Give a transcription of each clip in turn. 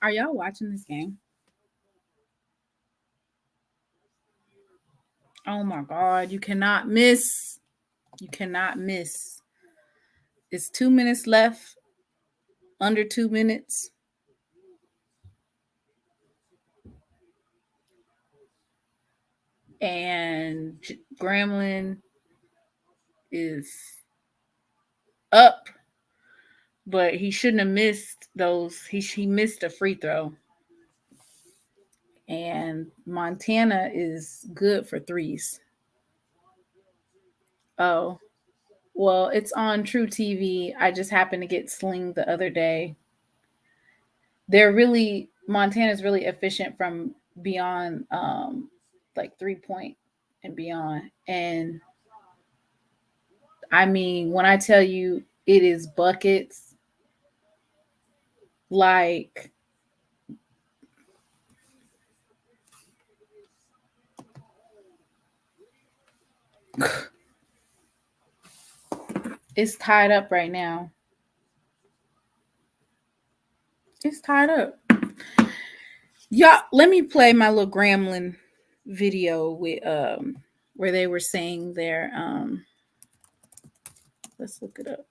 Are y'all watching this game? Oh my God, you cannot miss. You cannot miss. It's 2 minutes left, under 2 minutes. And Grambling is up, but he shouldn't have missed those. He missed a free throw. And Montana is good for threes. Oh, well, it's on True TV. I just happened to get Sling the other day. Montana's really efficient from beyond like 3 point and beyond. And I mean, when I tell you it is buckets, like it's tied up right now. It's tied up. Yeah, let me play my little Grambling video with where they were saying their let's look it up.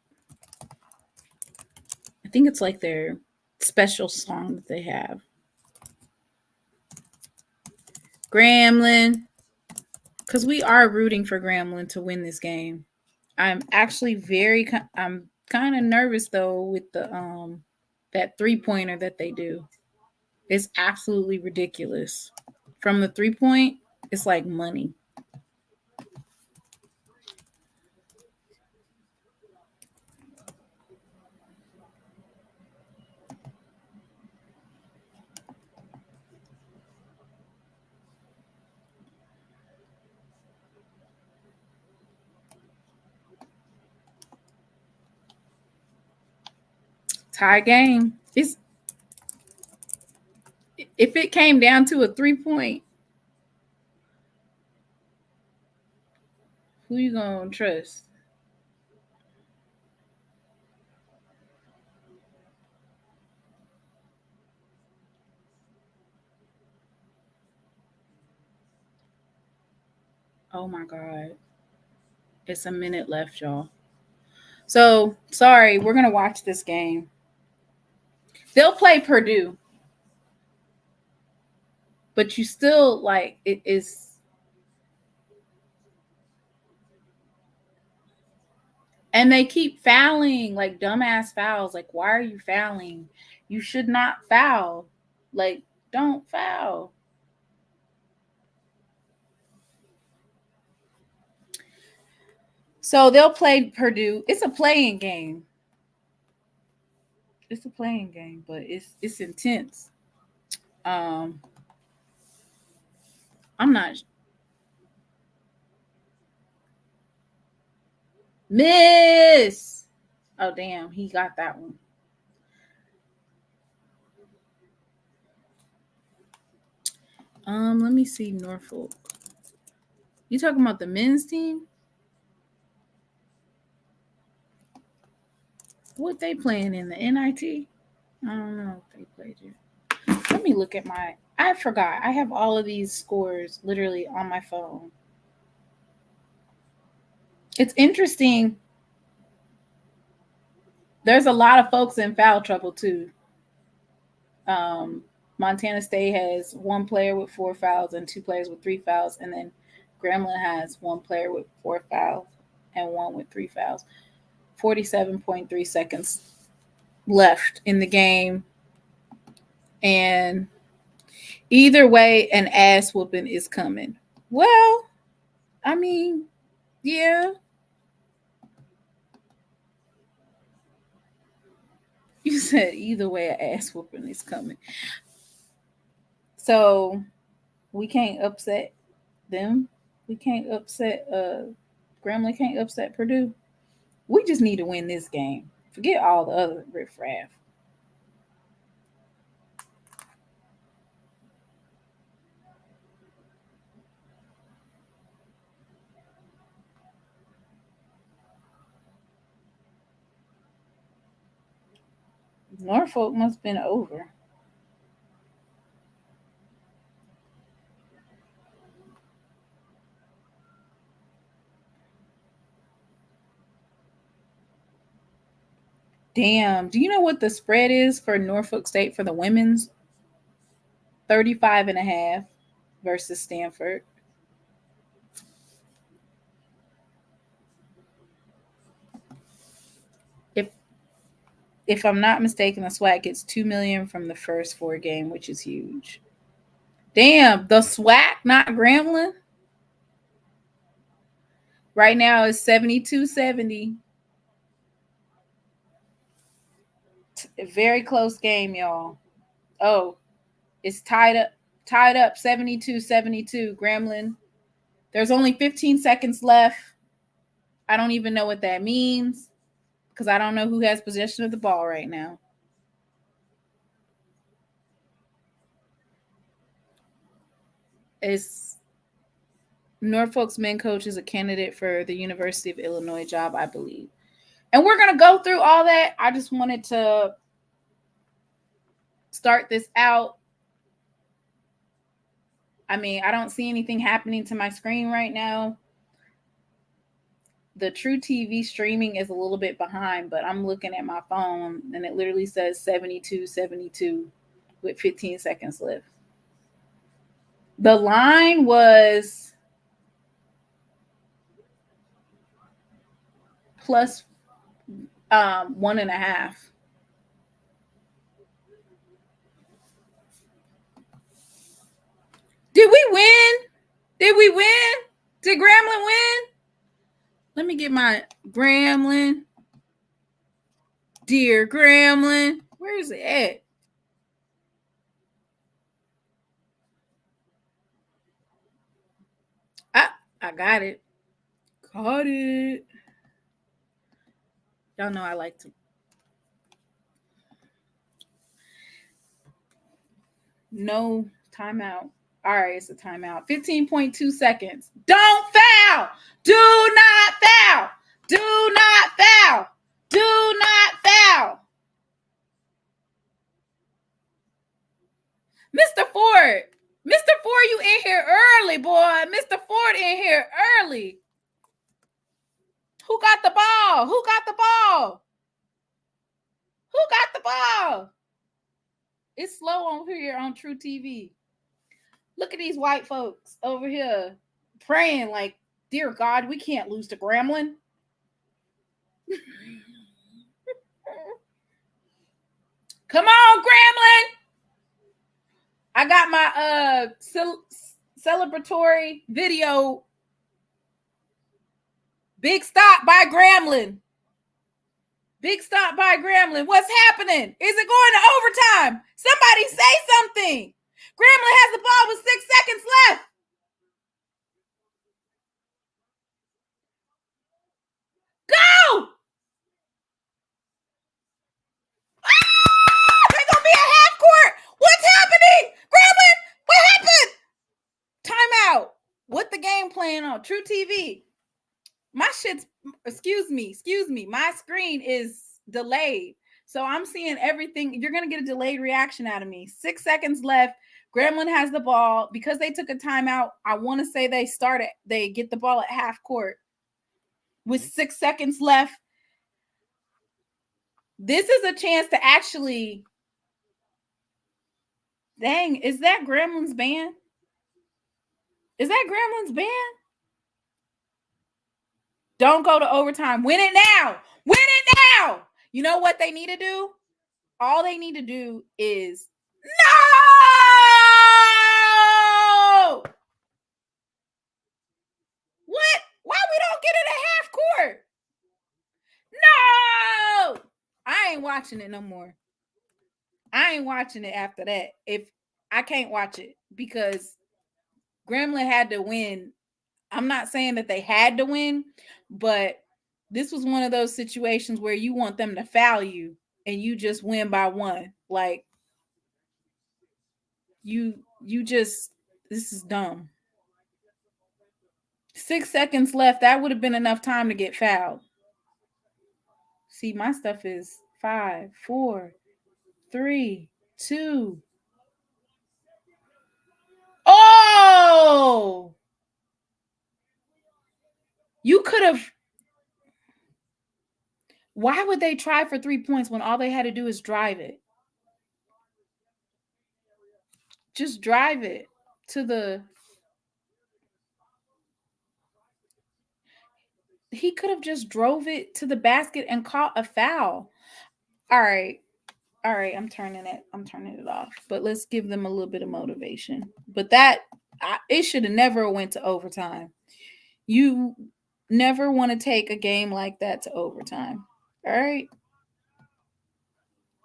I think it's like their special song that they have. Grambling, because we are rooting for Grambling to win this game. I'm actually I'm kind of nervous though with the that 3-pointer that they do. It's absolutely ridiculous. From the 3-point, it's like money. Tie game. It's if it came down to a 3-point, who you gonna trust? Oh my God. It's a minute left, y'all. So sorry, we're gonna watch this game. They'll play Purdue, but you still like it is. And they keep fouling like dumbass fouls. Like, why are you fouling? You should not foul. Like, don't foul. So they'll play Purdue. It's a playing game. It's a playing game, but it's intense. Um, I'm not miss. Oh damn, he got that one. Let me see Norfolk. You talking about the men's team? What they playing in the NIT? I don't know if they played it. Let me look at my. I forgot. I have all of these scores literally on my phone. It's interesting. There's a lot of folks in foul trouble too. Montana State has one player with 4 fouls and 2 players with 3 fouls, and then Grambling has one player with 4 fouls and one with 3 fouls. 47.3 seconds left in the game, and either way, an ass whooping is coming. Well, I mean, yeah. You said either way, an ass whooping is coming. So we can't upset them. We can't upset Grambling can't upset Purdue. We just need to win this game. Forget all the other riffraff. Norfolk must have been over. Damn. Do you know what the spread is for Norfolk State for the women's? 35.5 versus Stanford. If I'm not mistaken, the SWAC gets $2 million from the first 4 game, which is huge. Damn, the SWAC, not Grambling. Right now it's 72-70. Very close game, y'all. Oh, it's tied up 72-72. Grambling. There's only 15 seconds left. I don't even know what that means because I don't know who has possession of the ball right now. It's Norfolk's men coach is a candidate for the University of Illinois job, I believe. And we're going to go through all that. I just wanted to start this out. I mean, I don't see anything happening to my screen right now. The True TV streaming is a little bit behind, but I'm looking at my phone and it literally says 72-72 with 15 seconds left. The line was plus 1.5. Did we win? Did we win? Did Grambling win? Let me get my Grambling. Dear Grambling. Where is it at? I got it. Caught it. Y'all know I like to. No timeout. All right, it's a timeout. 15.2 seconds. Don't foul. Do not foul. Do not foul. Do not foul. Mr. Ford. Mr. Ford, you in here early, boy. Mr. Ford in here early. Who got the ball? Who got the ball? Who got the ball? It's slow over here on True TV. Look at these white folks over here praying like, dear God, we can't lose to Grambling. Come on, Grambling. I got my celebratory video. Big stop by Grambling. Big stop by Grambling. What's happening? Is it going to overtime? Somebody say something. Grambling has the ball with 6 seconds left. Go! Ah! They're going to be at half court. What's happening? Grambling, what happened? Timeout. What the game playing on? True TV. My shit's, excuse me. My screen is delayed. So I'm seeing everything. You're going to get a delayed reaction out of me. 6 seconds left. Grambling has the ball. Because they took a timeout, I want to say they get the ball at half court. With 6 seconds left. This is a chance to actually. Dang, is that Grambling's band? Is that Grambling's band? Don't go to overtime. Win it now. Win it now. You know what they need to do? All they need to do is no. What? Why we don't get it at half court? No. I ain't watching it no more. I ain't watching it after that. If I can't watch it because Grambling had to win. I'm not saying that they had to win, but this was one of those situations where you want them to foul you and you just win by 1. Like you just, this is dumb. 6 seconds left. That would have been enough time to get fouled. See, my stuff is 5, 4, 3, 2. Oh! You could have. Why would they try for 3 points when all they had to do is drive it? Just drive it to the... He could have just drove it to the basket and caught a foul. All right, I'm turning it off. But let's give them a little bit of motivation. But it should have never went to overtime. You never want to take a game like that to overtime. All right.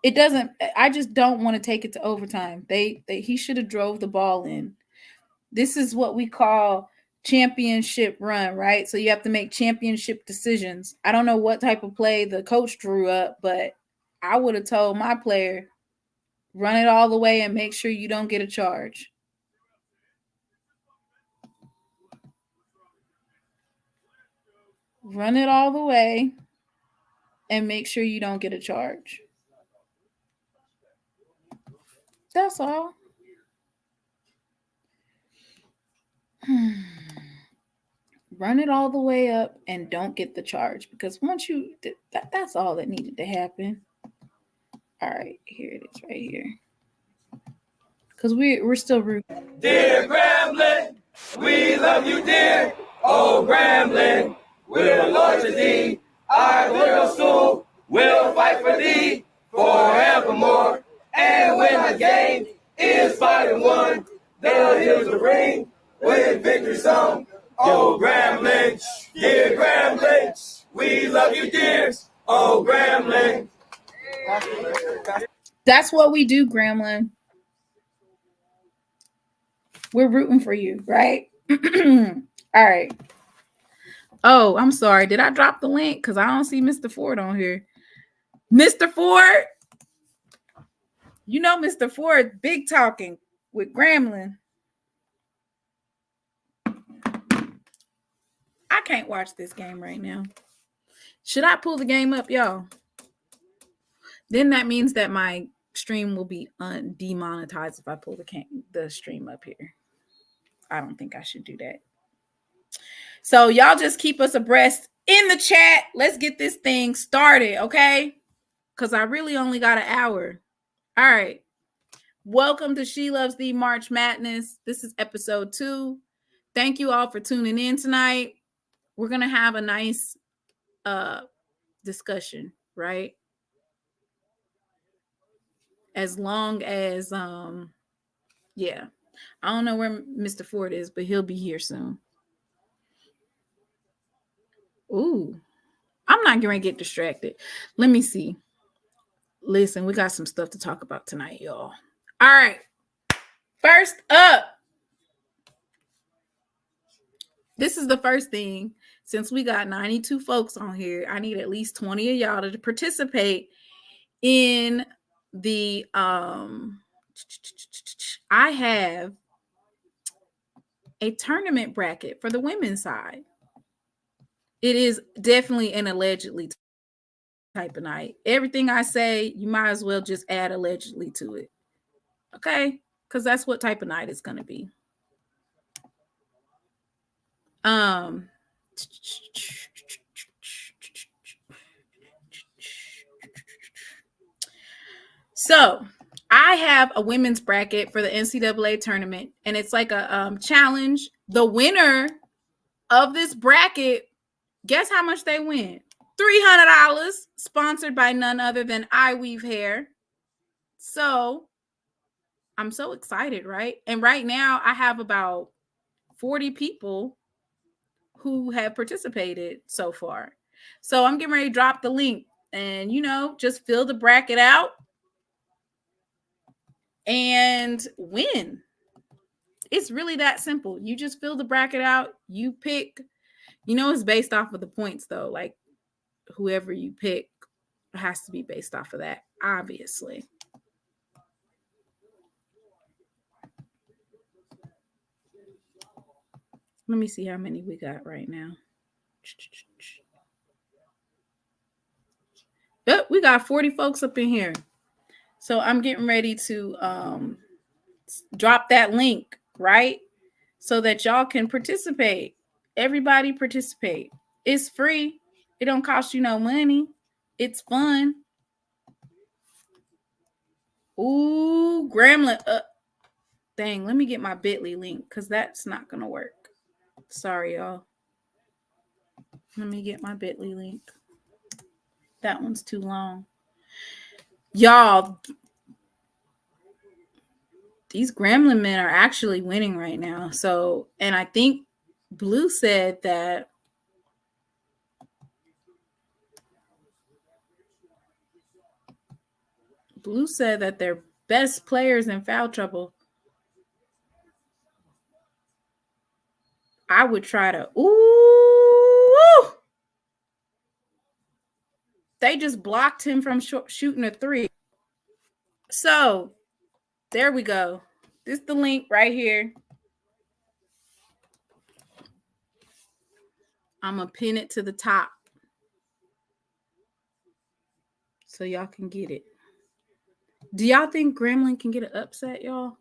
It doesn't. I just don't want to take it to overtime. He should have drove the ball in. This is what we call championship run, right? So you have to make championship decisions. I don't know what type of play the coach drew up, but I would have told my player, run it all the way and make sure you don't get a charge. Run it all the way and make sure you don't get a charge. That's all. Run it all the way up and don't get the charge, because once you that's all that needed to happen. All right, here it is right here. Because we're still rooting. Dear Grambling, we love you, dear. Oh, Grambling, we're loyal to thee. Our little school will fight for thee forevermore. And when the game is 5-1, they'll hear the ring with victory song. Oh, Grambling, dear Grambling, we love you, dears. Oh, Grambling. That's what we do, Grambling. We're rooting for you, right? All right. Oh, I'm sorry. Did I drop the link? Because I don't see Mr. Ford on here. Mr. Ford. You know Mr. Ford, big talking with Grambling. I can't watch this game right now. Should I pull the game up, y'all? Then that means that my stream will be demonetized if I pull the stream up here. I don't think I should do that. So y'all just keep us abreast in the chat. Let's get this thing started, okay? Because I really only got an hour. All right. Welcome to SheLovesThee March Madness. This is episode 2. Thank you all for tuning in tonight. We're going to have a nice discussion, right? As long as, yeah. I don't know where Mr. Ford is, but he'll be here soon. Ooh, I'm not going to get distracted. Let me see. Listen, we got some stuff to talk about tonight, y'all. All right. First up. This is the first thing. Since we got 92 folks on here, I need at least 20 of y'all to participate in the I have a tournament bracket for the women's side. It is definitely an allegedly type of night. Everything I say, you might as well just add allegedly to it. Okay? Because that's what type of night it's going to be. So I have a women's bracket for the NCAA tournament, and it's like a challenge. The winner of this bracket, guess how much they win? $300, sponsored by none other than I Weave Hair. So I'm so excited, right? And right now I have about 40 people who have participated so far. So I'm getting ready to drop the link and, just fill the bracket out and win. It's really that simple. You just fill the bracket out. You pick, it's based off of the points though. Like whoever you pick has to be based off of that, obviously. Let me see how many we got right now. Oh, we got 40 folks up in here. So I'm getting ready to drop that link, right? So that y'all can participate. Everybody participate. It's free. It don't cost you no money. It's fun. Ooh, Grambling. Dang, let me get my Bitly link because that's not going to work. Sorry, y'all. Let me get my Bitly link. That one's too long. Y'all, these Grambling men are actually winning right now. So, and I think Blue said that their best players in foul trouble. I would try to. Ooh! They just blocked him from shooting a three. So, there we go. This is the link right here. I'm going to pin it to the top so y'all can get it. Do y'all think Grambling can get an upset, y'all?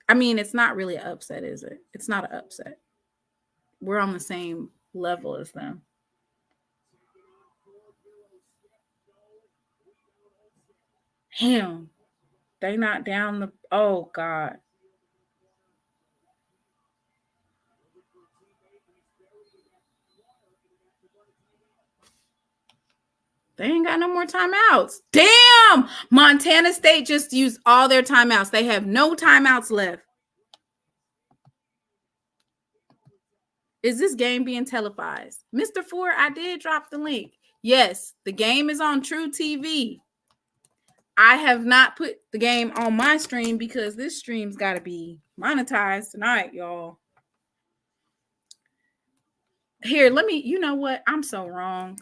I mean, it's not really an upset, is it? It's not an upset. We're on the same level as them. Damn. They not down the... Oh, God. They ain't got no more timeouts. Damn! Montana State just used all their timeouts. They have no timeouts left. Is this game being televised? Mr. Ford, I did drop the link. Yes, the game is on True TV. I have not put the game on my stream because this stream's got to be monetized tonight, y'all. Here, let me, you know what? I'm so wrong.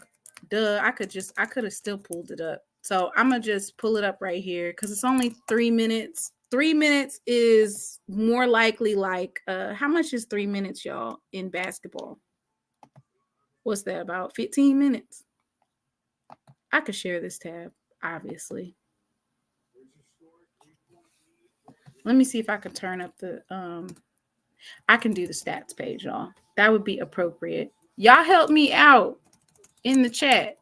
Duh, I could have still pulled it up. So I'm going to just pull it up right here because it's only 3 minutes. 3 minutes is more likely like, how much is 3 minutes, y'all, in basketball? What's that, about 15 minutes? I could share this tab, obviously. Let me see if I can turn up the, I can do the stats page, y'all. That would be appropriate. Y'all help me out in the chat.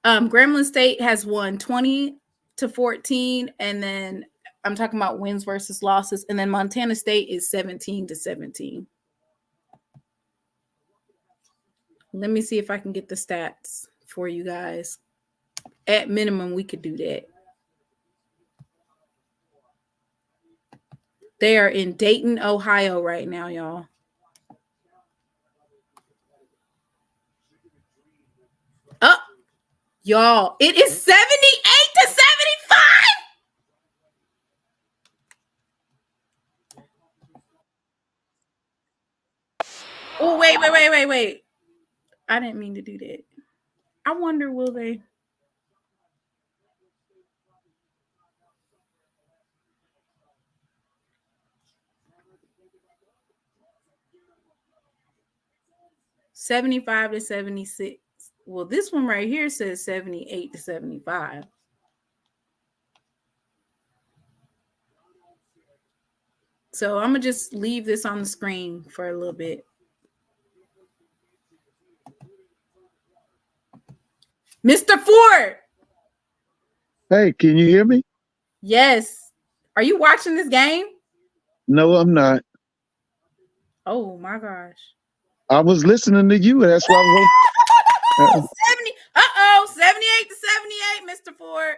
Grambling State has won 20-14, and then I'm talking about wins versus losses, and then Montana State is 17-17. Let me see if I can get the stats for you guys. At minimum, we could do that. They are in Dayton, Ohio right now, y'all. Oh, y'all, it is 78-75. Oh, wait. I didn't mean to do that. I wonder, will they? $75-76. Well, this one right here says 78-75. So I'm going to just leave this on the screen for a little bit. Mr. Ford! Hey, can you hear me? Yes. Are you watching this game? No, I'm not. Oh, my gosh. I was listening to you. That's why I was 78-78, Mr. Ford.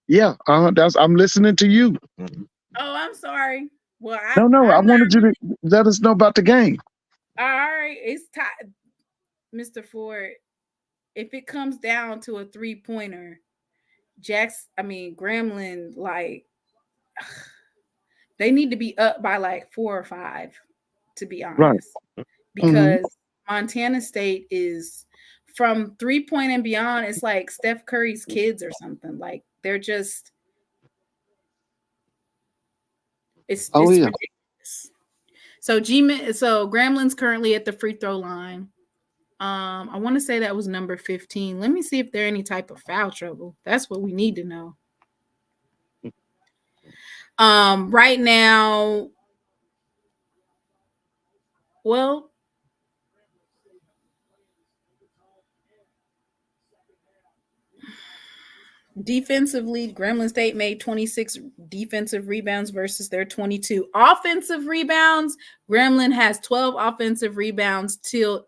Yeah, I'm listening to you. Oh, I'm sorry. Well, I wanted you to let us know about the game. All right, it's tied, Mr. Ford. If it comes down to a 3-pointer, Grambling, like, they need to be up by like 4 or 5, to be honest. Right. Because Montana State is from 3-point and beyond. It's like Steph Curry's kids or something. Like, they're just, it's ridiculous. So Grambling's currently at the free throw line. I want to say that was number 15. Let me see if there any type of foul trouble. That's what we need to know. Right now, Well, defensively, Grambling State made 26 defensive rebounds versus their 22 offensive rebounds. Grambling has 12 offensive rebounds to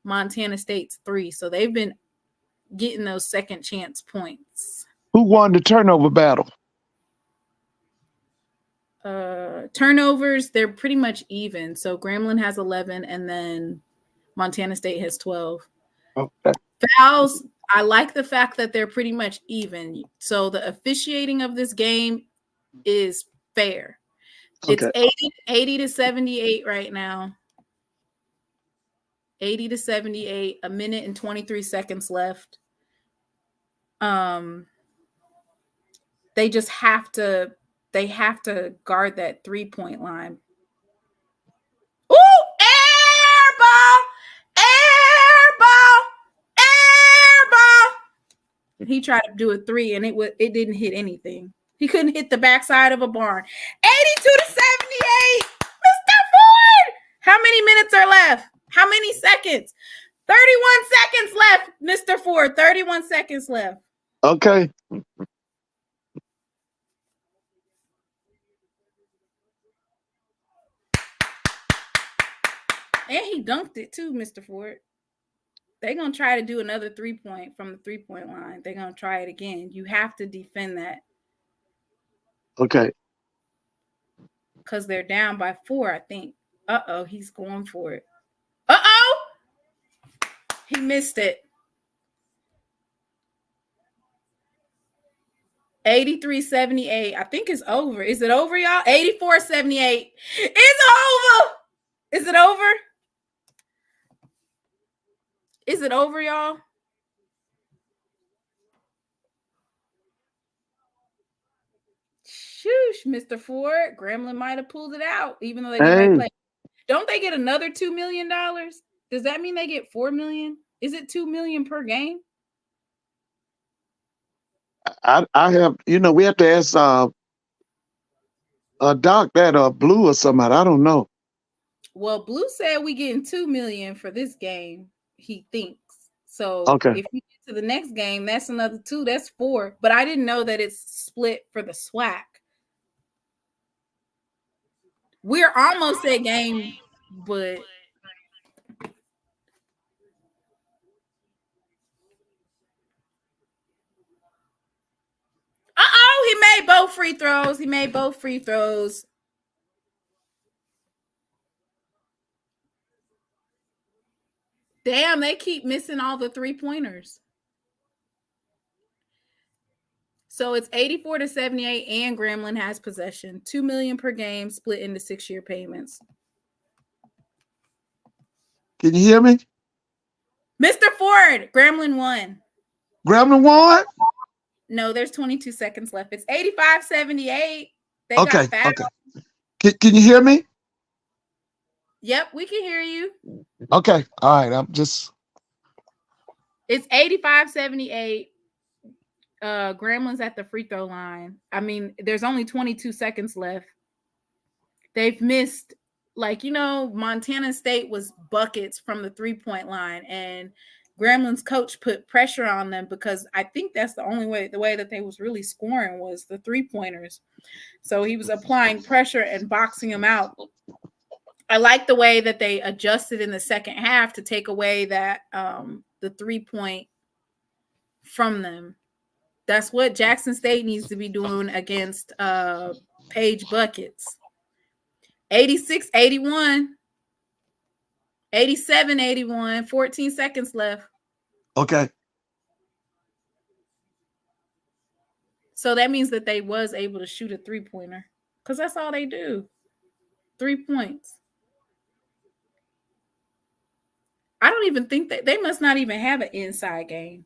Montana State's 3. So they've been getting those second chance points. Who won the turnover battle? Turnovers, they're pretty much even. So Grambling has 11 and then Montana State has 12. Okay. Fouls, I like the fact that they're pretty much even. So the officiating of this game is fair. Okay. It's 80 to 78 right now. 80 to 78, a minute and 23 seconds left. They just have to guard that 3-point line. Ooh, air ball, air ball, air ball. He tried to do a 3 and it didn't hit anything. He couldn't hit the backside of a barn. 82 to 78. Mr. Ford. How many minutes are left? How many seconds? 31 seconds left, Mr. Ford. 31 seconds left. Okay. And he dunked it too, Mr. Ford. They're going to try to do another 3-point from the 3-point line. They're going to try it again. You have to defend that. Okay. Because they're down by 4, I think. Uh-oh, he's going for it. Uh-oh! He missed it. 83-78. I think it's over. Is it over, y'all? 84-78. It's over! Is it over? Is it over, y'all? Shoosh, Mr. Ford. Grambling might have pulled it out, even though they didn't play. Don't they get another $2 million? Does that mean they get $4 million? Is it $2 million per game? I have, we have to ask Doc that or Blue or somebody. I don't know. Well, Blue said we getting $2 million for this game, he thinks. So okay. If you get to the next game, that's another 2. That's 4. But I didn't know that it's split for the SWAC. We're almost at game, but he made both free throws. Damn, they keep missing all the 3-pointers. So it's 84 to 78, and Grambling has possession. $2 million per game, split into 6-year payments. Can you hear me? Mr. Ford, Grambling won. Grambling won? No, there's 22 seconds left. It's 85-78. They okay. got Okay. Can you hear me? Yep, we can hear you. Okay. All right. I'm just. It's 85-78. Grambling's at the free throw line. I mean, there's only 22 seconds left. They've missed, Montana State was buckets from the 3-point line, and Grambling's coach put pressure on them because I think that's the way that they was really scoring was the 3-pointers. So he was applying pressure and boxing them out. I like the way that they adjusted in the second half to take away that the 3-point from them. That's what Jackson State needs to be doing against Page Buckets. 86-81. 87-81. 14 seconds left. Okay. So that means that they was able to shoot a 3-pointer because that's all they do. 3 points. I don't even think that they must not even have an inside game.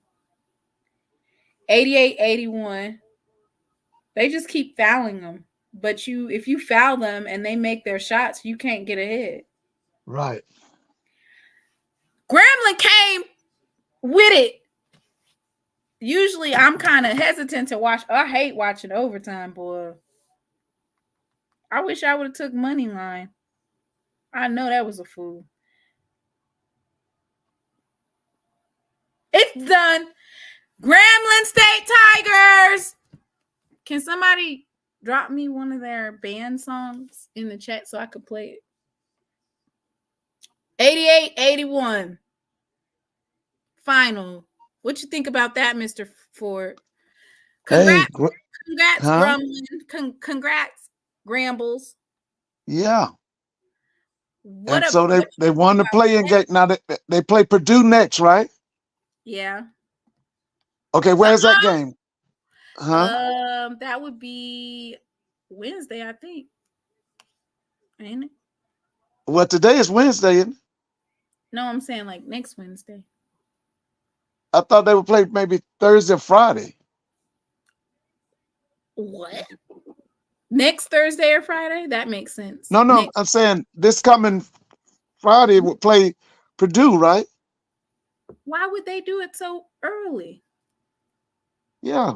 88-81. They just keep fouling them. But if you foul them and they make their shots, you can't get ahead. Right. Grambling came with it. Usually I'm kind of hesitant to watch. I hate watching overtime, boy. I wish I would have took money line. I know that was a fool. It's done. Grambling State Tigers. Can somebody drop me one of their band songs in the chat so I could play it? 88-81. Final. What you think about that, Mr. Ford? Congrats, huh? Grambling. Congrats, Grambles. Yeah. What And so they won the play-in game. Now they play Purdue next, right? Yeah. Okay, where's that game? Huh? That would be Wednesday, I think. Ain't it? Well, today is Wednesday, isn't it? No, I'm saying like next Wednesday. I thought they would play maybe Thursday or Friday. What? Next Thursday or Friday? That makes sense. No, I'm saying this coming Friday would play Purdue, right? Why would they do it so early? Yeah.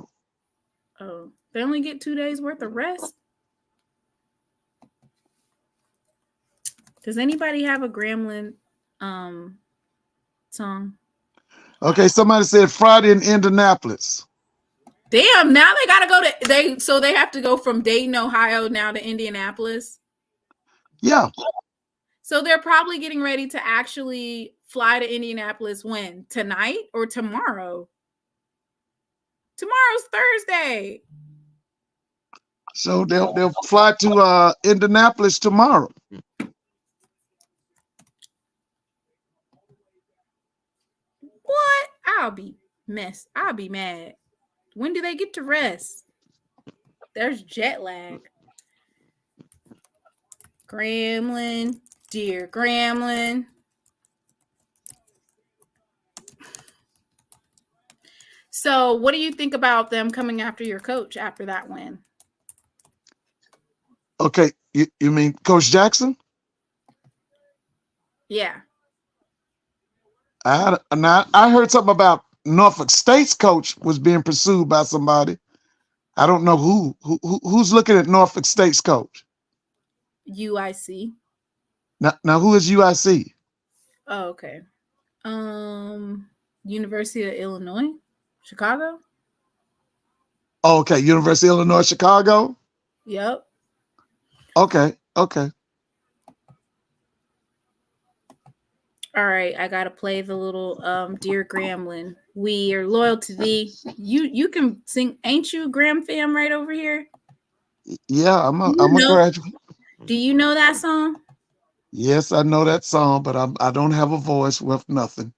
Oh, they only get 2 days worth of rest. Does anybody have a Grambling song? Okay, somebody said Friday in Indianapolis. Damn, now they gotta go to they have to go from Dayton, Ohio now to Indianapolis. Yeah. So they're probably getting ready to actually fly to Indianapolis when? Tonight or tomorrow? Tomorrow's Thursday. So they'll fly to Indianapolis tomorrow. What? I'll be mad. When do they get to rest? There's jet lag. Grambling, dear Grambling. So, what do you think about them coming after your coach after that win? Okay, you mean Coach Jackson? Yeah. I heard something about Norfolk State's coach was being pursued by somebody. I don't know who's looking at Norfolk State's coach. UIC. Now who is UIC? Oh, okay. University of Illinois, Chicago. Oh, okay, University of Illinois, Chicago. Yep. Okay. All right, I gotta play the little Dear Grambling. We are loyal to thee. You can sing, ain't you Gram fam right over here? Yeah, I'm a graduate. Do you know that song? Yes, I know that song, but I don't have a voice worth nothing.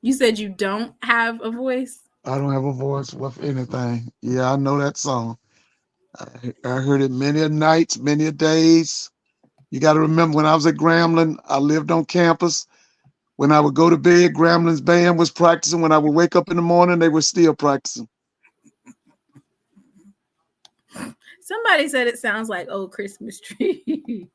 You said you don't have a voice? I don't have a voice worth anything. Yeah, I know that song. I heard it many a nights, many a days. You got to remember, when I was at Grambling, I lived on campus. When I would go to bed, Grambling's band was practicing. When I would wake up in the morning, they were still practicing. Somebody said it sounds like Old Christmas Tree.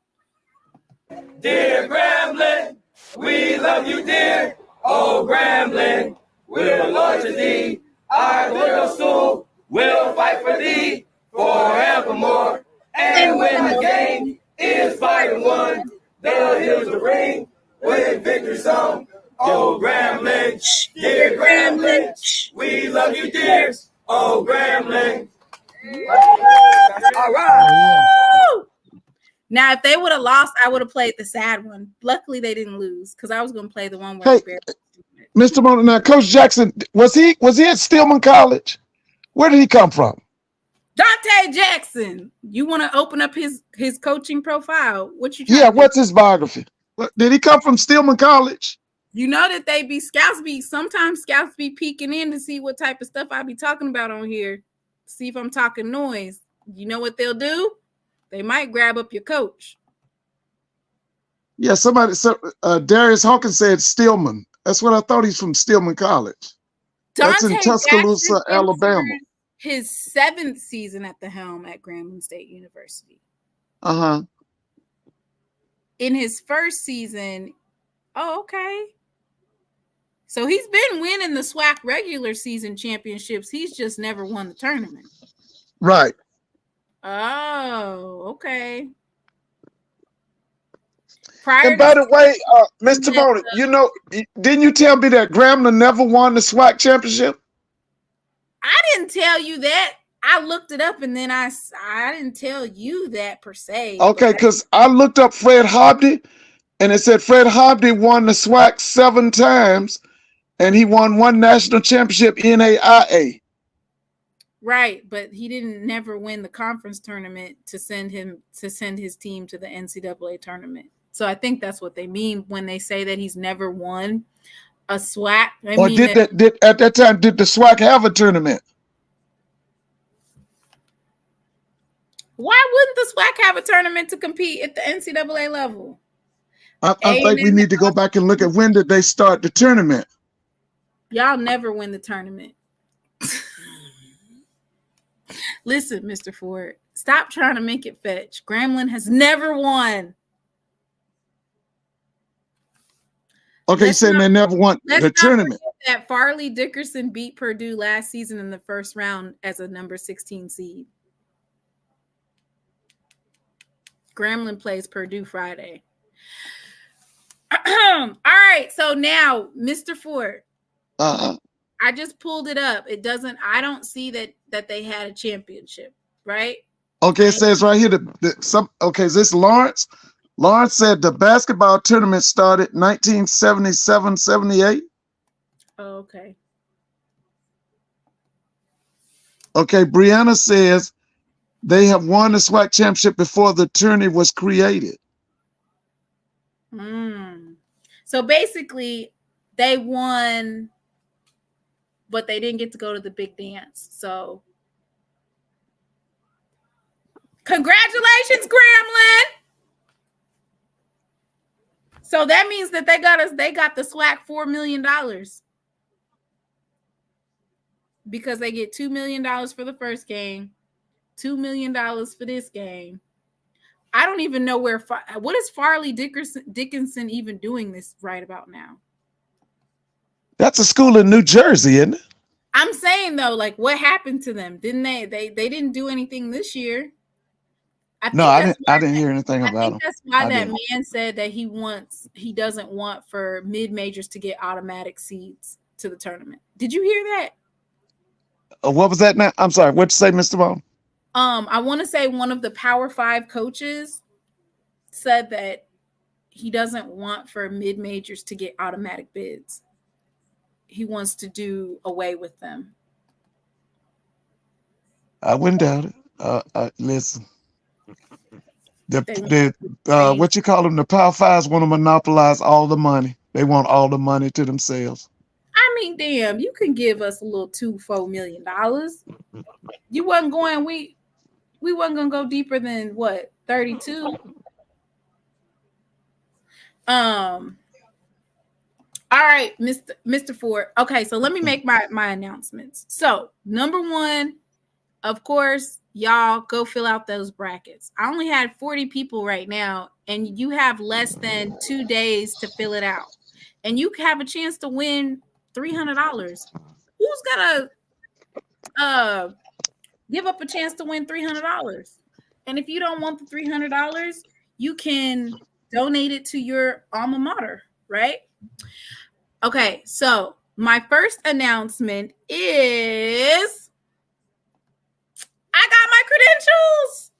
Dear Grambling, we love you, dear. Oh, Grambling, we're loyal to thee. Our little school will fight for thee forevermore. And when the game is fighting won, the hills will ring with victory song. Oh, Grambling, dear Grambling, we love you, dear. Oh, Grambling. All right. Now, if they would have lost, I would have played the sad one. Luckily, they didn't lose because I was going to play the one where. Hey, Mr. Mona, now Coach Jackson, was he at Stillman College? Where did he come from? Dante Jackson. You want to open up his coaching profile? What you? Yeah, what's his biography? Did he come from Stillman College? You know that sometimes scouts be peeking in to see what type of stuff I be talking about on here. See if I'm talking noise. You know what they'll do? They might grab up your coach. Yeah, Darius Hawkins said Stillman. That's what I thought. He's from Stillman College. That's in Tuscaloosa, Alabama. His 7th season at the helm at Grambling State University. Uh-huh. In his first season, oh, okay. So he's been winning the SWAC regular season championships. He's just never won the tournament. Right. Oh, okay. And by the way, Mr. Boney, didn't you tell me that Grambling never won the SWAC championship? I didn't tell you that. I looked it up, and then I didn't tell you that per se. Okay, because I looked up Fred Hobdy, and it said Fred Hobdy won the SWAC 7 times, and he won 1 national championship in NAIA. Right, but he didn't never win the conference tournament to send his team to the NCAA tournament. So I think that's what they mean when they say that he's never won a SWAC. At that time, did the SWAC have a tournament? Why wouldn't the SWAC have a tournament to compete at the NCAA level? I think we need to go back and look at when did they start the tournament. Y'all never win the tournament. Listen, Mr. Ford, stop trying to make it fetch. Grambling has never won. Okay, saying they never won the tournament. That Farley Dickerson beat Purdue last season in the first round as a number 16 seed. Grambling plays Purdue Friday. All right, so now, Mr. Ford. I just pulled it up. I don't see that they had a championship, right? Okay, it says right here is this Lawrence? Lawrence said the basketball tournament started 1977-78. Oh, okay. Okay, Brianna says they have won the SWAC championship before the tourney was created. So basically, they won, but they didn't get to go to the big dance. So, congratulations, Grambling! So that means that they got the SWAC $4 million because they get $2 million for the first game, $2 million for this game. I don't even know what is Farley Dickinson even doing this right about now? That's a school in New Jersey, isn't it? I'm saying though, like, what happened to them? Didn't they didn't do anything this year? I didn't hear anything about them. That's why that man said that he doesn't want for mid-majors to get automatic seeds to the tournament. Did you hear that? What was that now? I'm sorry. What'd you say, Mr. Bone? I want to say one of the Power 5 coaches said that he doesn't want for mid-majors to get automatic bids. He wants to do away with them. I wouldn't doubt it. Listen. What you call them? The Power 5s want to monopolize all the money. They want all the money to themselves. I mean, damn, you can give us a little $2-4 million. You wasn't going. We wasn't gonna go deeper than what 32. All right, Mr. Ford. Okay, so let me make my announcements. So, number 1, of course, y'all go fill out those brackets. I only had 40 people right now, and you have less than 2 days to fill it out. And you have a chance to win $300. Who's gonna give up a chance to win $300? And if you don't want the $300, you can donate it to your alma mater, right? Okay, so my first announcement is I got my credentials.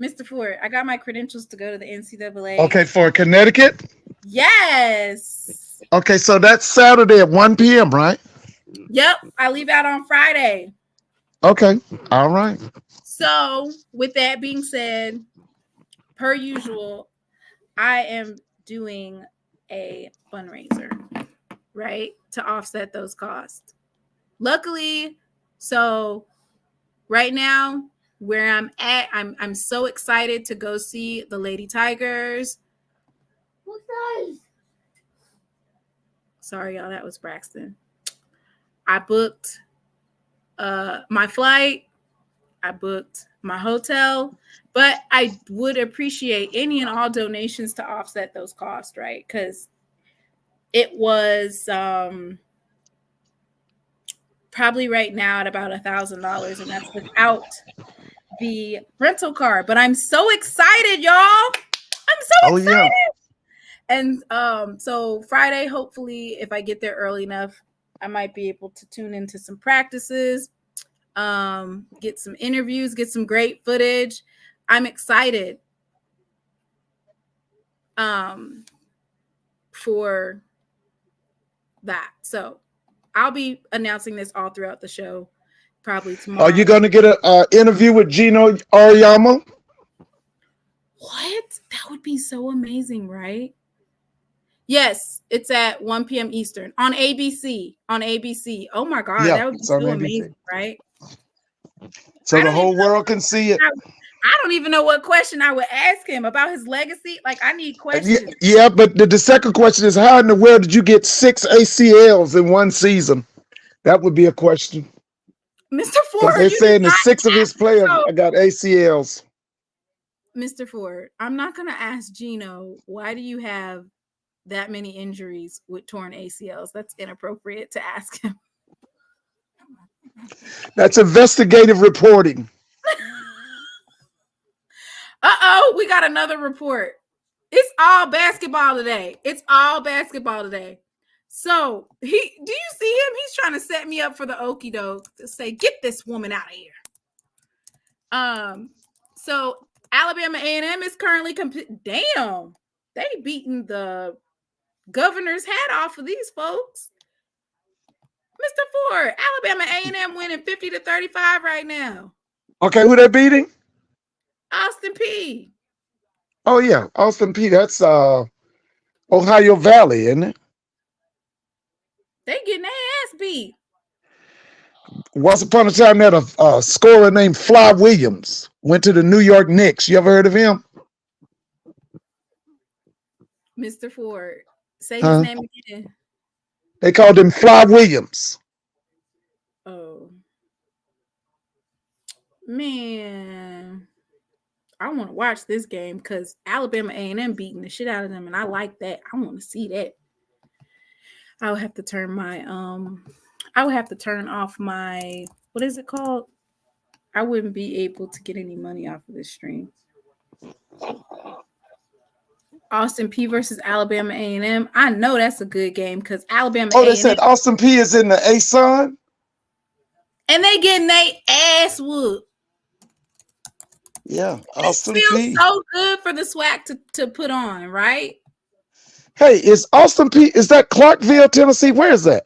Mr. Ford, I got my credentials to go to the NCAA. Okay, for Connecticut? Yes. Okay, so that's Saturday at 1 p.m., right? Yep, I leave out on Friday. Okay, all right. So, with that being said, per usual, I am doing a fundraiser, right, to offset those costs. Luckily, so right now, where I'm at, I'm so excited to go see the Lady Tigers. Sorry, y'all, that was Braxton. I booked my flight. I booked my hotel, but I would appreciate any and all donations to offset those costs, right? Because It was probably right now at about $1,000, and that's without the rental car. But I'm so excited, y'all. I'm so Oh excited. yeah. And so Friday, hopefully, if I get there early enough, I might be able to tune into some practices, get some interviews, get some great footage. I'm excited for that. So I'll be announcing this all throughout the show, probably tomorrow. Are you going to get an interview with Gino Auriemma? What? That would be so amazing, right? Yes, it's at 1 p.m. Eastern on ABC. On ABC. Oh my God, Yeah, that would be it's on so ABC. amazing, right? So the whole world can see it. I don't even know what question I would ask him about his legacy. Like, I need questions. Yeah, but the second question is, how in the world did you get 6 ACLs in one season? That would be a question. Mr. Because Ford, they're you did saying the not 6 of his ask players Gino. got ACLs. Mr. Ford, I'm not going to ask Gino, why do you have that many injuries with torn ACLs? That's inappropriate to ask him. That's investigative reporting. Uh-oh, we got another report. It's all basketball today. It's all basketball today. So do you see him? He's trying to set me up for the okie doke to say, get this woman out of here. So Alabama A&M is currently damn, they beating the governor's hat off of these folks. Mr. Ford, Alabama A&M winning 50-35 right now. Okay, who they beating? Austin Peay. Oh yeah, Austin Peay. That's Ohio Valley, isn't it? They getting their ass beat. Once upon a time, they had a scorer named Fly Williams. Went to the New York Knicks. You ever heard of him? Mr. Ford, say his name again. They called him Fly Williams. Oh. Man. I want to watch this game because Alabama A&M beating the shit out of them, and I like that. I want to see that. I would have to turn my off my, what is it called? I wouldn't be able to get any money off of this stream. Austin Peay versus Alabama A&M. I know that's a good game because Alabama A&M. They said Austin Peay is in the ASUN. And they getting their ass whooped. Yeah, Austin It feels Peay. so good for the SWAC to put on, right? Hey, is Austin Peay, is that Clarkville, Tennessee? Where is that?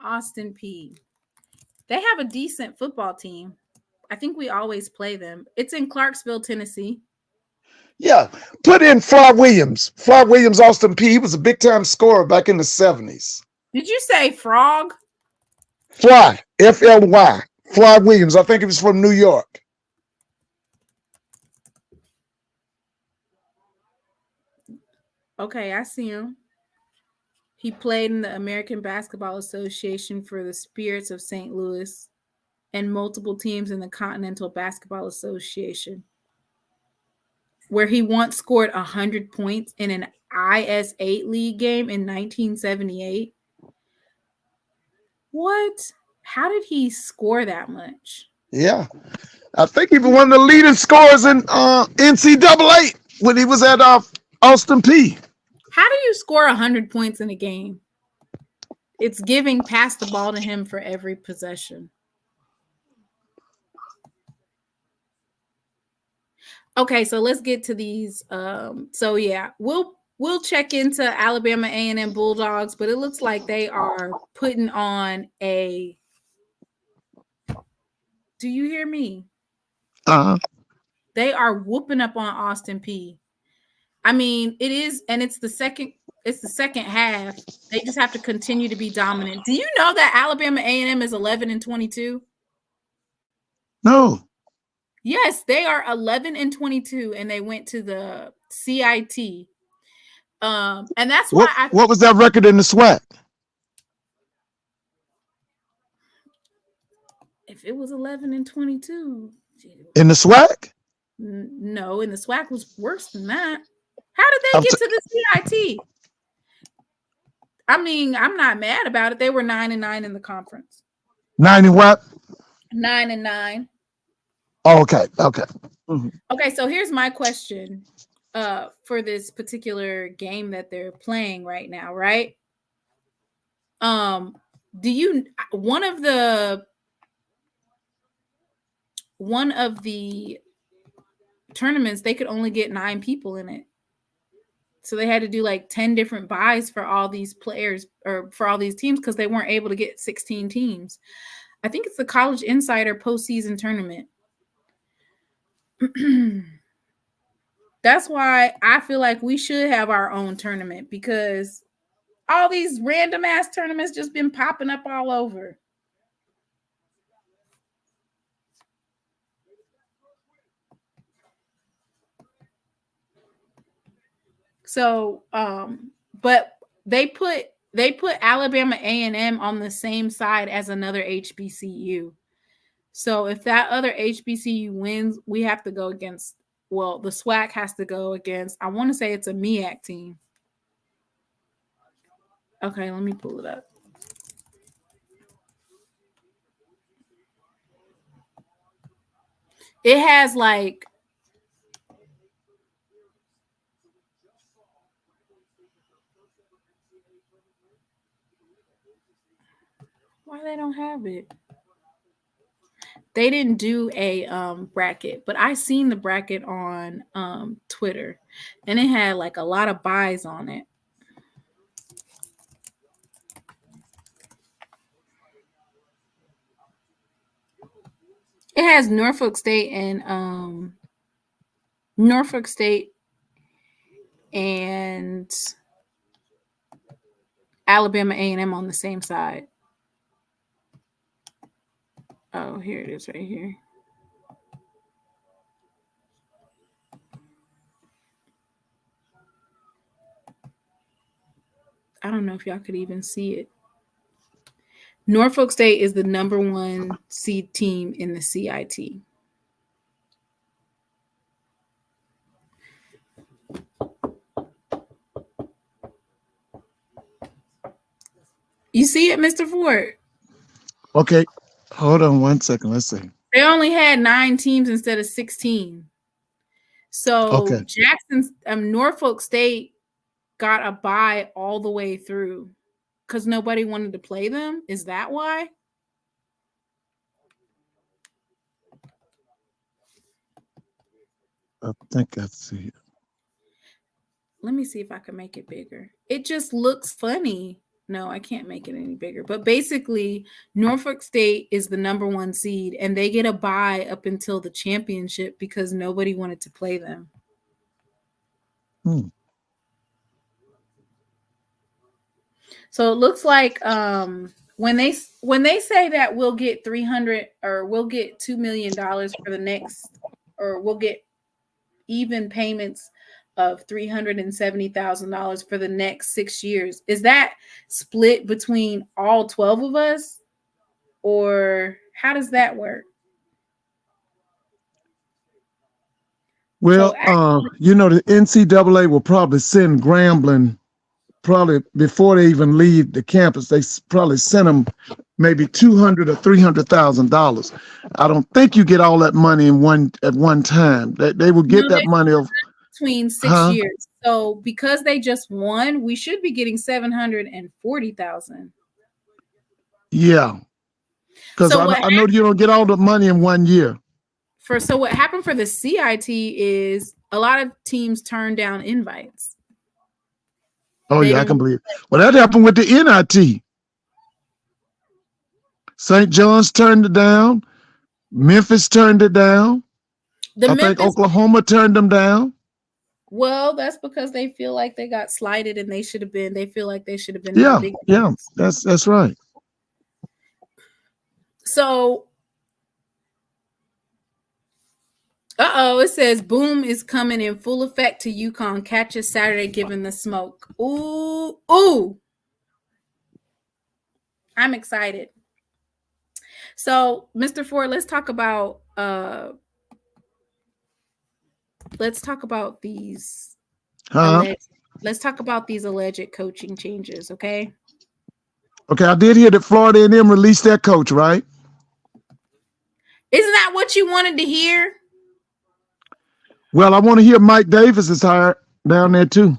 Austin Peay. They have a decent football team. I think we always play them. It's in Clarksville, Tennessee. Yeah, put in Fly Williams. Fly Williams, Austin Peay. He was a big-time scorer back in the 70s. Did you say frog? Fly, F-L-Y. Fly Williams. I think he was from New York. Okay, I see him. He played in the American Basketball Association for the Spirits of St. Louis and multiple teams in the Continental Basketball Association, where he once scored 100 points in an IS-8 league game in 1978. What? How did he score that much? Yeah. I think he was one of the leading scorers in NCAA when he was at Austin Peay. How do you score 100 points in a game? It's giving pass the ball to him for every possession. Okay, so let's get to these. So yeah, we'll check into Alabama A&M Bulldogs, but it looks like they are putting on a. Do you hear me? They are whooping up on Austin Peay. I mean, it is, and it's the second half. They just have to continue to be dominant. Do you know that Alabama A&M is 11-22? No. Yes, they are 11-22, and they went to the CIT. And that's why what was that record in the SWAC? If it was 11-22 in the SWAC? No, in the SWAC was worse than that. How did they get to the CIT? I mean, I'm not mad about it. They were 9-9 in the conference. 90 what? 9-9. Oh, okay. Okay. Mm-hmm. Okay, so here's my question for this particular game that they're playing right now, right? Do you one of the tournaments, they could only get 9 people in it. So they had to do like 10 different buys for all these players or for all these teams because they weren't able to get 16 teams. I think it's the College Insider postseason tournament. That's why I feel like we should have our own tournament because all these random ass tournaments just been popping up all over. So, but they put Alabama A&M on the same side as another HBCU. So if that other HBCU wins, we have to go against, well, the SWAC has to go against, I want to say it's a MEAC team. Okay, let me pull it up. It has like, why they don't have it? They didn't do a bracket, but I seen the bracket on Twitter, and it had like a lot of buys on it. It has Norfolk State and Alabama A&M on the same side. Oh, here it is right here. I don't know if y'all could even see it. Norfolk State is the number 1 seed team in the CIT. You see it, Mr. Ford? Okay. Hold on one second. Let's see. They only had 9 teams instead of 16. So okay. Norfolk State got a bye all the way through because nobody wanted to play them. Is that why? I think I see it. Let me see if I can make it bigger. It just looks funny. No, I can't make it any bigger. But basically, Norfolk State is the number 1 seed, and they get a bye up until the championship because nobody wanted to play them. So it looks like when they say that we'll get 300 or we'll get $2 million for the next, or we'll get even payments of $370,000 for the next 6 years. Is that split between all 12 of us, or how does that work? Well, the NCAA will probably send Grambling probably before they even leave the campus. They probably send them maybe $200,000 or $300,000. I don't think you get all that money at one time. They will get that money of between 6 years. So because they just won, we should be getting $740,000. Yeah, because I know you don't get all the money in 1 year. So what happened for the CIT is a lot of teams turned down invites. Oh, yeah, I can believe it. Well, that happened with the NIT. St. John's turned it down. Memphis turned it down. I think Oklahoma turned them down. Well, that's because they feel like they got slighted and they should have been. They feel like they should have been. Yeah, yeah, that's right. So, it says boom is coming in full effect to UConn. Catch us Saturday, giving the smoke. Ooh. I'm excited. So, Mr. Ford, let's talk about these let's talk about these alleged coaching changes, okay? Okay, I did hear that Florida A&M released their coach, right? Isn't that what you wanted to hear? Well, I want to hear Mike Davis is hired down there too.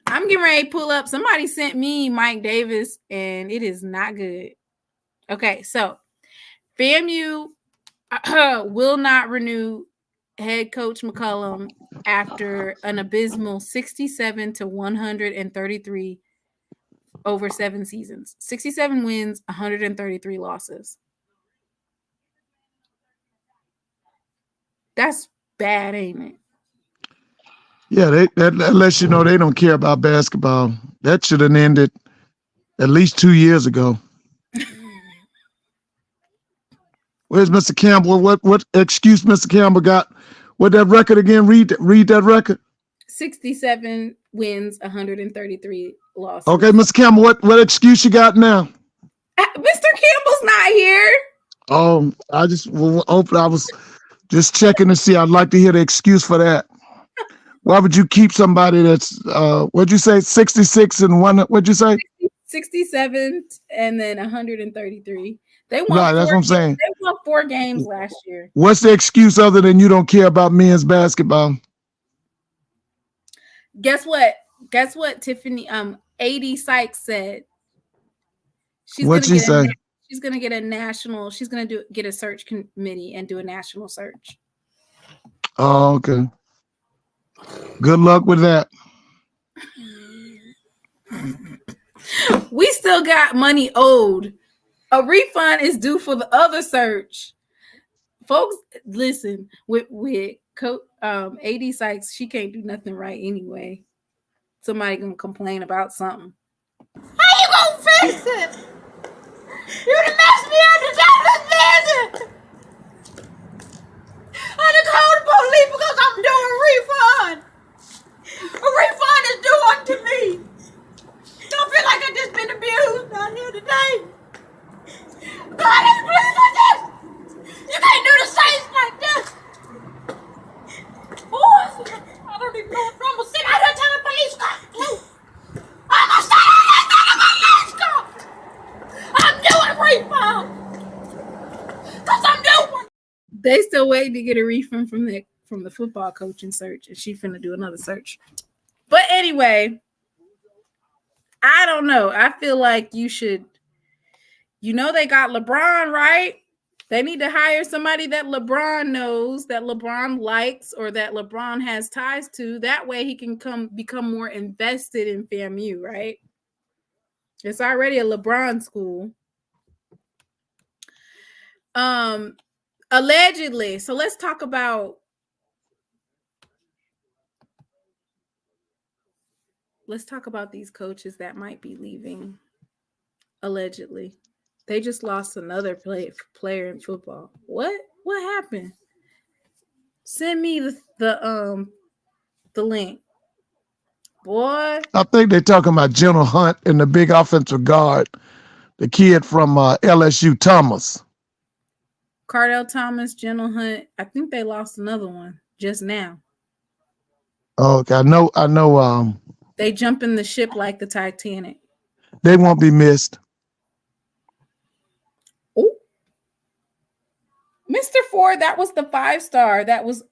I'm getting ready to pull up. Somebody sent me Mike Davis, and it is not good. Okay, so FAMU will not renew head coach McCollum after an abysmal 67 to 133 over 7 seasons. 67 wins, 133 losses. That's bad, ain't it? Yeah, that lets you know they don't care about basketball. That should have ended at least 2 years ago. Where's Mr. Campbell? What excuse Mr. Campbell got? What that record again? Read that record. 67 wins, 133 losses. Okay, Mr. Campbell, what excuse you got now? Mr. Campbell's not here. I was just checking to see. I'd like to hear the excuse for that. Why would you keep somebody that's what'd you say, 66 and one? What'd you say? 67 and then 133. They won. Right, that's what I'm saying. They won 4 games last year. What's the excuse other than you don't care about men's basketball? Guess what? Tiffany AD Sykes said. What'd she say? She's gonna get a national. She's gonna get a search committee and do a national search. Oh, okay. Good luck with that. We still got money owed. A refund is due for the other search. Folks, listen, with AD Sykes, she can't do nothing right anyway. Somebody gonna complain about something. How you gonna fix it? You done messed me up the time I done called the police because I'm doing a refund. A refund is due unto me. Don't feel like I just been abused out here today. God ain't pleased like this. You can't do the Saints like this. Boy, I don't even know if I'm gonna sit out here till the police come. I'm gonna sit out here till the police come. I'm doing a refund. Because I'm doing. They still waiting to get a refund from the football coaching search, and she finna do another search. But anyway, I don't know. I feel like you should. You know they got LeBron, right? They need to hire somebody that LeBron knows, that LeBron likes, or that LeBron has ties to. That way he can become more invested in FAMU, right? It's already a LeBron school. Allegedly. So let's talk about these coaches that might be leaving. Allegedly. They just lost another player in football. What happened? Send me the link. Boy. I think they're talking about General Hunt and the big offensive guard, the kid from LSU, Thomas. Cardell Thomas, General Hunt. I think they lost another one just now. Oh, okay. I know. They jump in the ship like the Titanic. They won't be missed. Oh, Mr. Ford, that was the 5-star. That was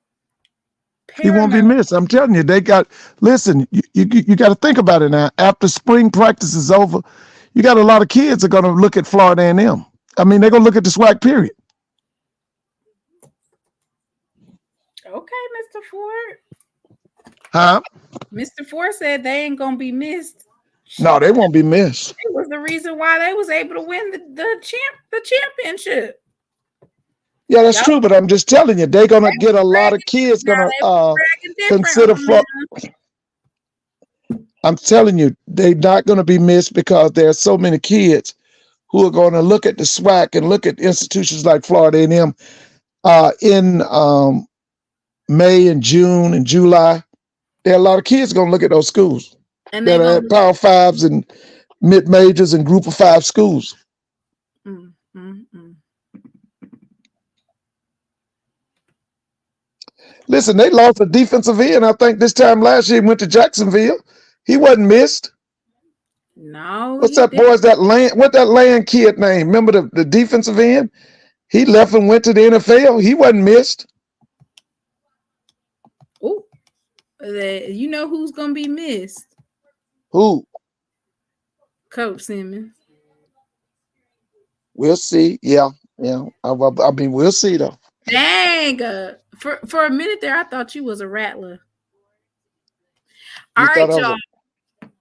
paramount. He won't be missed. I'm telling you, they got. Listen, you got to think about it now. After spring practice is over, you got a lot of kids are going to look at Florida A&M. I mean, they're going to look at the SWAC period. Okay, Mr. Ford. Huh? Mr. Ford said they ain't gonna be missed. No, they won't be missed. It was the reason why they was able to win the championship. Yeah, that's true, but I'm just telling you, they're gonna get a lot of kids gonna consider Florida. I'm telling you, they're not gonna be missed because there are so many kids who are gonna look at the SWAC and look at institutions like Florida A&M in May and June and July. There are a lot of kids going to look at those schools and that are Power 5s and mid-majors and Group of 5 schools. Listen, they lost a defensive end. I think this time last year he went to Jacksonville. He wasn't missed. No, What's he that did. boy's that land? What that land kid name? Remember the defensive end? He left and went to the NFL. He wasn't missed. Oh, you know who's gonna be missed? Who? Coach Simmons. We'll see. Yeah. I mean, we'll see though. Dang. For a minute there, I thought you was a rattler. All You thought right, I was y'all.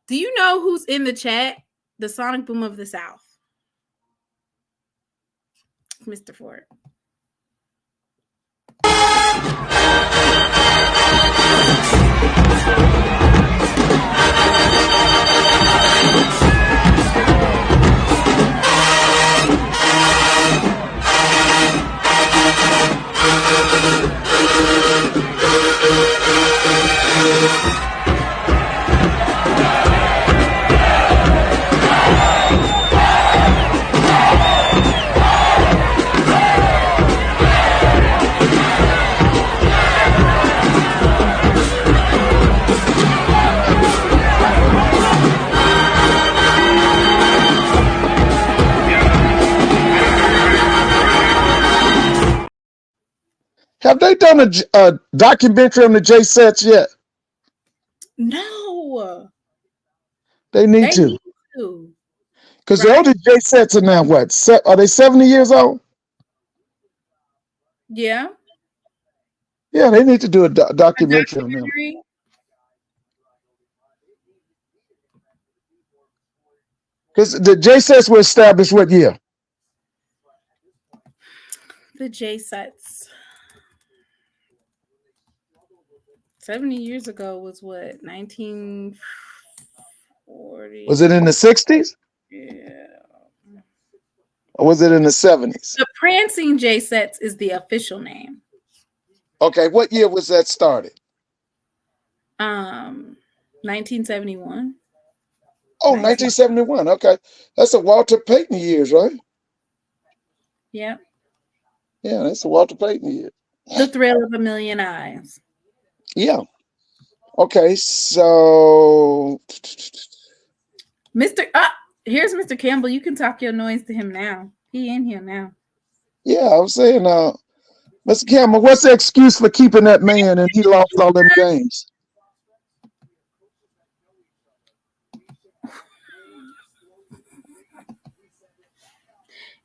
Do you know who's in the chat? The Sonic Boom of the South. Mr. Ford. Have they done a documentary on the J sets yet? No. They need to. Because the oldest J sets are now what? Are they 70 years old? Yeah. Yeah, they need to do a documentary on them. Because the J sets were established what year? The J sets 70 years ago was what? 1940. Was it in the 60s? Yeah. Or was it in the 70s? The Prancing J sets is the official name. Okay, what year was that started? 1971. Oh, 1971. Okay. That's the Walter Payton years, right? Yeah. Yeah, that's the Walter Payton year. The Thrill of a Million Eyes. Yeah. Okay, so here's Mr. Campbell. You can talk your noise to him now. He in here now. Yeah, I was saying, Mr. Campbell, what's the excuse for keeping that man and he lost all them games?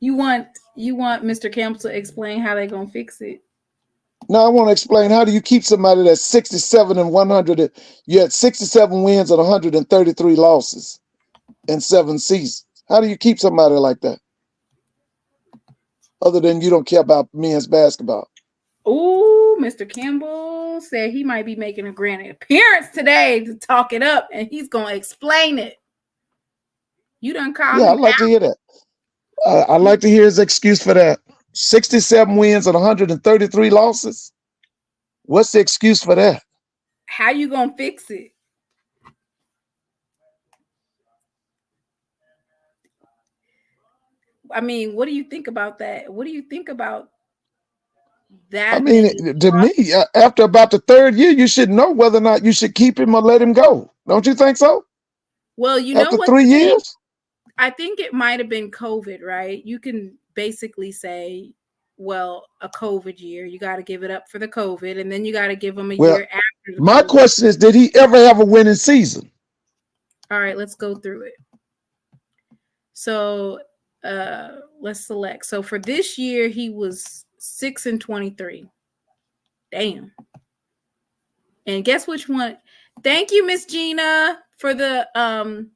You want Mr. Campbell to explain how they're gonna fix it? No, I want to explain, how do you keep somebody that's 67 and 100? You had 67 wins and 133 losses in 7 seasons. How do you keep somebody like that? Other than you don't care about men's basketball. Oh, Mr. Campbell said he might be making a grand appearance today to talk it up, and he's gonna explain it. You done called him. Yeah, I'd like to hear that. I'd like to hear his excuse for that. 67 wins and 133 losses. What's the excuse for that? How you gonna fix it? I mean, what do you think about that? What do you think about that? I mean, to me, after about the 3rd year, you should know whether or not you should keep him or let him go. Don't you think so? Well, you know after what? 3 years? I think it might have been COVID, right? You can basically say, well, a COVID year, you got to give it up for the COVID, and then you got to give them a year after. My question is, did he ever have a winning season? All right, let's go through it. So let's select. So for this year, he was 6-23. Damn. And guess which one? Thank you, Miss Gina, for the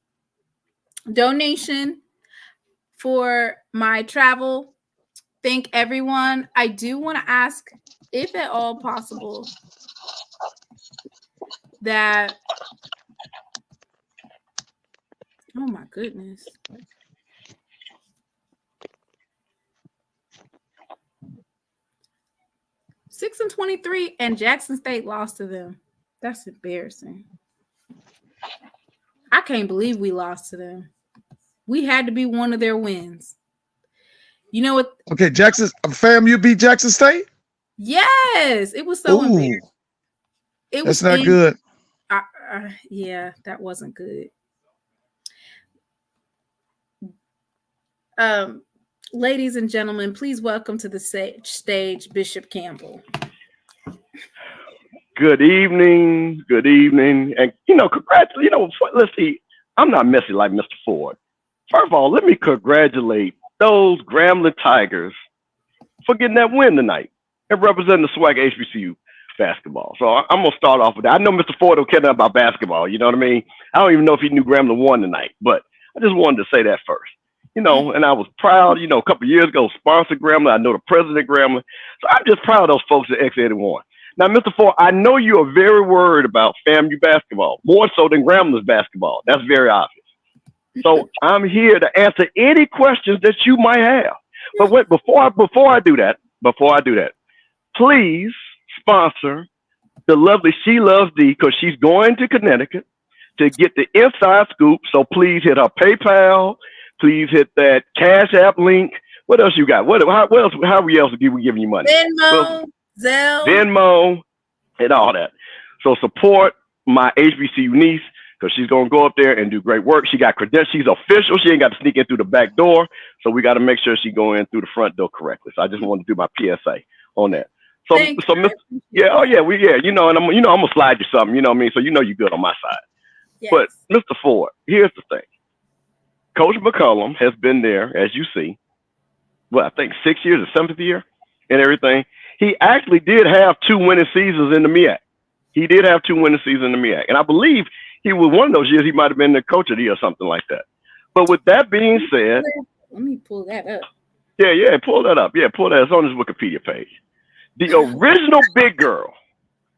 donation for my travel. Thank everyone. I do want to ask, if at all possible, that, oh my goodness. Six and 23, and Jackson State lost to them. That's embarrassing. I can't believe we lost to them. We had to be one of their wins. You know what? Okay, FAMU beat Jackson State? Yes, it was so embarrassing. That's not good. Yeah, that wasn't good. Ladies and gentlemen, please welcome to the stage Bishop Campbell. Good evening, and let's see. I'm not messy like Mr. Ford. First of all, let me congratulate those Grambling Tigers for getting that win tonight and representing the SWAC HBCU basketball. So I'm gonna start off with that. I know Mr. Ford don't care nothing about basketball. You know what I mean? I don't even know if he knew Grambling won tonight, but I just wanted to say that first. And I was proud. A couple of years ago, sponsored Grambling. I know the president of Grambling, so I'm just proud of those folks at X81. Now, Mr. Ford, I know you are very worried about FAMU basketball, more so than Grambling's basketball. That's very obvious. So I'm here to answer any questions that you might have. But wait, before I do that, please sponsor the lovely SheLovesThee, because she's going to Connecticut to get the inside scoop. So please hit her PayPal. Please hit that Cash App link. What else you got? How else are we giving you money? Venmo, and all that. So support my HBCU niece, because she's going to go up there and do great work. She got credentials. She's official. She ain't got to sneak in through the back door. So we got to make sure she go in through the front door correctly. So I just wanted to do my PSA on that. So, and I'm gonna slide you something. You know what I mean? So you're good on my side. Yes. But Mr. Ford, here's the thing. Coach McCullum has been there, as you see. Well, I think 6 years, the 7th year, and everything. He actually did have 2 winning seasons in the MEAC. And I believe he was one of those years he might have been the coach of the year or something like that. But with that being said, let me pull that up. Yeah, pull that up. Yeah, pull that. It's on his Wikipedia page. The original big girl.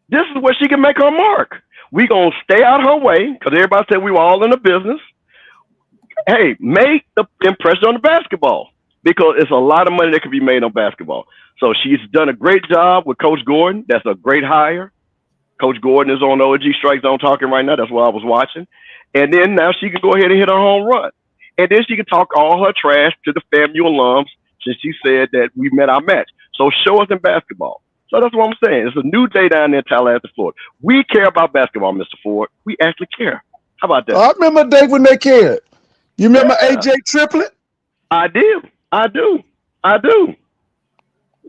This is where she can make her mark. We gonna stay out her way, because everybody said we were all in the business. Hey, make the impression on the basketball, because it's a lot of money that could be made on basketball. So she's done a great job with Coach Gordon. That's a great hire. Coach Gordon is on the OG Strike Zone talking right now. That's what I was watching. And then now she can go ahead and hit her home run. And then she can talk all her trash to the FAMU alums, since she said that we met our match. So show us in basketball. So that's what I'm saying. It's a new day down there in Tallahassee, Florida. We care about basketball, Mr. Ford. We actually care. How about that? I remember a day when they cared. You remember AJ Triplet? I do.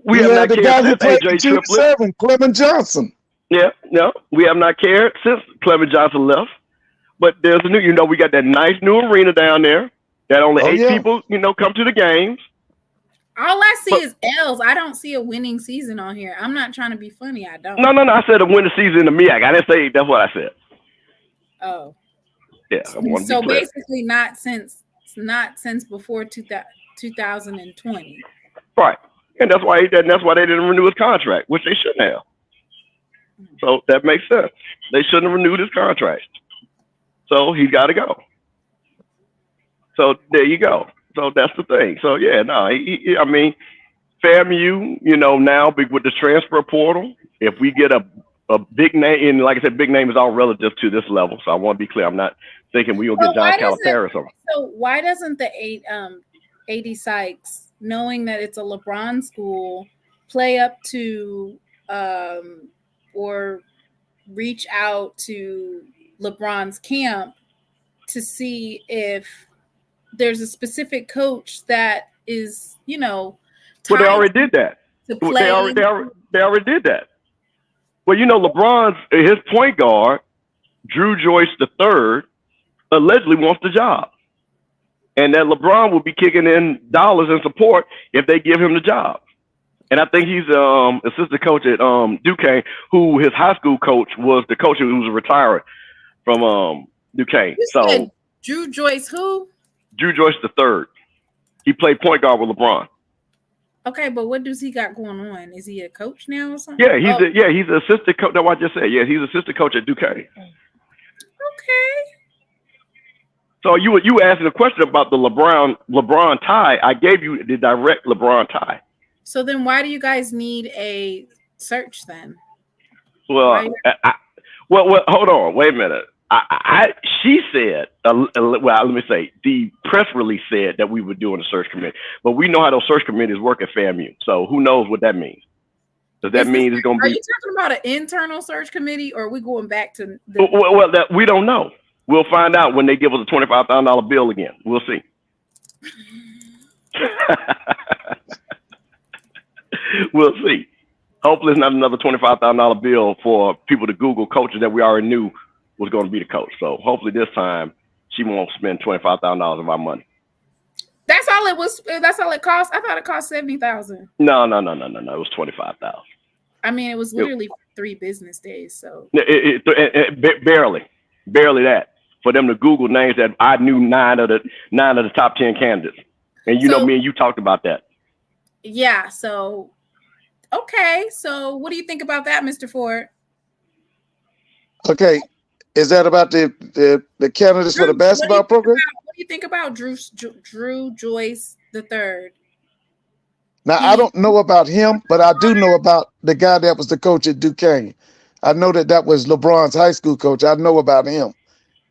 We have not cared since AJ Triplet. Clement Johnson. Yeah, no, we have not cared since Clement Johnson left. But there's a new, we got that nice new arena down there that only 8 people, come to the games. All I see is L's. I don't see a winning season on here. I'm not trying to be funny. I don't. No. I said a winning season in the MEAC. I didn't say that's what I said. Oh. Yeah. So basically, not since before 2020. Right, and that's why they didn't renew his contract, which they shouldn't have. So that makes sense. They shouldn't have renewed his contract. So he's got to go. So there you go. So that's the thing. So yeah, no, FAMU, now with the transfer portal, if we get a big name, and like I said, big name is all relative to this level. So I want to be clear. I'm not thinking we're gonna get John Calipari or something. So why doesn't the AD Sykes, knowing that it's a LeBron school, play up to or reach out to LeBron's camp to see if there's a specific coach that is, well, they already did that. They already did that. Well, LeBron's his point guard, Drew Joyce III, allegedly wants the job, and that LeBron will be kicking in dollars in support if they give him the job. And I think he's assistant coach at Duquesne, who his high school coach was the coach who was retired from Duquesne. So Drew Joyce, who? Drew Joyce III. He played point guard with LeBron. Okay, but what does he got going on? Is he a coach now or something? Yeah, he's an assistant coach. That's what I just said. Yeah, he's assistant coach at Duquesne. Okay. So you asking a question about the LeBron tie. I gave you the direct LeBron tie. So then why do you guys need a search then? Well, well, hold on. Wait a minute. She said, let me say, the press release said that we were doing a search committee, but we know how those search committees work at FAMU. So who knows what that means? Does that mean it's going to be? Are you talking about an internal search committee, or are we going back to Well, that we don't know. We'll find out when they give us a $25,000 bill again. We'll see. We'll see. Hopefully, it's not another $25,000 bill for people to Google coaches that we already knew was going to be the coach. So hopefully this time she won't spend $25,000 of our money. That's all it was. That's all it cost. I thought it cost $70,000. No. It was $25,000. I mean, it was literally 3 business days. So barely that for them to Google names that I knew 9 of the top 10 candidates, and you know me and you talked about that. Yeah. So okay. So what do you think about that, Mr. Ford? Okay, is that about the candidates Drew, for the basketball program? What do you think about Drew Joyce III? Now, I don't know about him, but I do know about the guy that was the coach at Duquesne. I know that was LeBron's high school coach. I know about him,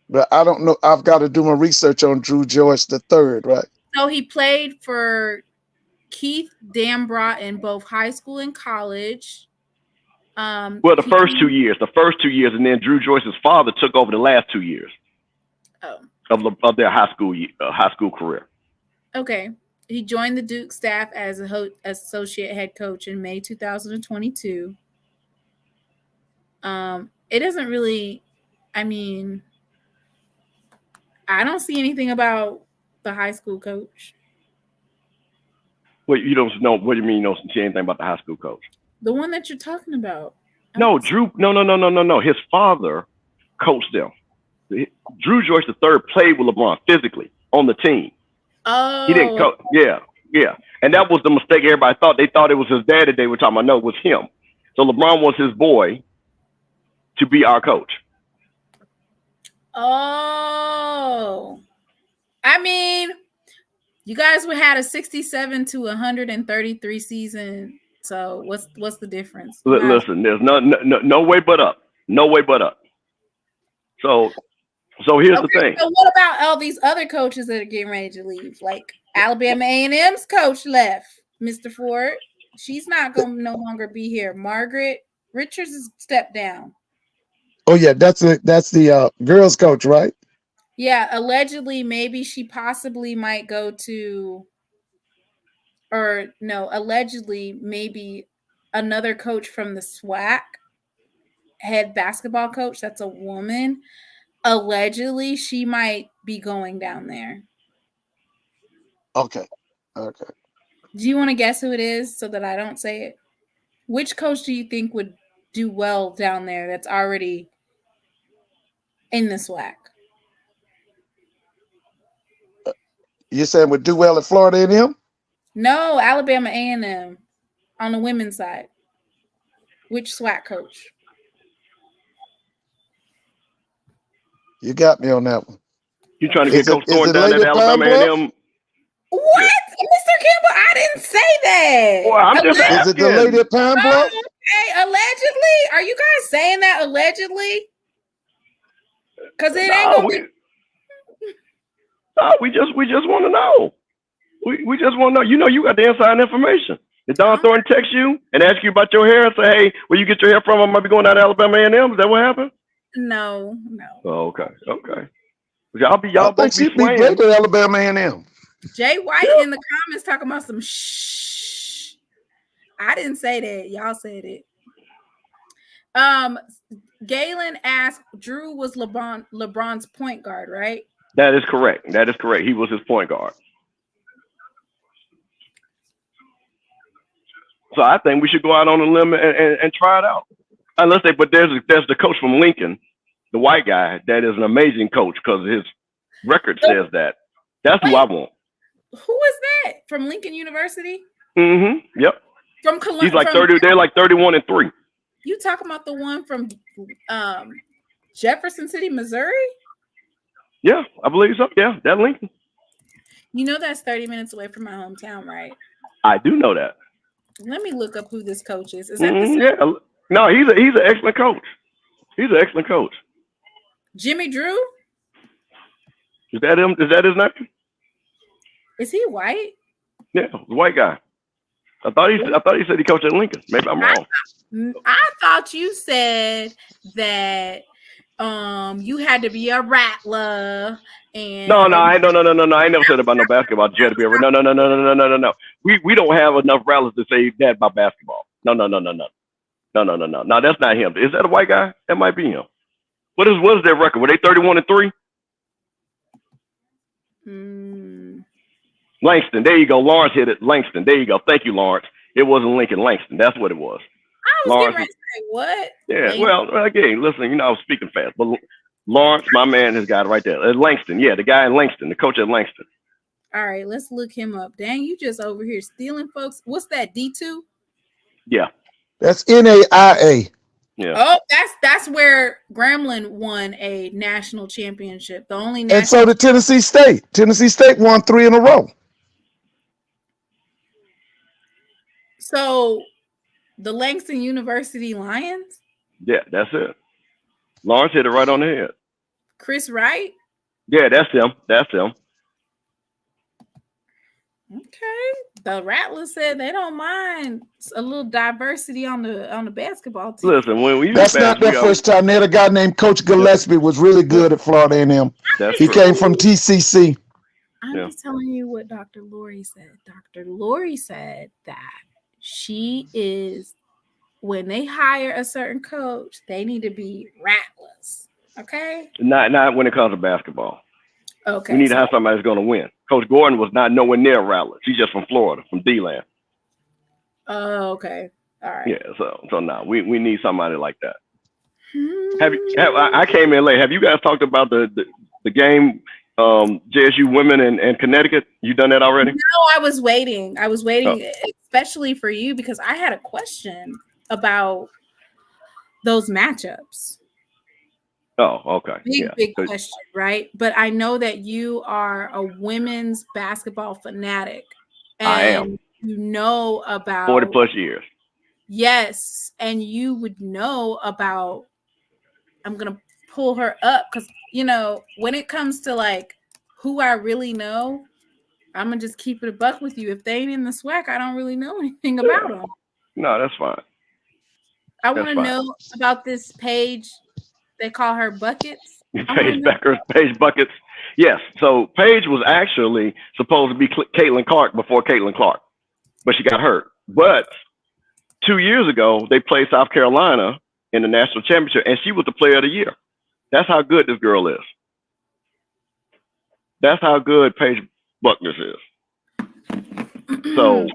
but I don't know. I've got to do my research on Drew Joyce III, right? So he played for Keith Dambrot in both high school and college. Well, the first 2 years, and then Drew Joyce's father took over the last 2 years of their high school career. Okay. He joined the Duke staff as associate head coach in May 2022. It doesn't really, I mean, I don't see anything about the high school coach. Well, you don't know. What do you mean you don't see anything about the high school coach? The one that you're talking about. No, Drew. No. His father coached them. Drew Joyce III played with LeBron physically on the team. Oh, he didn't coach. Yeah. And that was the mistake everybody thought. They thought it was his dad that they were talking about. No, it was him. So LeBron was his boy to be our coach. Oh, I mean, you guys had a 67 to 133 season. So what's the difference? Listen, there's no way but up. No way but up. So here's the thing. So what about all these other coaches that are getting ready to leave? Like Alabama A&M's coach left, Mr. Ford. She's not going to no longer be here. Margaret Richards has stepped down. Oh yeah, that's the girls coach, right? Yeah, allegedly, maybe she possibly might go to, or no, allegedly, maybe another coach from the SWAC, head basketball coach. That's a woman. Allegedly, she might be going down there. Okay. Do you want to guess who it is so that I don't say it? Which coach do you think would do well down there that's already in the SWAC? You saying would do well at Florida A&M? No, Alabama A&M on the women's side. Which SWAC coach? You got me on that one. You trying to get Coach Thorne down at Alabama A&M? What? Mr. Campbell, I didn't say that. Well, I'm just asking. Is it the lady at Pine Bluff? Okay, allegedly? Are you guys saying that allegedly? Because it ain't gonna be. No, we just want to know. We just want to know. You know, you got the inside information. Did Don Thornton text you and ask you about your hair and say, "Hey, where you get your hair from? I might be going down to Alabama A&M." Is that what happened? No. Oh, okay. Y'all both be swaying. Great to Alabama A&M. Jay White in the comments talking about some shh. I didn't say that. Y'all said it. Galen asked, Drew was LeBron's point guard, right? That is correct. He was his point guard. So I think we should go out on a limb and try it out. But there's the coach from Lincoln, the white guy, that is an amazing coach because his record says that. That's who I want. Who is that? From Lincoln University? Mm-hmm. Yep. From Columbia. He's like 30. They're like 31-3. You talking about the one from Jefferson City, Missouri? Yeah, I believe so. Yeah, that Lincoln. You know that's 30 minutes away from my hometown, right? I do know that. Let me look up who this coach is. Is that yeah. No, he's an excellent coach. He's an excellent coach. Jimmy Drew? Is that him? Is that his name? Is he white? Yeah, the white guy. I thought he said he coached at Lincoln. Maybe I'm wrong. I thought you said that you had to be a rattler and No. I never said about no basketball. You had to be a no. We don't have enough rattlers to say that about basketball. No. No, that's not him. Is that a white guy? That might be him. What is their record? Were they 31-3? Langston. There you go. Lawrence hit it. Langston. There you go. Thank you, Lawrence. It wasn't Lincoln. Langston. That's what it was. I was Lawrence, getting ready to say what? Yeah. Well, again, listen. I was speaking fast, but Lawrence, my man, has got it right there. Langston. Yeah, the guy in Langston, the coach at Langston. All right, let's look him up. Dang, you just over here stealing folks. What's that? D2? Yeah. That's NAIA. Yeah. Oh, that's where Grambling won a national championship. The only and so did Tennessee State. Tennessee State won 3 in a row. So the Langston University Lions? Yeah, that's it. Lawrence hit it right on the head. Chris Wright? Yeah, that's him. That's him. Okay. The Rattlers said they don't mind a little diversity on the basketball team. Listen, when we that's not their first time. They had a guy named Coach Gillespie was really good at Florida A&M. He came from TCC. I'm just telling you what Dr. Lori said. Dr. Lori said that she is, when they hire a certain coach, they need to be Rattlers. Okay? Not when it comes to basketball. Okay. We need to have somebody that's going to win. Coach Gordon was not nowhere near Rattler. She's just from Florida, from D-Land. Oh, okay. All right. Yeah, so now we need somebody like that. I came in late. Have you guys talked about the game, JSU women and Connecticut? You done that already? No, I was waiting, especially for you, because I had a question about those matchups. Oh, okay. Big question, right? But I know that you are a women's basketball fanatic. And I am. You know about 40 plus years. Yes. And you would know about, I'm going to pull her up because, when it comes to like who I really know, I'm going to just keep it a buck with you. If they ain't in the SWAC, I don't really know anything about them. No, that's fine. I want to know about this Paige. They call her Buckets. Paige Buckets. Yes. So Paige was actually supposed to be Caitlin Clark before Caitlin Clark, but she got hurt. But 2 years ago, they played South Carolina in the national championship, and she was the player of the year. That's how good this girl is. That's how good Paige Buckners is. So,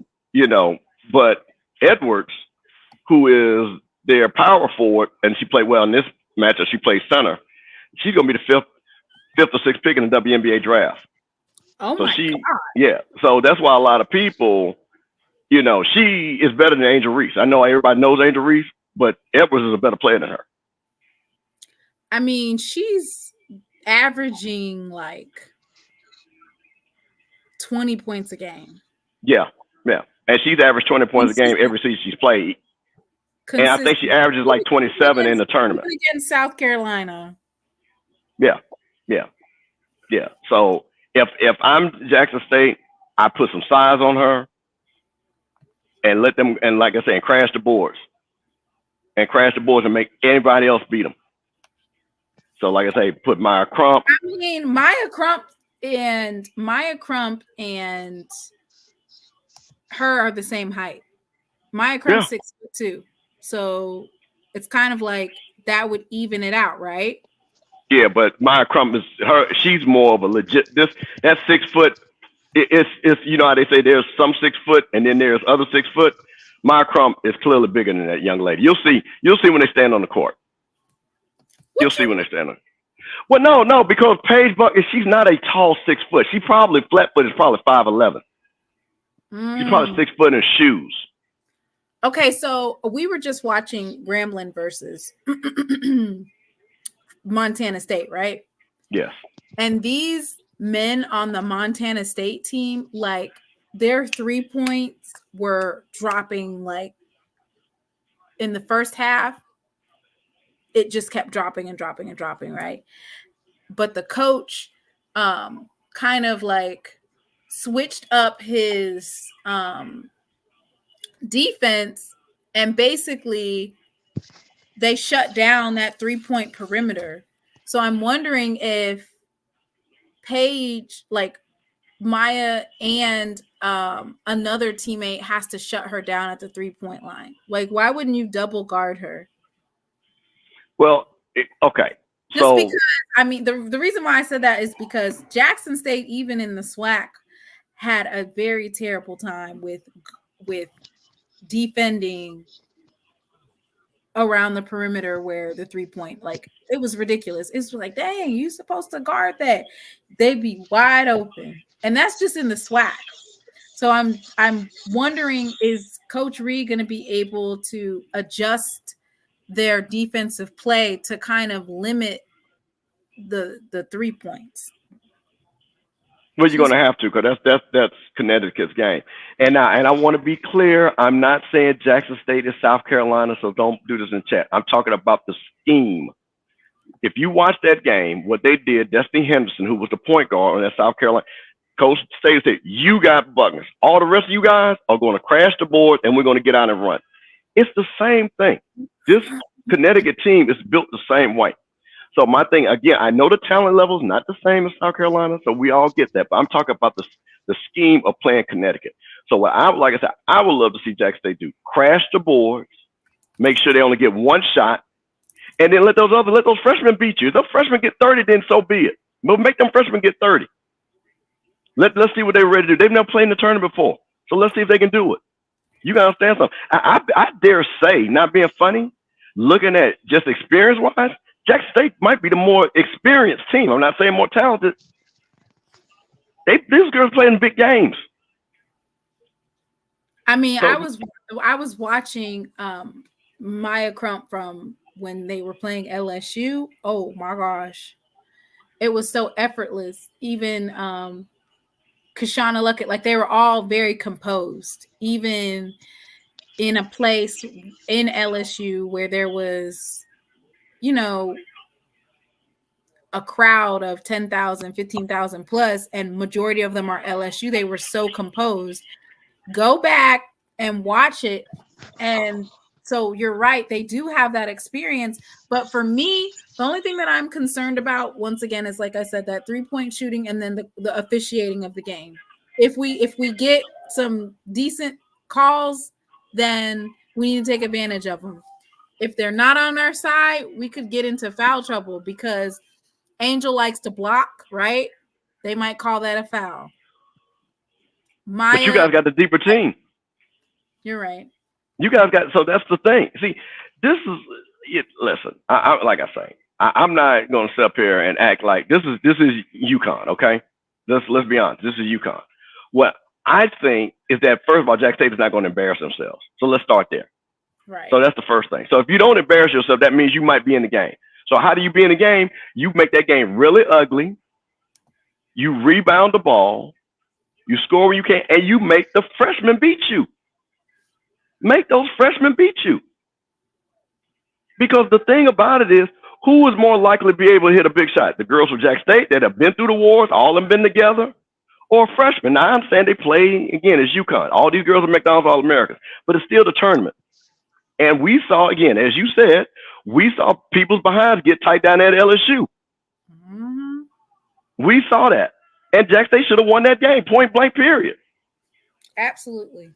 but Edwards, who is their power forward, and she played well in this matchup, she played center. She's gonna be the fifth or sixth pick in the WNBA draft. Oh my God. Yeah. So that's why a lot of people, she is better than Angel Reese. I know everybody knows Angel Reese, but Edwards is a better player than her. I mean, she's averaging like 20 points a game. Yeah. And she's averaged 20 points a game every season she's played. And I think she averages like 27 in the tournament. Against South Carolina. Yeah. So if I'm Jackson State, I put some size on her and let them, and like I said, crash the boards and make anybody else beat them. So like I say, put Maya Crump. I mean, Maya Crump and her are the same height. Maya Crump 6'2". So it's kind of like that would even it out, right? Yeah, but Maya Crump she's more of a legit, that's 6 foot. It's how they say there's some 6 foot and then there's other 6 foot. Maya Crump is clearly bigger than that young lady. You'll see when they stand on the court. You'll see when they stand on. Well, no, because Paige Buckner, she's not a tall 6 foot. She probably flat-footed is probably 5'11". She's probably 6 foot in shoes. Okay, so we were just watching Grambling versus Montana State, right? Yes. And these men on the Montana State team, like their 3 points were dropping like in the first half. It just kept dropping and dropping and dropping, right? But the coach kind of like switched up his defense, and basically they shut down that 3-point perimeter. So I'm wondering if Paige, like Maya and another teammate has to shut her down at the 3-point line. Like, why wouldn't you double guard her? Well, okay. Just because, I mean, the reason why I said that is because Jackson State, even in the SWAC, had a very terrible time with defending around the perimeter where the 3-point, like, it was ridiculous. It's like, dang, you supposed to guard that. They'd be wide open. And that's just in the SWAC. So I'm wondering, is Coach Reed going to be able to adjust their defensive play to kind of limit the 3 points? Well, you're going to have to, because that's Connecticut's game. And I want to be clear. I'm not saying Jackson State is South Carolina, so don't do this in chat. I'm talking about the scheme. If you watch that game, what they did, Destiny Henderson, who was the point guard on that South Carolina, Coach State said, you got buckets. All the rest of you guys are going to crash the board, and we're going to get out and run. It's the same thing. This Connecticut team is built the same way. So my thing, again, I know the talent level is not the same as South Carolina, so we all get that. But I'm talking about the scheme of playing Connecticut. So what like I said, I would love to see Jackson State do: crash the boards, make sure they only get one shot, and then let those freshmen beat you. If those freshmen get 30, then so be it. But make them freshmen get 30. Let's see what they're ready to do. They've never played in the tournament before, so let's see if they can do it. You gotta understand something. I dare say, not being funny, looking at just experience-wise, Jackson State might be the more experienced team. I'm not saying more talented. These girls playing big games. I mean, so, I was watching Maya Crump from when they were playing LSU. Oh my gosh, it was so effortless. Even Kashana Luckett, like, they were all very composed, even in a place in LSU where there was, you know, a crowd of 10,000, 15,000 plus, and majority of them are LSU. They were so composed. Go back and watch it. And so you're right, they do have that experience. But for me, the only thing that I'm concerned about, once again, is, like I said, that 3-point shooting and then the officiating of the game. If we get some decent calls, then we need to take advantage of them. If they're not on our side, we could get into foul trouble because Angel likes to block, right? They might call that a foul. Maya, but you guys got the deeper team. You're right. You guys got, so that's the thing. See, this is it. Listen, like I say, I'm not going to sit up here and act like this is UConn. Okay, let's be honest. This is UConn. What I think is that, first of all, Jackson State is not going to embarrass themselves. So let's start there. Right. So that's the first thing. So if you don't embarrass yourself, that means you might be in the game. So how do you be in the game? You make that game really ugly. You rebound the ball. You score when you can, and you make the freshmen beat you. Make those freshmen beat you. Because the thing about it is, who is more likely to be able to hit a big shot? The girls from Jackson State that have been through the wars, all of them been together, or freshmen? Now, I'm saying they play, again, as UConn. All these girls are McDonald's All-Americans, but it's still the tournament. And we saw, again, as you said, we saw people's behinds get tight down at LSU. Mm-hmm. We saw that. And Jackson State should have won that game, point blank, period. Absolutely.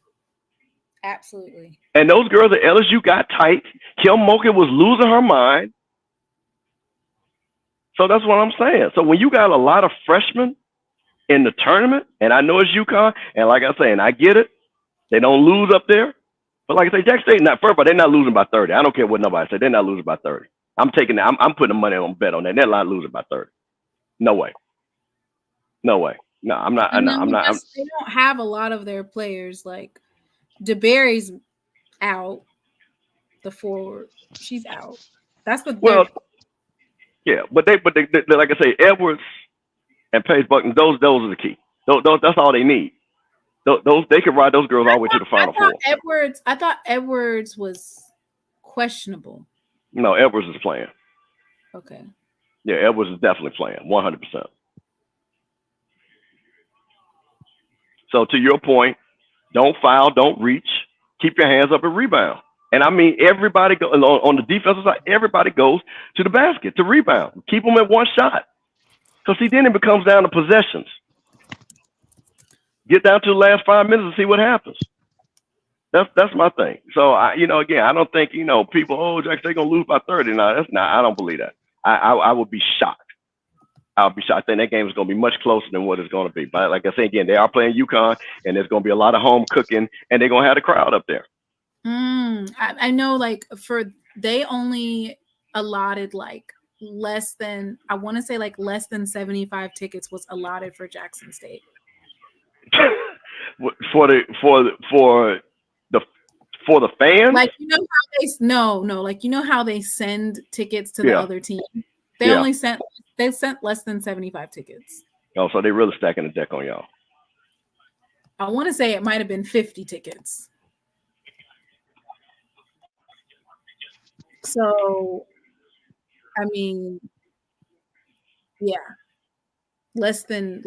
Absolutely. And those girls at LSU got tight. Kim Mulkey was losing her mind. So that's what I'm saying. So when you got a lot of freshmen in the tournament, and I know it's UConn, and like I say, and I get it, they don't lose up there. But like I say, Jackson State, not first, but they're not losing by 30. I don't care what nobody said. They're not losing by 30. I'm taking that. I'm putting the money on bet on that. They're not losing by 30. No way. No way. No, I'm not. I'm not. They don't have a lot of their players. Like DeBerry's out. The forward, she's out. That's what. Well, yeah, but they, like I say, Edwards and Paige Buckner, those are the key. Those that's all they need. Those they could ride those girls all the way to the Final Four. I thought Edwards was questionable. No, Edwards is playing. Okay. Yeah, Edwards is definitely playing, 100%. So to your point, don't foul, don't reach. keep your hands up and rebound. And I mean, everybody on the defensive side, everybody goes to the basket to rebound. Keep them at one shot. Because see, then it becomes down to possessions. Get down to the last 5 minutes and see what happens. That's my thing. So again, I don't think people. Jackson, they're gonna lose by 30. No, that's not. I don't believe that. I would be shocked. I'll be shocked. I think that game is going to be much closer than what it's going to be. But like I say again, they are playing UConn, and there's going to be a lot of home cooking, and they're going to have the crowd up there. I know, they only allotted less than 75 tickets was allotted for Jackson State. for the fans, how they send tickets to the other team. They sent less than 75 tickets. Oh, so they really stacking the deck on y'all. I want to say it might have been 50 tickets. So, I mean, yeah, less than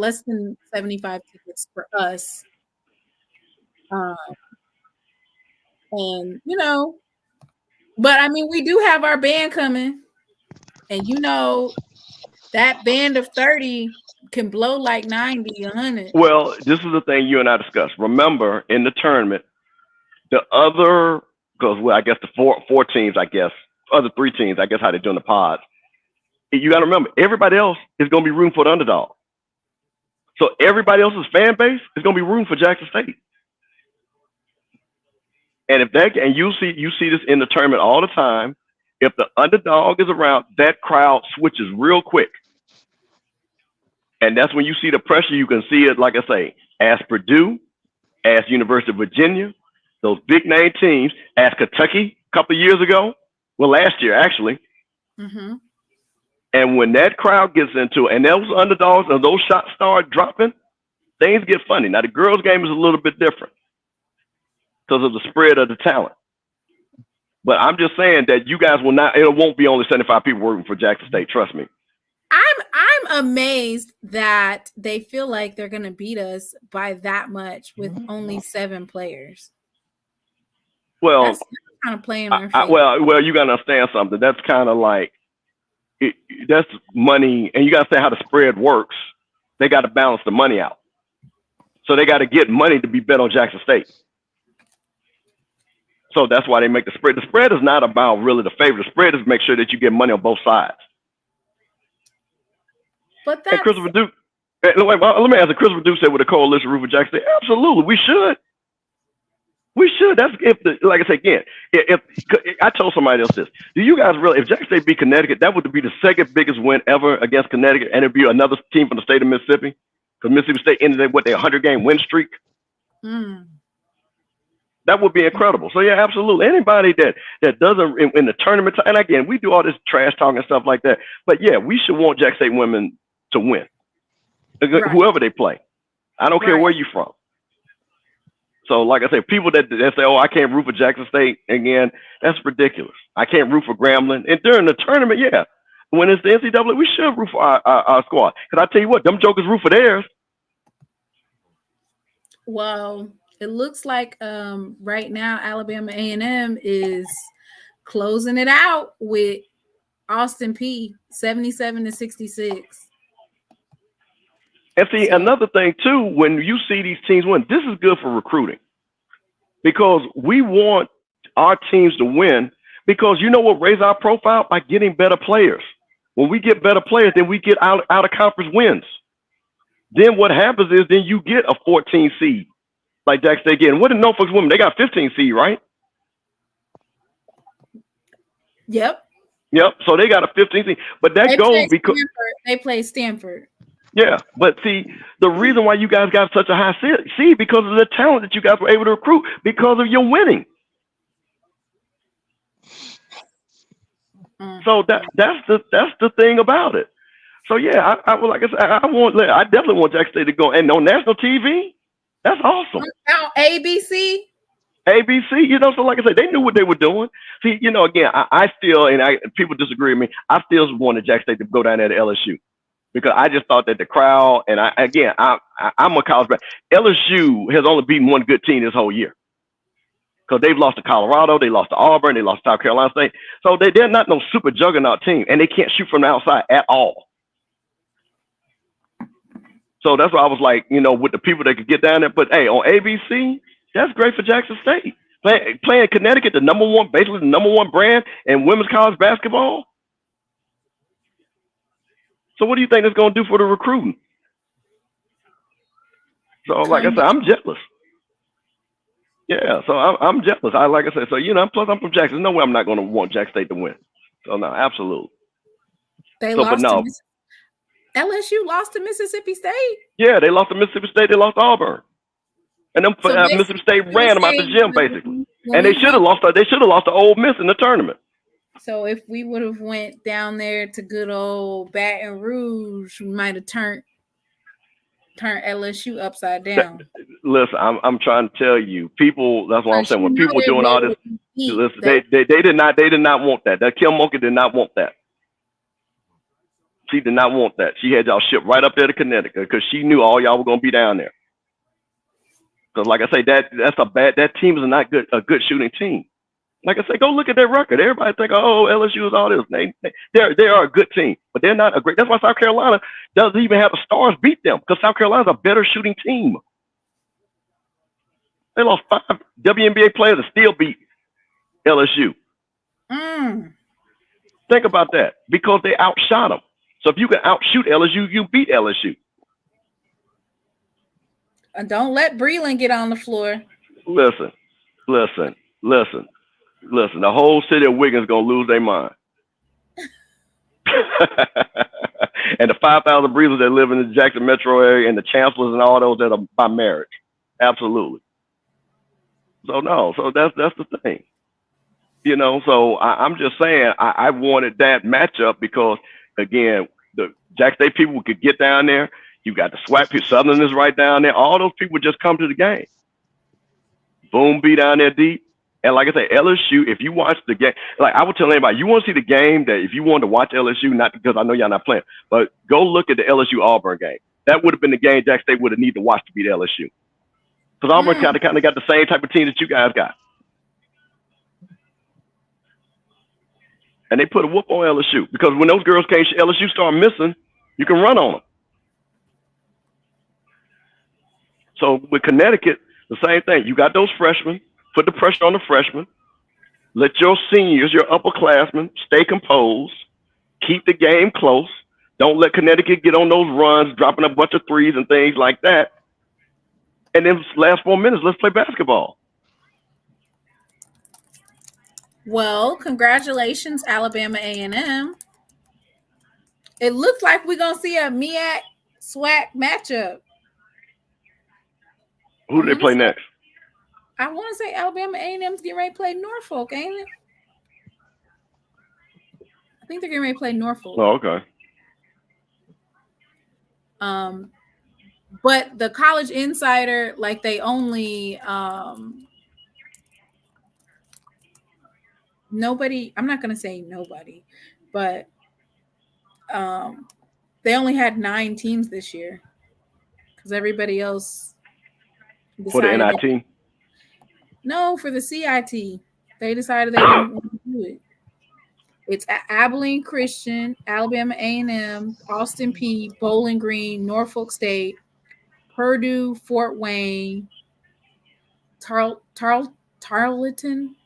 75 tickets for us. And but I mean, we do have our band coming, and that band of 30 can blow like 90, 100. Well, this is the thing you and I discussed. Remember, in the tournament, the other, I guess the four teams, other 3 teams, I guess how they're doing the pods. You got to remember, everybody else is going to be rooting for the underdog. So everybody else's fan base is going to be rooting for Jackson State. And you see this in the tournament all the time. If the underdog is around, that crowd switches real quick. And that's when you see the pressure. You can see it, like I say, as Purdue, as University of Virginia, those big name teams, as Kentucky a couple of years ago. Well, last year, actually. Mm-hmm. And when that crowd gets into it, and those underdogs and those shots start dropping, things get funny. Now, the girls' game is a little bit different because of the spread of the talent. But I'm just saying that you guys will not, it won't be only 75 people working for Jackson State. Trust me. I'm amazed that they feel like they're going to beat us by that much with only 7 players. Well, that's kind of playing our favor. Well, you got to understand something. That's kind of like, that's money, and you got to say how the spread works. They got to balance the money out. So they got to get money to be bet on Jackson State. So that's why they make the spread. The spread is not about really the favor. The spread is make sure that you get money on both sides. But that's... And Christopher Duke, let me ask you, Christopher Duke said with a coalition root for Jackson State. Absolutely, we should. We should. That's like I say again, if I told somebody else this, do you guys really, if Jackson State beat Connecticut, that would be the second biggest win ever against Connecticut, and it'd be another team from the state of Mississippi, because Mississippi State ended with their 100-game win streak. That would be incredible. So yeah, absolutely. Anybody that doesn't in the tournament, and again, we do all this trash talking and stuff like that, but yeah, we should want Jackson State women to win, whoever they play. I don't care where you're from. So, like I said, people that say, "Oh, I can't root for Jackson State," again, that's ridiculous. I can't root for Grambling. And during the tournament, yeah, when it's the NCAA, we should root for our squad. Because I tell you what, them jokers root for theirs. Well, it looks like right now Alabama A&M is closing it out with Austin Peay 77-66. And see, another thing, too, when you see these teams win, this is good for recruiting because we want our teams to win because you know what raises our profile? By getting better players. When we get better players, then we get out of conference wins. Then what happens is then you get a 14 seed like Jackson State again. What did Norfolk's women? They got 15 seed, right? Yep. So they got a 15 seed. But that goes because they play Stanford. Yeah, but see, the reason why you guys got such a high seed because of the talent that you guys were able to recruit because of your winning. So that's the thing about it. So yeah, like I said, I definitely want Jackson State to go and on national TV. That's awesome. Now ABC, so like I said, they knew what they were doing. See, again, I still, and people disagree with me. I still wanted Jackson State to go down there to LSU. Because I just thought that the crowd, and I'm a college back. LSU has only beaten one good team this whole year. because they've lost to Colorado, they lost to Auburn, they lost to South Carolina State. So they're not no super juggernaut team, and they can't shoot from the outside at all. So that's why I was like, with the people that could get down there. But hey, on ABC, that's great for Jackson State. Playing Connecticut, basically the number one brand in women's college basketball. So what do you think that's going to do for the recruiting? So like I said, I'm jealous. Yeah, so I'm jealous. Like I said, so plus I'm from Jackson. There's no way I'm not going to want Jackson State to win. So no, absolutely. They lost to LSU lost to Mississippi State. Yeah, they lost to Mississippi State. They lost to Auburn, and them Mississippi State ran them out the gym basically. And they should have lost. They should have lost to Ole Miss in the tournament. So if we would have went down there to good old Baton Rouge, we might have turned LSU upside down. Listen, I'm trying to tell you, people. That's what I'm saying. When people were doing all this, listen, they did not want that. That Kim Mulkey did not want that. She did not want that. She had y'all shipped right up there to Connecticut because she knew all y'all were going to be down there. Because, like I say, that team is not a good shooting team. Like I say, go look at their record. Everybody think, oh, LSU is all this. They are a good team, but they're not a great. That's why South Carolina doesn't even have the Stars beat them because South Carolina's a better shooting team. They lost 5 WNBA players and still beat LSU. Think about that because they outshot them. So if you can outshoot LSU, you beat LSU. And don't let Breland get on the floor. Listen. The whole city of Wiggins gonna lose their mind. And the 5,000 breezers that live in the Jackson metro area and the chancellors and all those that are by marriage. Absolutely. So that's the thing. So I'm just saying I wanted that matchup because again, the Jackson State people could get down there. You got the SWAC people, Southern is right down there. All those people just come to the game. Boom, be down there deep. And like I say, LSU, if you watch the game, like I would tell anybody, you want to see the game that if you wanted to watch LSU, not because I know y'all not playing, but go look at the LSU Auburn game. That would have been the game Jackson State would have needed to watch to beat LSU. Because Auburn kind of got the same type of team that you guys got. And they put a whoop on LSU because when those girls came, LSU start missing, you can run on them. So with Connecticut, the same thing. You got those freshmen. Put the pressure on the freshmen. Let your seniors, your upperclassmen, stay composed. Keep the game close. Don't let Connecticut get on those runs, dropping a bunch of threes and things like that. And then last 4 minutes, let's play basketball. Well, congratulations, Alabama A&M. It looks like we're going to see a MEAC SWAC matchup. Who do they play next? I want to say Alabama A&M's getting ready to play Norfolk, ain't it? I think they're getting ready to play Norfolk. Oh, okay. But the College Insider, like they only nobody, I'm not going to say nobody, but they only had 9 teams this year because everybody else for the NIT? No, for the CIT. They decided they didn't want to do it. It's Abilene Christian, Alabama A&M, Austin Peay, Bowling Green, Norfolk State, Purdue, Fort Wayne, Tarleton.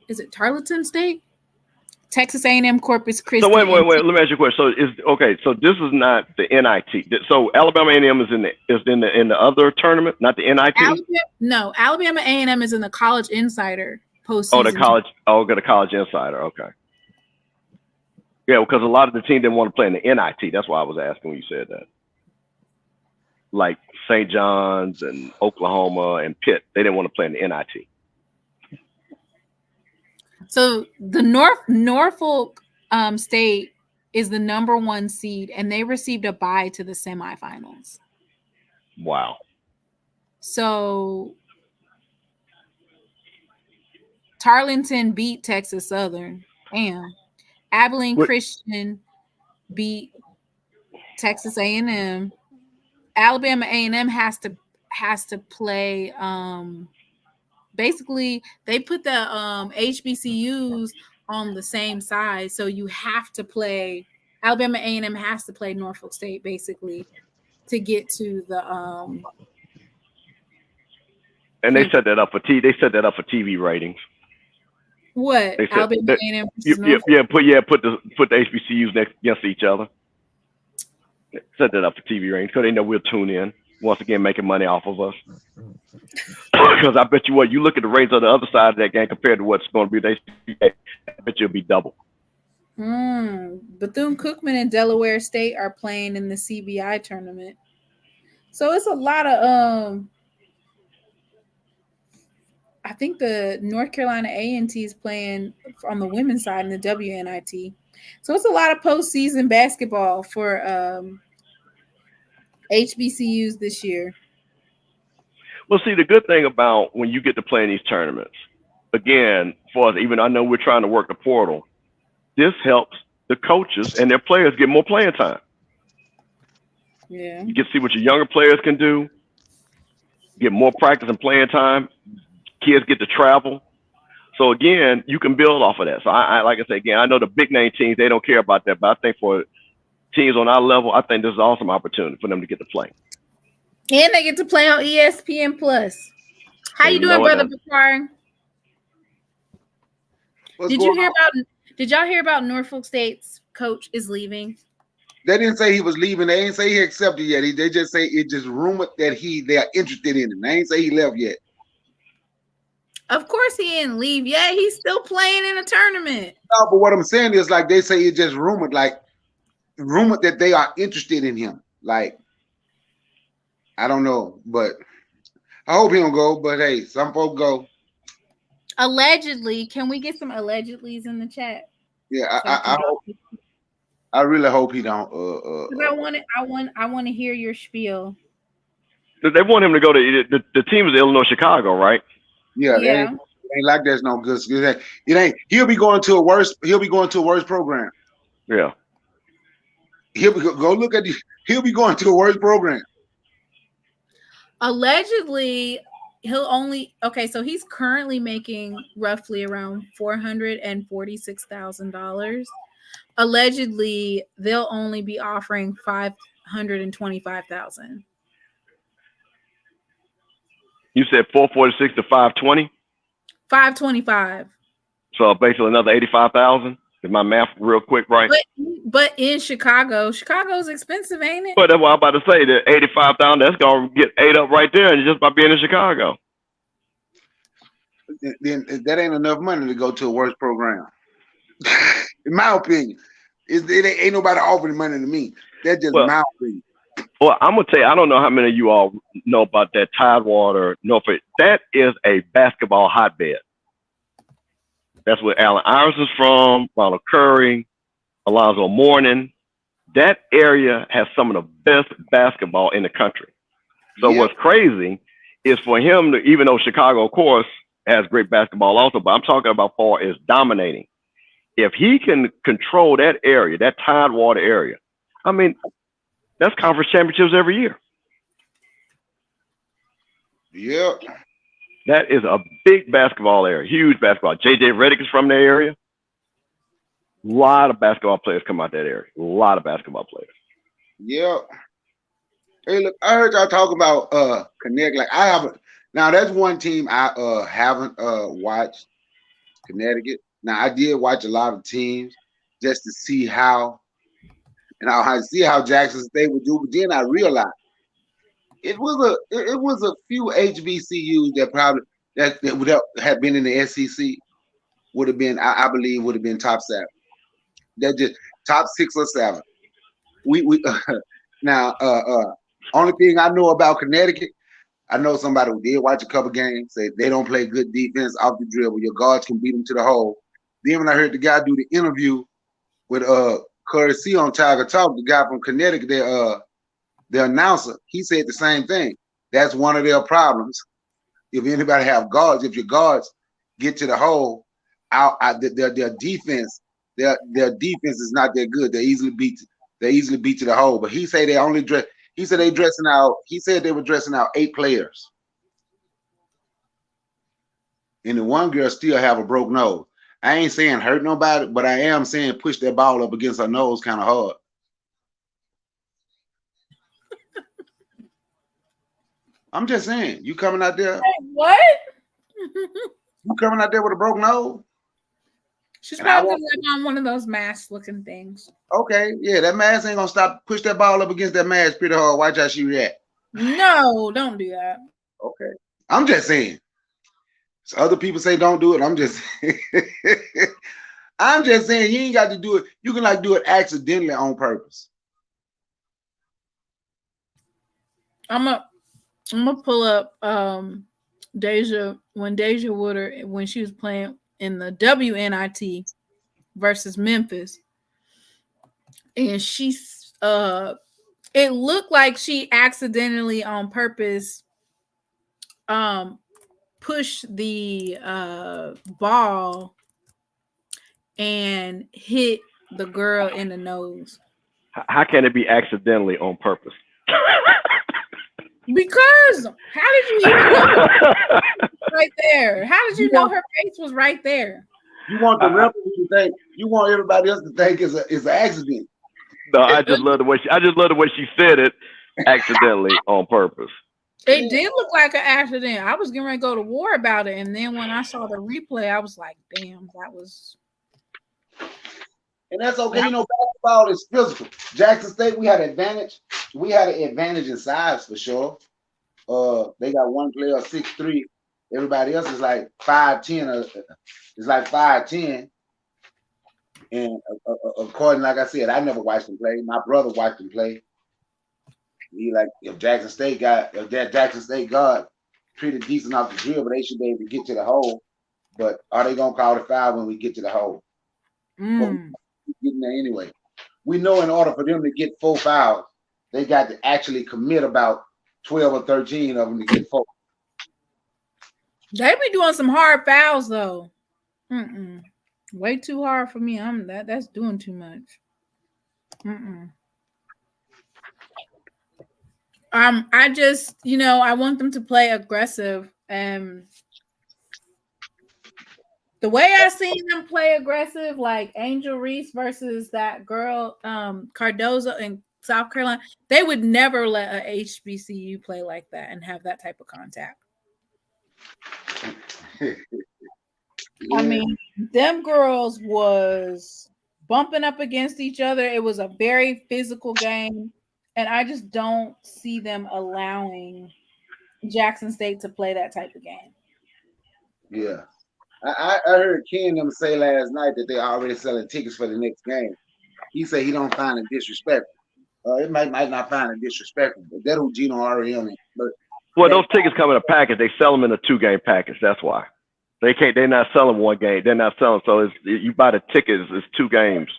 Is it Tarleton State? Texas A&M, Corpus Christi. So wait. Let me ask you a question. So this is not the NIT. So Alabama A&M is in the other tournament, not the NIT. Alabama A&M is in the College Insider postseason. Oh, the College Insider. Okay. Yeah, because a lot of the team didn't want to play in the NIT. That's why I was asking when you said that. Like St. John's and Oklahoma and Pitt, they didn't want to play in the NIT. So the Norfolk State is the number 1 seed, and they received a bye to the semifinals. Wow. So Tarleton beat Texas Southern. Damn. Abilene Christian beat Texas A&M. Alabama A&M has to play basically they put the HBCUs on the same side, so you have to play. Alabama A&M has to play Norfolk State basically to get to the And they set that up for TV ratings. What? They said Alabama that, A&M versus Norfolk? put the HBCUs next against each other. Set that up for TV ratings because they know we'll tune in once again, making money off of us. Because I bet you what, you look at the ratings on the other side of that game compared to what's going to be the HBCU, I bet you'll be double. Bethune-Cookman and Delaware State are playing in the CBI tournament, so it's a lot of I think the North Carolina A&T is playing on the women's side in the WNIT. So it's a lot of postseason basketball for HBCUs this year. Well, see, the good thing about when you get to play in these tournaments, again, for us, even I know we're trying to work the portal, this helps the coaches and their players get more playing time. Yeah. You get to see what your younger players can do, get more practice and playing time. Kids get to travel. So again, you can build off of that. So I like I said, again, I know the big name teams, they don't care about that, but I think for teams on our level, I think this is an awesome opportunity for them to get to play. And they get to play on ESPN Plus. How you doing, Brother Bakar? Did y'all hear about Norfolk State's coach is leaving? They didn't say he was leaving. They didn't say he accepted yet. They just say it just rumored that they are interested in him. They ain't say he left yet. Of course he didn't leave yet. He's still playing in a tournament. No, but what I'm saying is like they say it just rumored that they are interested in him. Like, I don't know, but I hope he don't go. But hey, some folks go. Allegedly, can we get some allegedlys in the chat? Yeah, I really hope he don't. I want to hear your spiel. They want him to go to the team is Illinois Chicago, right? Yeah. It ain't like there's no good. It ain't. He'll be going to a worse program. Yeah. He'll be going to a worse program. Allegedly, so he's currently making roughly around $446,000. Allegedly, they'll only be offering $525,000. You said 446 to 520? 525. So basically another 85,000. Is my math real quick, right? But in Chicago's expensive, ain't it? But that's what I'm about to say. The 85,000, that's gonna get ate up right there, and just by being in Chicago. Then that ain't enough money to go to a worse program. In my opinion, it ain't nobody offering money to me. That's just my opinion. Well, I'm gonna tell you, I don't know how many of you all know about that Tidewater, Norfolk. That is a basketball hotbed. That's where Allen Iverson's from, Ronald Curry, Alonzo Mourning. That area has some of the best basketball in the country. So what's crazy is for him to, even though Chicago, of course, has great basketball also, but I'm talking about far as dominating. If he can control that area, that Tidewater area, I mean, that's conference championships every year. Yeah. That is a big basketball area, huge basketball. J.J. Redick is from that area. A lot of basketball players come out that area. A lot of basketball players. Yeah. Hey, look, I heard y'all talk about Connecticut. Like I haven't. Now that's one team I haven't watched, Connecticut. Now I did watch a lot of teams just to see how Jackson State would do. But then I realized it was a few HBCUs that probably that would have been in the SEC would have been, I believe, would have been top 7. That just top 6 or 7. We now only thing I know about Connecticut, I know somebody who did watch a couple games, say they don't play good defense off the dribble. Your guards can beat them to the hole. Then when I heard the guy do the interview with Curry C on Tiger Talk, the guy from Connecticut, the announcer, he said the same thing. That's one of their problems. If anybody have guards, if your guards get to the hole, their defense is not that good. They easily beat to the hole. But he said they only dress. He said they dressing out. He said they were dressing out 8 players. and the one girl still have a broke nose. I ain't saying hurt nobody, but I am saying push that ball up against her nose kind of hard. I'm just saying, you coming out there? What? You coming out there with a broke nose? She's probably on one of those mask-looking things. Okay, yeah, that mask ain't gonna stop. Push that ball up against that mask pretty hard. Watch how she react. No, don't do that. Okay, I'm just saying. So other people say don't do it. I'm just, I'm just saying you ain't got to do it. You can like do it accidentally on purpose. I'm gonna pull up Deja Wooder when she was playing in the WNIT versus Memphis, and she's it looked like she accidentally on purpose pushed the ball and hit the girl in the nose. How can it be accidentally on purpose? Because how did you even know right there? How did you know her face was right there? You want the referee to think. You want everybody else to think it's an accident. No, I just love the way she said it, accidentally on purpose. It did look like an accident. I was getting ready to go to war about it, and then when I saw the replay, I was like, "Damn, that was." And that's okay. You know, basketball is physical. Jackson State, we had an advantage. We had an advantage in size for sure. They got one player 6'3". Everybody else is like 5'10". It's like 5'10". And according, like I said, I never watched him play. My brother watched him play. He like if Jackson State guard pretty decent off the drill, but they should be able to get to the hole. But are they gonna call the foul when we get to the hole? Getting there anyway. We know in order for them to get 4 fouls, they got to actually commit about 12 or 13 of them to get 4. They be doing some hard fouls though. Way too hard for me. That's doing too much. I just, I want them to play aggressive. The way I seen them play aggressive, like Angel Reese versus that girl, Cardozo in South Carolina, they would never let a HBCU play like that and have that type of contact. I mean, them girls was bumping up against each other. It was a very physical game, and I just don't see them allowing Jackson State to play that type of game. Yeah. I heard Ken them say last night that they're already selling tickets for the next game. He said he don't find it disrespectful. It might not find it disrespectful, but that's what Gino already on it. Well, those tickets come in a package. They sell them in a 2-game package. That's why they can't. They're not selling 1 game. They're not selling. So you buy the tickets. It's 2 games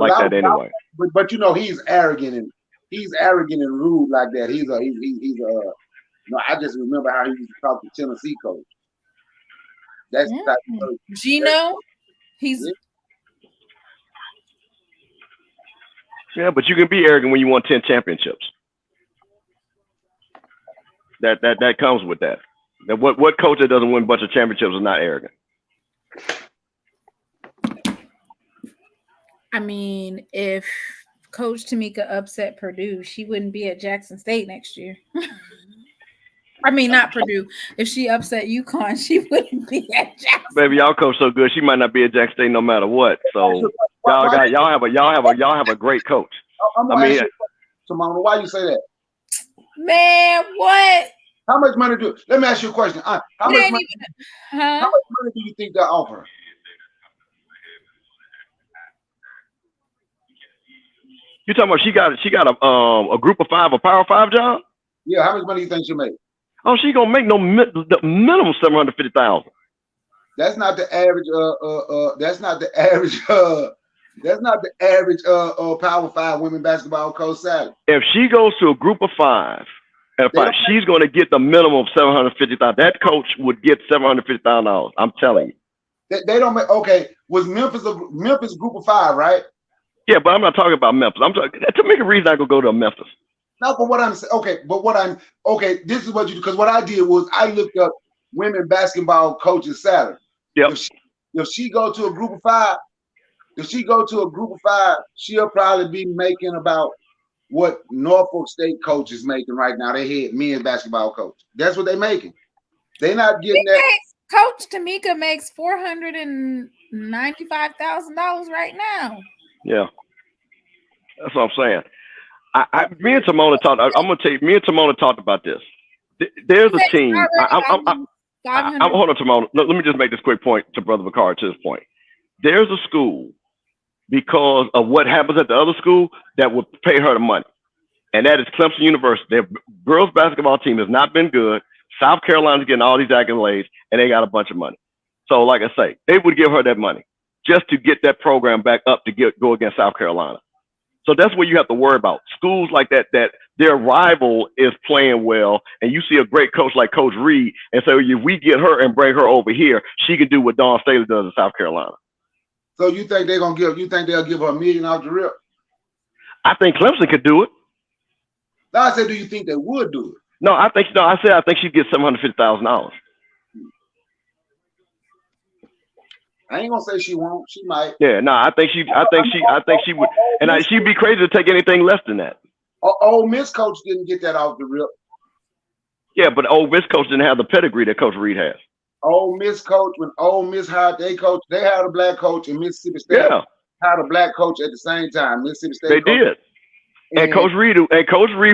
like that anyway. But he's arrogant and rude like that. He's I just remember how he used to talk to Tennessee coach. That's Gino. He's yeah, but you can be arrogant when you won 10 championships. That comes with that. What coach that doesn't win a bunch of championships is not arrogant? I mean, if Coach Tamika upset Purdue, she wouldn't be at Jackson State next year. I mean, not Purdue. If she upset UConn, she wouldn't be at Jackson. Baby, y'all coach so good, she might not be at Jackson State no matter what. So y'all have a great coach. Simona, why you say that? Man, what? How much money let me ask you a question. How much money do you think they're offering? You talking about she got a group of 5, a Power 5 job? Yeah, how much money do you think she'll make? Oh, she gonna make the minimum $750,000. That's not the average. That's not the average. That's not the average. Power 5 women basketball coach salary. If she goes to a group of 5, she's going to get the minimum of $750,000. That coach would get $750,000. I'm telling you. They don't make. Okay, was Memphis group of 5, right? Yeah, but I'm not talking about Memphis. I'm talking to make a reason I could go to Memphis. No, but what I'm saying, okay, this is what you do, because what I did was I looked up women basketball coach's salary. Yep. If she go to a group of five, she'll probably be making about what Norfolk State coach is making right now. They head men's basketball coach. That's what they're making. They're not getting that. Coach Tamika makes $495,000 right now. Yeah, that's what I'm saying. Me and Timona talked. I'm gonna tell you. Me and Timona talked about this. There's a team. Hold on, Timona. Let me just make this quick point to Brother Bakar to this point. There's a school, because of what happens at the other school, that would pay her the money, and that is Clemson University. Their girls basketball team has not been good. South Carolina's getting all these accolades, and they got a bunch of money. So, like I say, they would give her that money just to get that program back up to go against South Carolina. So that's what you have to worry about. Schools like that their rival is playing well, and you see a great coach like Coach Reed, and so if we get her and bring her over here, she can do what Dawn Staley does in South Carolina. So you think they'll give her $1 million off the rip? I think Clemson could do it. No, I said, do you think they would do it? No, I think she'd get $750,000. I ain't gonna say she won't. She might. Yeah, no, I think she would, and she'd be crazy to take anything less than that. Ole Miss coach didn't get that off the rip. Yeah, but Ole Miss coach didn't have the pedigree that Coach Reed has. Ole Miss coach, when Ole Miss hired their coach, they hired a black coach, and Mississippi State hired a black coach at the same time. Mississippi State. They did. And Coach Reed,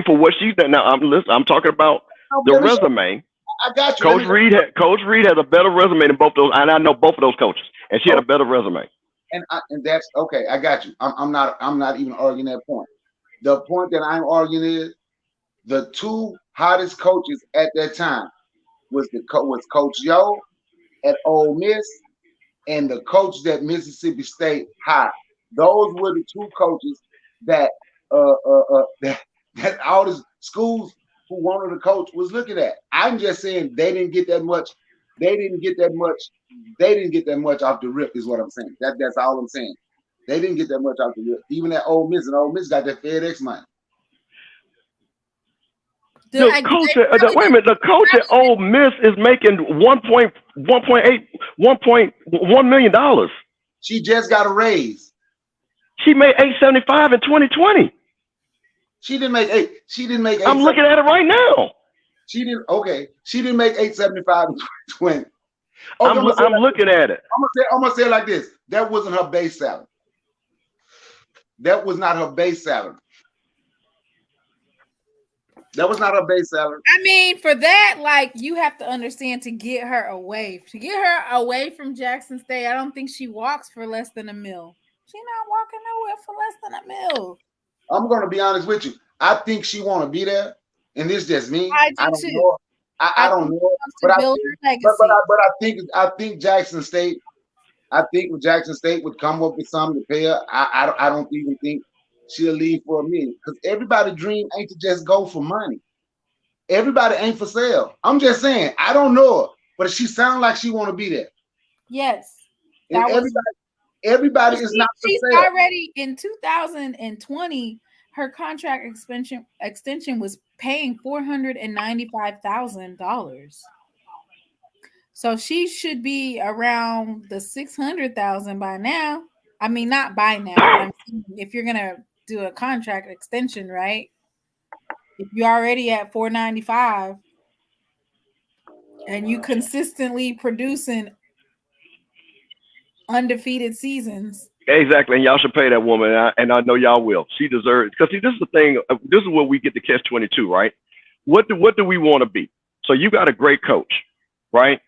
for what she's done. Now I'm talking about the resume. I got you. Coach Reed has a better resume than both those, and I know both of those coaches, and she had a better resume. And that's okay. I got you. I'm not even arguing that point. The point that I'm arguing is the two hottest coaches at that time was Coach Yo at Ole Miss and the coach that Mississippi State hired. Those were the two coaches that that all the schools who wanted a coach was looking at. I'm just saying they didn't get that much. They didn't get that much off the rip, is what I'm saying. That's all I'm saying. They didn't get that much off the rip. Even at Ole Miss, and Ole Miss got that FedEx money. The coach at Ole Miss is making $1.1 million. She just got a raise. She made $875 in 2020. She didn't make eight. I'm looking at it right now. She didn't. Okay, she didn't make $875 in 2020. Okay, I'm looking at it. I'm gonna say it like this. That wasn't her base salary. That was not her base salary. That was not her base salary. I mean, for that, like, you have to understand, to get her away from Jackson State, I don't think she walks for less than $1 million. She's not walking nowhere for less than $1 million. I'm gonna be honest with you. I think she want to be there, and this just me. I don't know. I don't know, but I think Jackson State. I think if Jackson State would come up with something to pay her, I don't even think she'll leave for $1 million, because everybody's dream ain't to just go for money. Everybody ain't for sale. I'm just saying. I don't know her, but she sounds like she want to be there. Yes, everybody is not for sale. She's already in 2020. Her contract extension was paying $495,000. So she should be around the $600,000 by now. I mean, not by now, but I'm saying if you're gonna do a contract extension, right? If you're already at $495 and you consistently producing undefeated seasons. Exactly, and y'all should pay that woman, and I know y'all will. She deserves. Because see, this is the thing. This is where we get to catch-22, right? What do we want to be? So you got a great coach, right?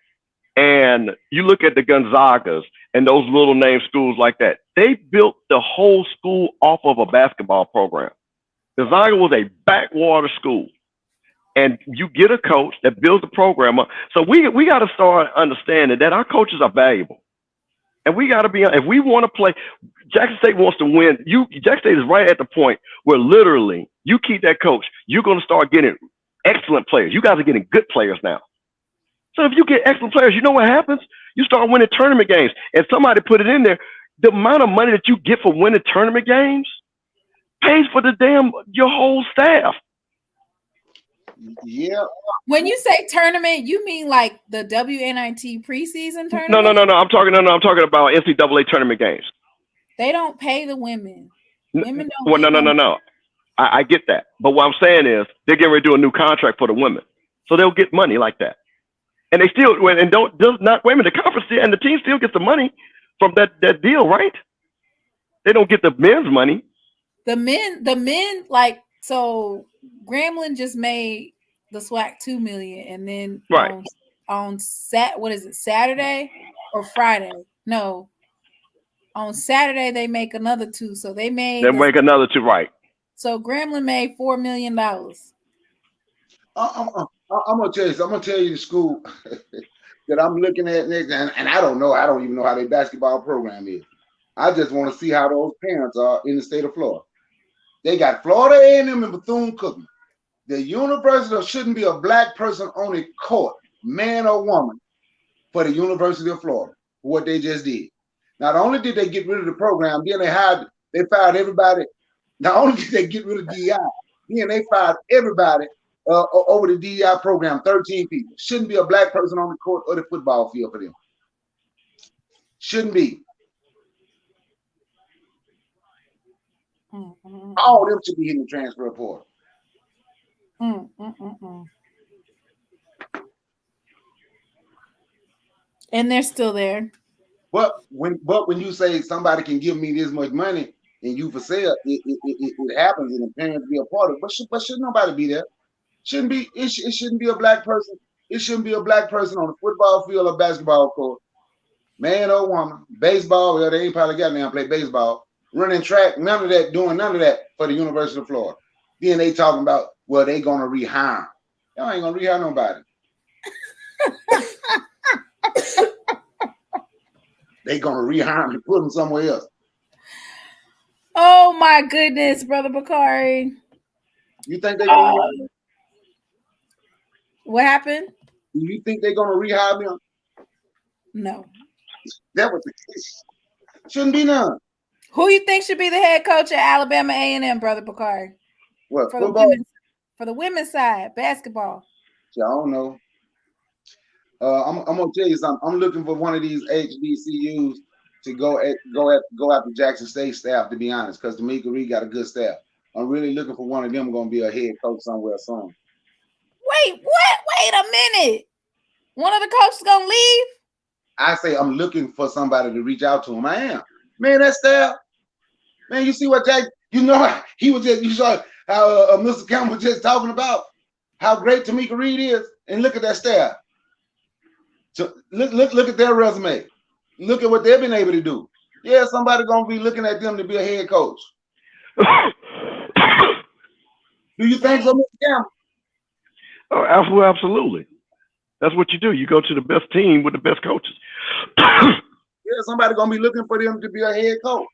And you look at the Gonzagas and those little name schools like that. They built the whole school off of a basketball program. Gonzaga was a backwater school, and you get a coach that builds the program up. So we got to start understanding that our coaches are valuable. And we got to be, if we want to play, Jackson State wants to win. Jackson State is right at the point where literally you keep that coach, you're going to start getting excellent players. You guys are getting good players now. So if you get excellent players, you know what happens? You start winning tournament games. And somebody put it in there, the amount of money that you get for winning tournament games pays for your whole staff. Yeah. When you say tournament, you mean like the WNIT preseason tournament? No. I'm talking about NCAA tournament games. They don't pay the women. Women don't. Well, no. I get that, but what I'm saying is they're getting ready to do a new contract for the women, so they'll get money like that, and they still and don't not wait a minute. The conference and the team still gets the money from that deal, right? They don't get the men's money. The men like so. Grambling just made the SWAC $2 million, and then right on Saturday or Friday? No, on Saturday they make another $2 million. So they make another $2 million, right? So Grambling made $4 million. I'm gonna tell you. I'm gonna tell you the school that I'm looking at next, and I don't know. I don't even know how their basketball program is. I just want to see how those parents are in the state of Florida. They got Florida A&M and Bethune-Cookman. The university shouldn't be a black person on the court, man or woman, for the University of Florida, for what they just did. Not only did they get rid of the program, then they fired everybody. Not only did they get rid of DEI, then they fired everybody over the DEI program, 13 people. Shouldn't be a black person on the court or the football field for them. Shouldn't be. All of them should be in the transfer portal. And they're still there. But when you say somebody can give me this much money and you for sale, it happens and the parents be a part of it. But should nobody be there? Shouldn't be. It shouldn't be a black person. It shouldn't be a black person on the football field or basketball court, man or woman. Baseball, well, they ain't probably got now play baseball. Running track, none of that, doing none of that for the University of Florida. Then they talking about, well, they gonna rehire. Y'all ain't gonna rehire nobody. They gonna rehire and put them somewhere else. Oh my goodness, Brother Bakari. You think they gonna rehire? What happened? Do you think they're gonna rehire them? No. That was the case. Shouldn't be none. Who you think should be the head coach at Alabama A&M, Brother Bakari? What, for football? For the women's side, basketball. I don't know. I'm gonna tell you something. I'm looking for one of these HBCUs to go after Jackson State staff, to be honest, because Tamika Reed got a good staff. I'm really looking for one of them gonna be a head coach somewhere soon. Wait, what? Wait a minute. One of the coaches gonna leave? I say I'm looking for somebody to reach out to him. I am. Man, that staff. Man, you see what Jack, you know, he was just, you saw how Mr. Campbell was just talking about how great Tamika Reed is, and look at that staff. So look at their resume. Look at what they've been able to do. Yeah, somebody gonna be looking at them to be a head coach. Do you think so, Mr. Campbell? Oh, absolutely. That's what you do. You go to the best team with the best coaches. Yeah, somebody gonna be looking for them to be a head coach.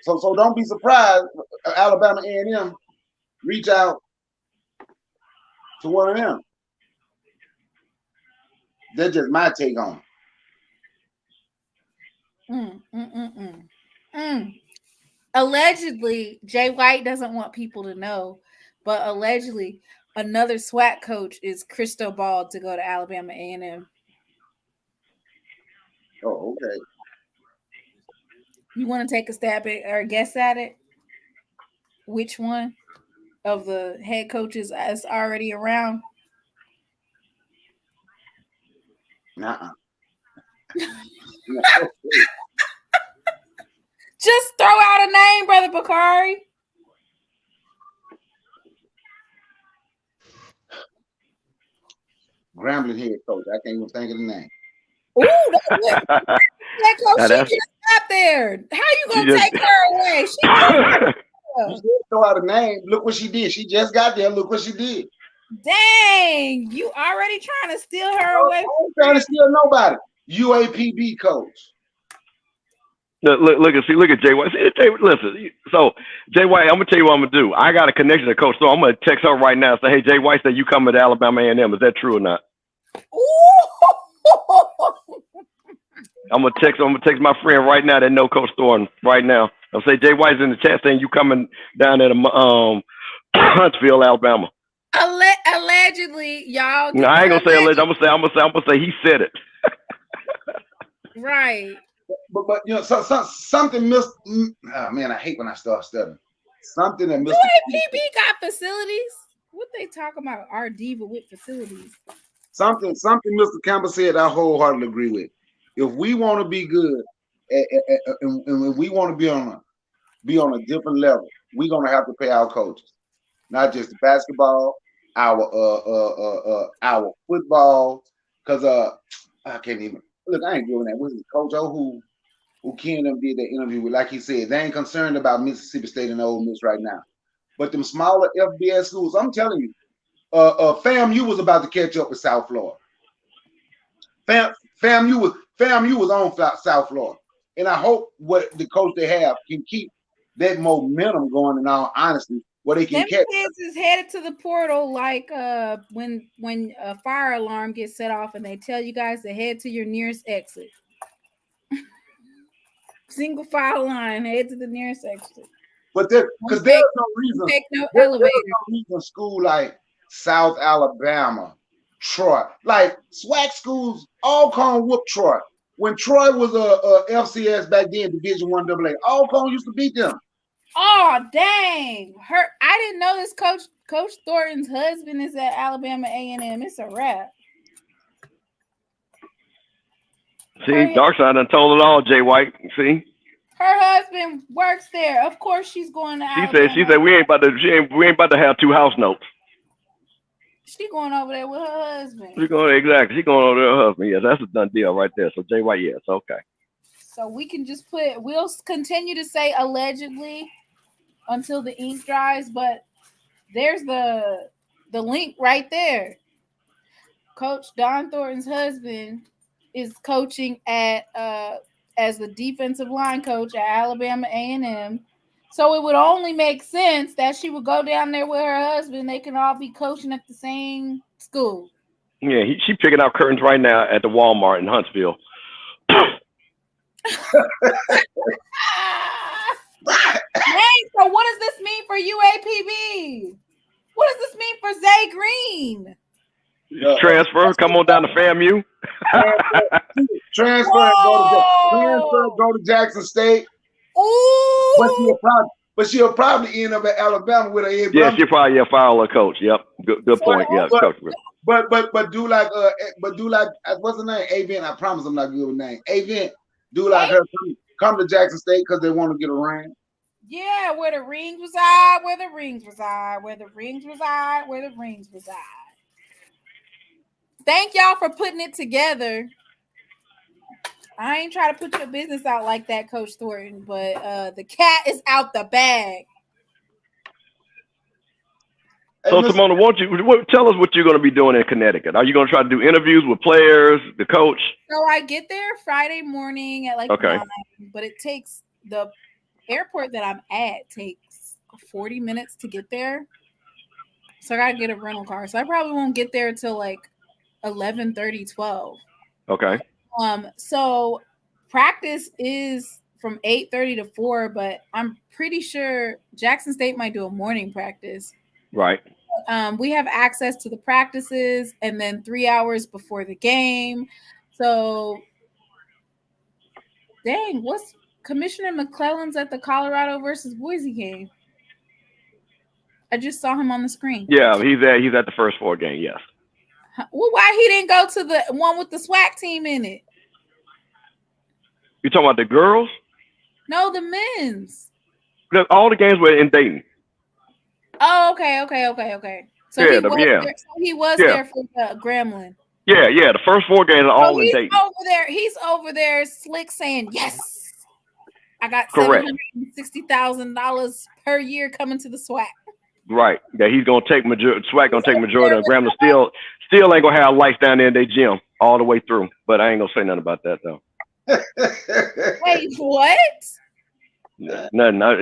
So don't be surprised. Alabama A&M reach out to one of them. That's just my take on it. Allegedly, Jay White doesn't want people to know, but allegedly, another SWAC coach is Cristobal to go to Alabama A&M. Oh, okay. You want to take a stab at or guess at it? Which one of the head coaches is already around? Nuh-uh. Just throw out a name, Brother Bakari. Grambling head coach. I can't even think of the name. Ooh, that coach, she just got there. How you gonna take her away? She throw out a name. Look what she did. She just got there. Look what she did. Dang, you already trying to steal her away? I ain't trying to steal nobody. UAPB coach. Look at Jay White. Listen, so Jay White, I'm gonna tell you what I'm gonna do. I got a connection to Coach, so I'm gonna text her right now. Say, hey, Jay White said you coming to Alabama A&M. Is that true or not? I'm gonna text my friend right now that know Coach Thornton right now. I'll say Jay White's in the chat saying you coming down there to Huntsville, Alabama. Allegedly, y'all. No, I ain't gonna say alleged. I'm gonna say he said it. Right. But you know, something missed. Oh man, I hate when I start stuttering. Something that missed. UAPB got facilities. What they talking about? Our diva with facilities. Something Mr. Campbell said I wholeheartedly agree with. If we want to be good, and if we want to be on a different level, we're gonna have to pay our coaches, not just the basketball, our football, because I can't even look. I ain't doing that. What's his Coach O who Ken them did that interview with? Like he said, they ain't concerned about Mississippi State and Ole Miss right now, but them smaller FBS schools, I'm telling you. FAMU was about to catch up with South Florida. FAMU was on South Florida, and I hope what the coach they have can keep that momentum going. In all honesty, where they can catch. Kids is headed to the portal like when a fire alarm gets set off and they tell you guys to head to your nearest exit. Single file line, head to the nearest exit. But there's no reason. Take no elevator. There's no reason school like South Alabama, Troy, like SWAC schools, Alcorn whooped Troy. When Troy was a FCS back then, Division I AA, Alcorn used to beat them. Oh dang! I didn't know this Coach Thornton's husband is at Alabama A&M. It's a wrap. See, Dark Side done told it all, Jay White. See. Her husband works there. Of course, she's going to. She said we ain't about to have two house notes. She going over there with her husband. She going over there with her husband. Yeah, that's a done deal right there. So Jay White, yes, okay. So we can just we'll continue to say allegedly until the ink dries, but there's the link right there. Coach Don Thornton's husband is coaching at as the defensive line coach at Alabama A&M. So it would only make sense that she would go down there with her husband. They can all be coaching at the same school. Yeah, she picking out curtains right now at the Walmart in Huntsville. Hey, so what does this mean for UAPB? What does this mean for Zay Green? Transfer, come on down to FAMU. Transfer, go to Jackson State. Ooh. But she'll probably end up at Alabama with her. Yeah, she'll probably follow her coach. Yep, good point. Yeah, coach. But do like what's her name? Avent. I promise I'm not good with name. Avent. Do like her. Come to Jackson State because they want to get a ring. Yeah, where the rings reside, where the rings reside, where the rings reside, where the rings reside. Thank y'all for putting it together. I ain't trying to put your business out like that, Coach Thornton, but the cat is out the bag. So, Simona, tell us what you're going to be doing in Connecticut. Are you going to try to do interviews with players, the coach? So I get there Friday morning at 9, but it takes the airport that I'm at takes 40 minutes to get there. So I got to get a rental car. So I probably won't get there till 11:30, 12. Okay. So practice is from 8:30 to 4, but I'm pretty sure Jackson State might do a morning practice. Right. We have access to the practices and then 3 hours before the game. So, dang, what's Commissioner McClellan's at the Colorado versus Boise game? I just saw him on the screen. Yeah, he's at the first 4 game, yes. Well, why he didn't go to the one with the SWAC team in it? You talking about the girls? No, the men's. All the games were in Dayton. Oh, okay. So he was there for Grambling. Yeah. The first 4 games are all in Dayton. He's over there slick saying, yes, I got $760,000 per year coming to the SWAC. Right. Yeah, he's gonna take SWAC gonna take majority of Grambling. Still ain't gonna have lights down there in their gym all the way through. But I ain't gonna say nothing about that though. Wait, what? No.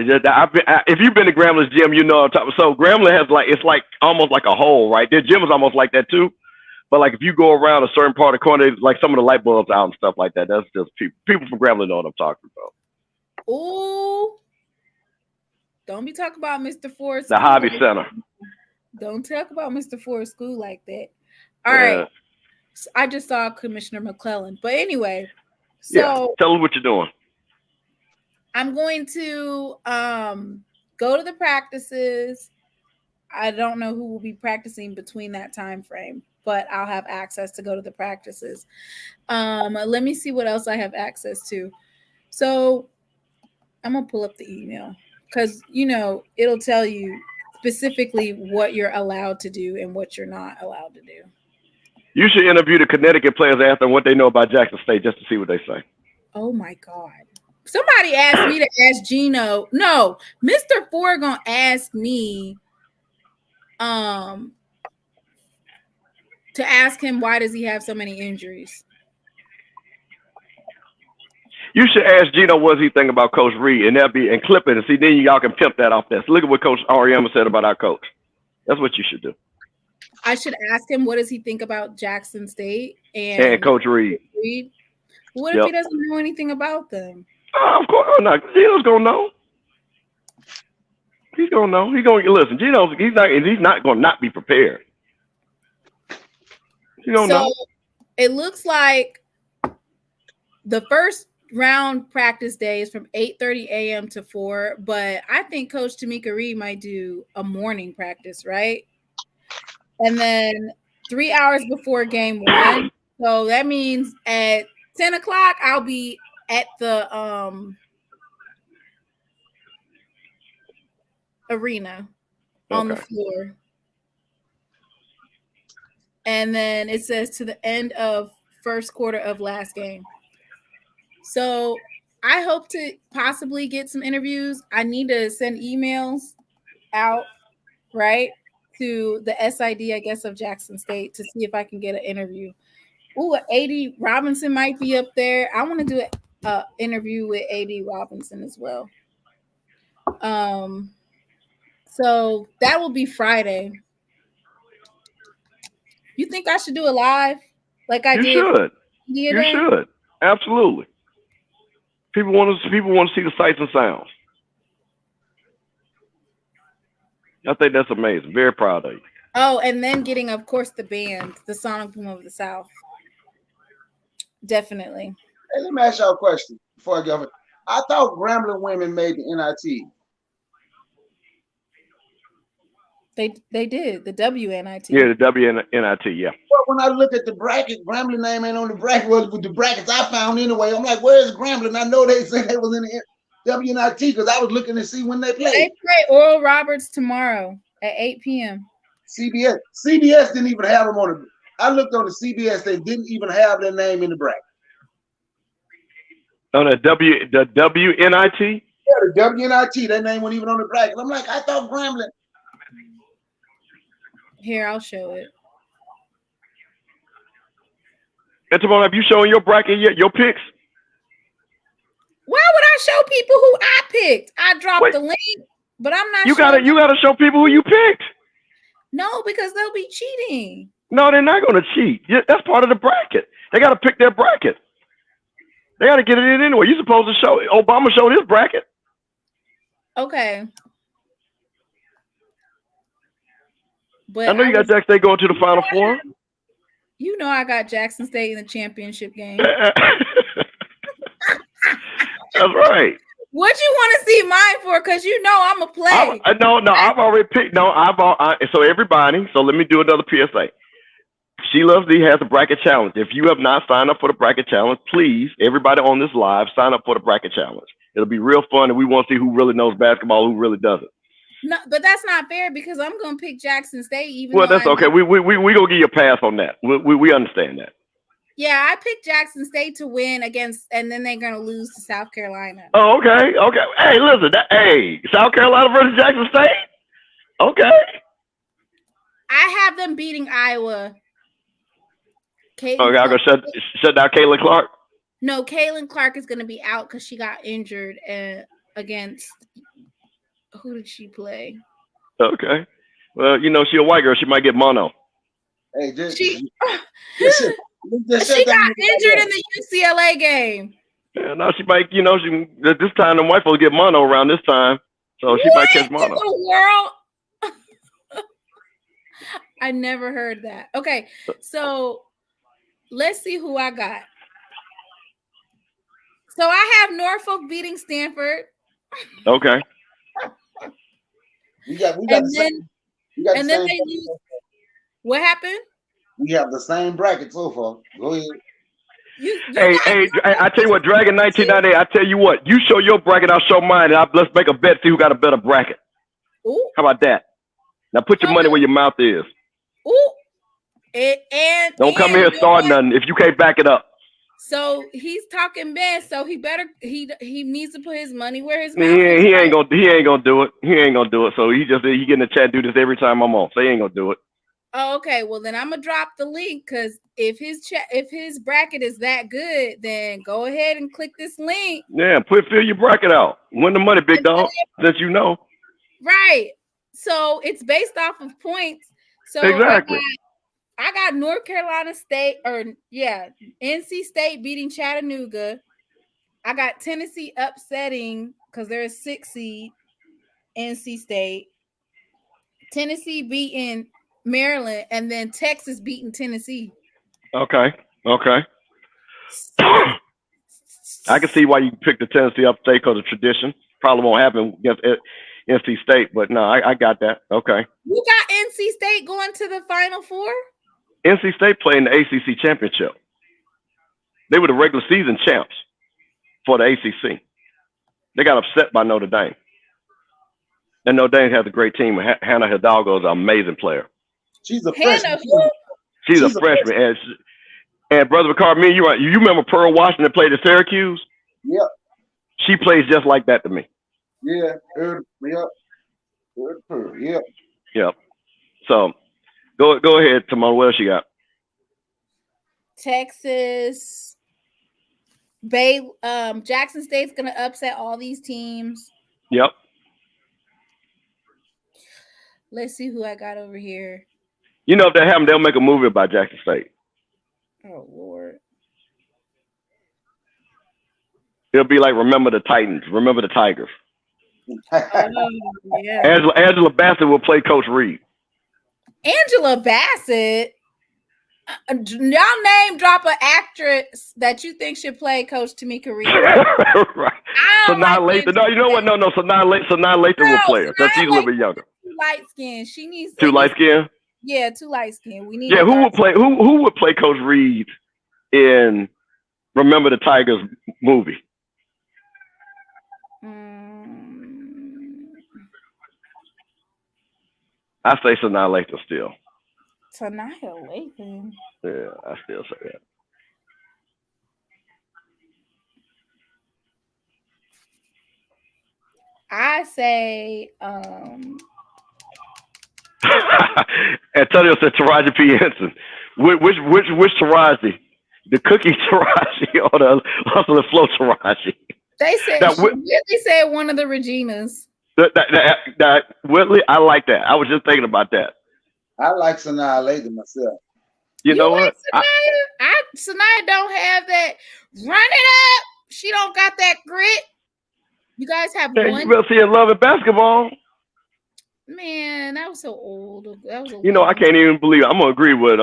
If you've been to Grambling's gym, you know what I'm talking about. So Grambling has it's almost like a hole, right? Their gym is almost like that too. But if you go around a certain part of the corner, some of the light bulbs out and stuff like that. That's just people from Grambling know what I'm talking about. Ooh. Don't be talking about Mr. Ford's The school. Hobby Center. Don't talk about Mr. Ford's school like that. All right. So I just saw Commissioner McClellan. But anyway, so tell us what you're doing. I'm going to go to the practices. I don't know who will be practicing between that time frame, but I'll have access to go to the practices. Let me see what else I have access to. So I'm gonna pull up the email because it'll tell you specifically what you're allowed to do and what you're not allowed to do. You should interview the Connecticut players after what they know about Jackson State just to see what they say. Oh my God. Somebody asked me to ask Gino. No, Mr. Ford gonna ask me to ask him why does he have so many injuries. You should ask Gino what does he think about Coach Reed, and clip it and see. Then y'all can pimp that off there. So look at what Coach Ariema said about our coach. That's what you should do. I should ask him what does he think about Jackson State and Coach Reed. What if he doesn't know anything about them? Of course not. Gino's gonna know. He's gonna know. He's gonna listen. Gino's he's not gonna not be prepared. You don't know. It looks like the first round practice day is from 8:30 a.m. to 4, but I think Coach Tamika Reed might do a morning practice, right? And then 3 hours before game 1. So that means at 10 o'clock, I'll be at the arena on the floor. And then it says to the end of first quarter of last game. So I hope to possibly get some interviews. I need to send emails out, right, to the SID, I guess, of Jackson State to see if I can get an interview. Ooh, A.D. Robinson might be up there. I want to do an interview with A.D. Robinson as well. So that will be Friday. You think I should do it live like I did? You should. Absolutely. People want to see the sights and sounds. I think that's amazing. Very proud of you. Oh, and then getting, of course, the band, the Sonic Boom of the South. Definitely. Hey, let me ask y'all a question before I go. I thought Grambling women made the NIT. They did the WNIT. Yeah, the WNIT. Yeah. Well, when I look at the bracket, Grambling name ain't on the bracket. Well, with the brackets I found anyway, I'm like, where's Grambling? I know they said they was in the WNIT because I was looking to see when they played. They play Oral Roberts tomorrow at 8 p.m. CBS didn't even have them on the. I looked on the CBS; they didn't even have their name in the bracket. On the WNIT. Yeah, the WNIT. Their name wasn't even on the bracket. I'm like, I thought Grambling. Here, I'll show it. And Timon, have you shown your bracket yet? Your picks? Why would I show people who I picked? I dropped the link, but I'm not. You gotta show people who you picked. No, because they'll be cheating. No, they're not gonna cheat. That's part of the bracket. They gotta pick their bracket. They gotta get it in anyway. You're supposed to show Obama showed his bracket. Okay. But I know you got Jackson State going to the Final Four. You know I got Jackson State in the championship game. That's right. What you want to see mine for? Because you know I'm a play. No, I've already picked. No, so everybody. So let me do another PSA. SheLovesThee has a bracket challenge. If you have not signed up for the bracket challenge, please, everybody on this live, sign up for the bracket challenge. It'll be real fun, and we want to see who really knows basketball, who really doesn't. No, but that's not fair because I'm gonna pick Jackson State. That's okay. We gonna give you a pass on that. We understand that. Yeah, I picked Jackson State to win against, and then they're gonna lose to South Carolina. Oh, okay. Hey, listen. South Carolina versus Jackson State. Okay. I have them beating Iowa. Okay, I'm gonna shut down Caitlin Clark. No, Caitlin Clark is gonna be out because she got injured against. Who did she play? Okay. Well, she a white girl. She might get mono. Hey, she got injured in the UCLA game. Yeah, no, she might. This time the white folks get mono around this time. So she might catch What in mono. the world? I never heard that. Okay, so let's see who I got. So I have Norfolk beating Stanford. Okay. We got And the then same. We got the and then same. they lose. What happened? We have the same bracket so far. Go ahead. You Hey, got hey, Norfolk I tell you what, Dragon beating 1998. I tell you what, you show your bracket, I'll show mine, and let's make a bet. See who got a better bracket. Ooh, How about that? Now put your money where your mouth is. ooh. And Don't come you here know starting what? nothing if you can't back it up. So he's talking best. So he needs to put his money where his He mouth is. ain't gonna do it. He ain't gonna do it. So he getting a chat do this every time I'm on. So he ain't gonna do it. Oh, okay. Well, then I'm gonna drop the link because if his bracket is that good, then go ahead and click this link. Yeah, fill your bracket out. Win the money, big dog. Since you know. Right. So it's based off of points. So Exactly. I got North Carolina State, NC State beating Chattanooga. I got Tennessee upsetting because they're a 6 seed. NC State. Tennessee beating Maryland, and then Texas beating Tennessee. Okay. I can see why you picked the Tennessee upstate because of tradition. Probably won't happen against NC State, but no, I got that. Okay. You got NC State going to the Final Four? NC State played in the ACC championship. They were the regular season champs for the ACC. They got upset by Notre Dame. And Notre Dame has a great team. Hannah Hidalgo is an amazing player. She's a freshman. She's a freshman. And Brother Ricard, you remember Pearl Washington played at Syracuse? Yep. She plays just like that to me. Yeah. Yep. So go ahead, Timon. What else you got? Texas. Jackson State's gonna upset all these teams. Yep. Let's see who I got over here. You know, if that happens, they'll make a movie about Jackson State. Oh Lord. It'll be like Remember the Titans, Remember the Tigers. Yeah. Angela Bassett will play Coach Reed. Angela Bassett. Y'all name drop an actress that you think should play Coach Tamika Reed. Right. Sanaa Lathan. No, you know what? No. Sanaa Lathan will play her because she's a little bit younger. Too light skin. She needs too light skin. Yeah, too light skin. We need. Yeah, who would play Coach Reed in Remember the Tigers movie? I say Sanaa Lathan still. Sanaa Lathan. Yeah, I still say that. I say Antonio said Taraji P. Henson. Which Taraji? The cookie Taraji or the flow Taraji? They said one of the Reginas. That Whitley, I like that. I was just thinking about that. I like Sanaa Lathan myself. You know what? Sanaa don't have that. Run it up. She don't got that grit. You guys have one. You better see in Love and Basketball. Man, that was so old. I can't even believe it. I'm gonna agree with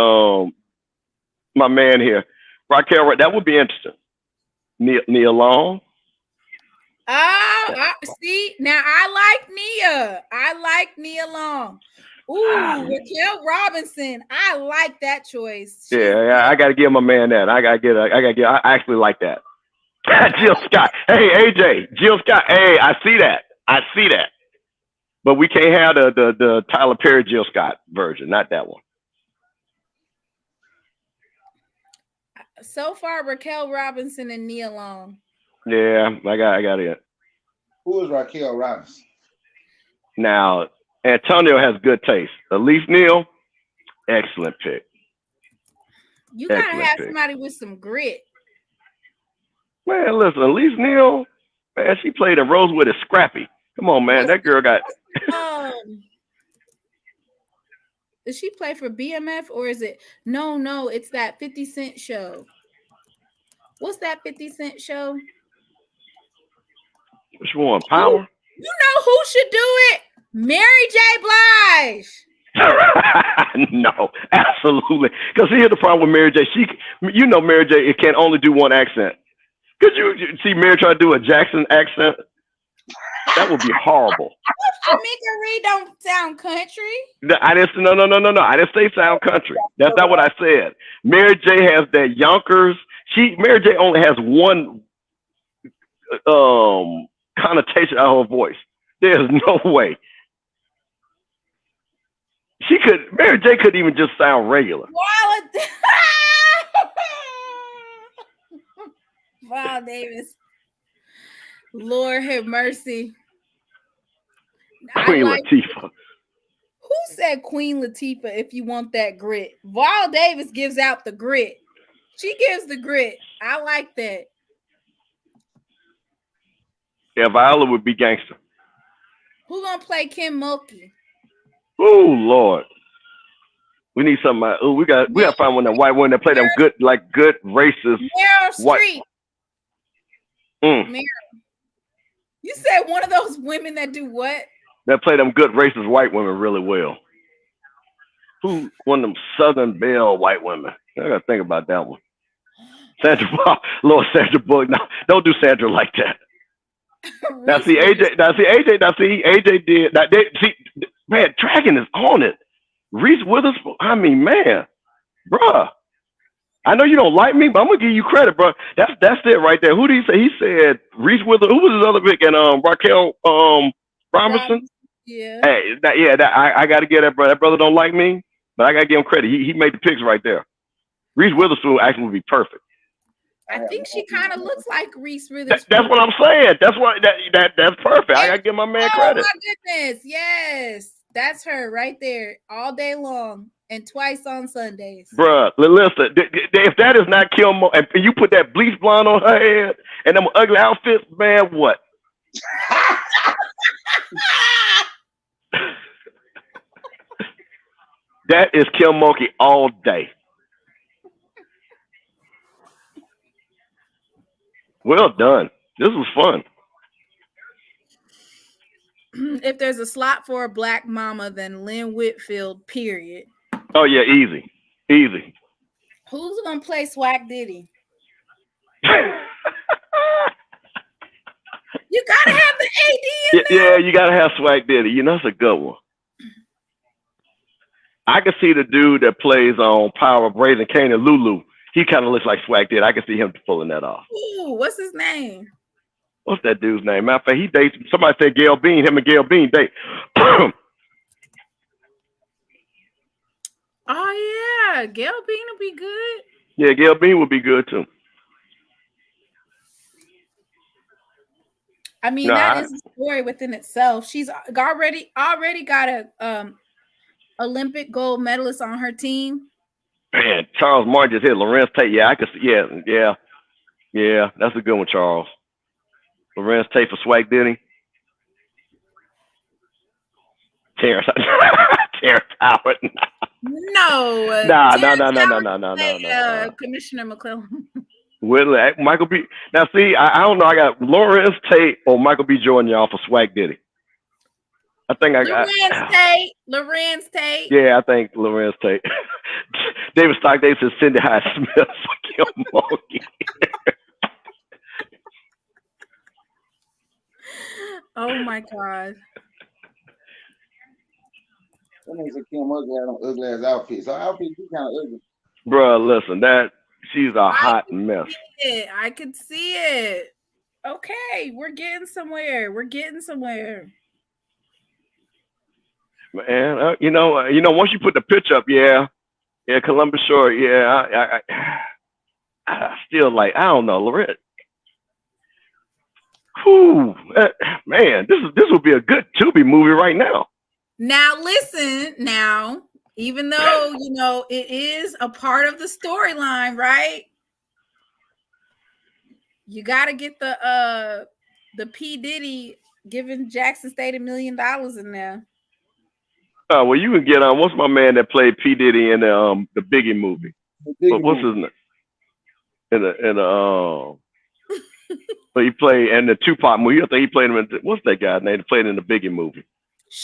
my man here, Raquel. That would be interesting. Nia Long. See, now I like Nia Long. Ooh, Raquel Robinson. I like that choice. Yeah, I got to give my man that. I actually like that. Jill Scott. Hey, AJ. Jill Scott. Hey, I see that. But we can't have the Tyler Perry Jill Scott version, not that one. So far, Raquel Robinson and Nia Long. Yeah, I got it. Who is Raquel Robinson? Now, Antonio has good taste. Elise Neal, excellent pick. You gotta have somebody with some grit. Man, listen, Elise Neal, man, she played in Rosewood as Scrappy. Come on, man, that girl got. Does she play for BMF or is it? No, it's that 50 Cent show. What's that 50 Cent show? Which one? Power? You know who should do it? Mary J. Blige. No, absolutely. Because here's the problem with Mary J. Mary J. It can only do one accent. Could you see Mary try to do a Jackson accent? That would be horrible. Tamika Reed don't sound country. No. I didn't say sound country. That's not what I said. Mary J. has that Yonkers. Mary J. only has one connotation of her voice. There's no way. Mary J. couldn't even just sound regular. Wow, Davis. Lord have mercy. Queen Latifah. Who said Queen Latifah if you want that grit? Viola Davis gives out the grit. She gives the grit. I like that. Yeah, Viola would be gangster. Who gonna play Kim Mulkey? Oh Lord. We need something. We gotta find one of that white women that play them good racist. Meryl Streep. Meryl. You said one of those women that do what? That play them good racist white women really well. Who? One of them Southern Belle white women. I gotta think about that one. Sandra Bullock. Lord, Sandra Bullock. No, don't do Sandra like that. Now see AJ. AJ did. Man, Dragon is on it. Reese Witherspoon. I mean, man, bruh. I know you don't like me, but I'm gonna give you credit, bro. That's it right there. Who did he say? He said Reese Witherspoon. Who was his other pick? And Raquel Robinson. Yeah. Hey, I gotta get that brother. That brother don't like me, but I gotta give him credit. He made the picks right there. Reese Witherspoon actually would be perfect. I think she kind of looks like Reese Witherspoon. That's what I'm saying. That's why that's perfect. I gotta give my man credit. Oh my goodness, yes, that's her right there all day long and twice on Sundays. Bruh, listen, if that is not Kilmo, and you put that bleach blonde on her head and them ugly outfits, man, what? That is Kim Mulkey all day. Well done. This was fun. If there's a slot for a black mama, then Lynn Whitfield, period. Oh, yeah, easy. Easy. Who's going to play SWAC Diddy? You got to have the AD in there. Yeah, you got to have SWAC Diddy. You know, that's a good one. I can see the dude that plays on Power of Raising Cain and Lulu. He kind of looks like SWAC Diddy. I can see him pulling that off. Ooh, what's his name? What's that dude's name? Matter of fact, he dates, somebody said Gail Bean. Him and Gail Bean date. Oh, yeah. Gail Bean would be good. Yeah, Gail Bean would be good, too. I mean, that is a story within itself. She's already got a Olympic gold medalist on her team. Man, Charles Martin just hit Lorenz Tate. Yeah, I could see. Yeah. That's a good one, Charles. Lorenz Tate for SWAC Diddy. Terrence Howard. No. Commissioner McClellan. Michael B. Now, see, I don't know. I got Lorenz Tate or Michael B. Jordan, y'all, for SWAC Diddy. I think I got Lorenz Tate. Yeah, I think Lorenz Tate. David Stockdale says Cindy Hyde Smith for Kim Mulkey. Oh my God. That makes Kim Mulkey had on ugly ass outfits. Her outfits be kind of ugly. Bruh, listen, she's a hot mess. I could see it. Okay, we're getting somewhere. Man, once you put the pitch up, yeah, Columbus Shore, yeah, I still like, I don't know, Lorette. Whew, man, this would be a good Tubi movie right now. Now listen, even though it is a part of the storyline, right? You got to get the P Diddy giving Jackson State $1 million in there. Oh, well, you can get on. What's my man that played P Diddy in the Biggie movie? What's his name? So he played in the Tupac movie. I think he played him in, what's that guy's name? He played in the Biggie movie.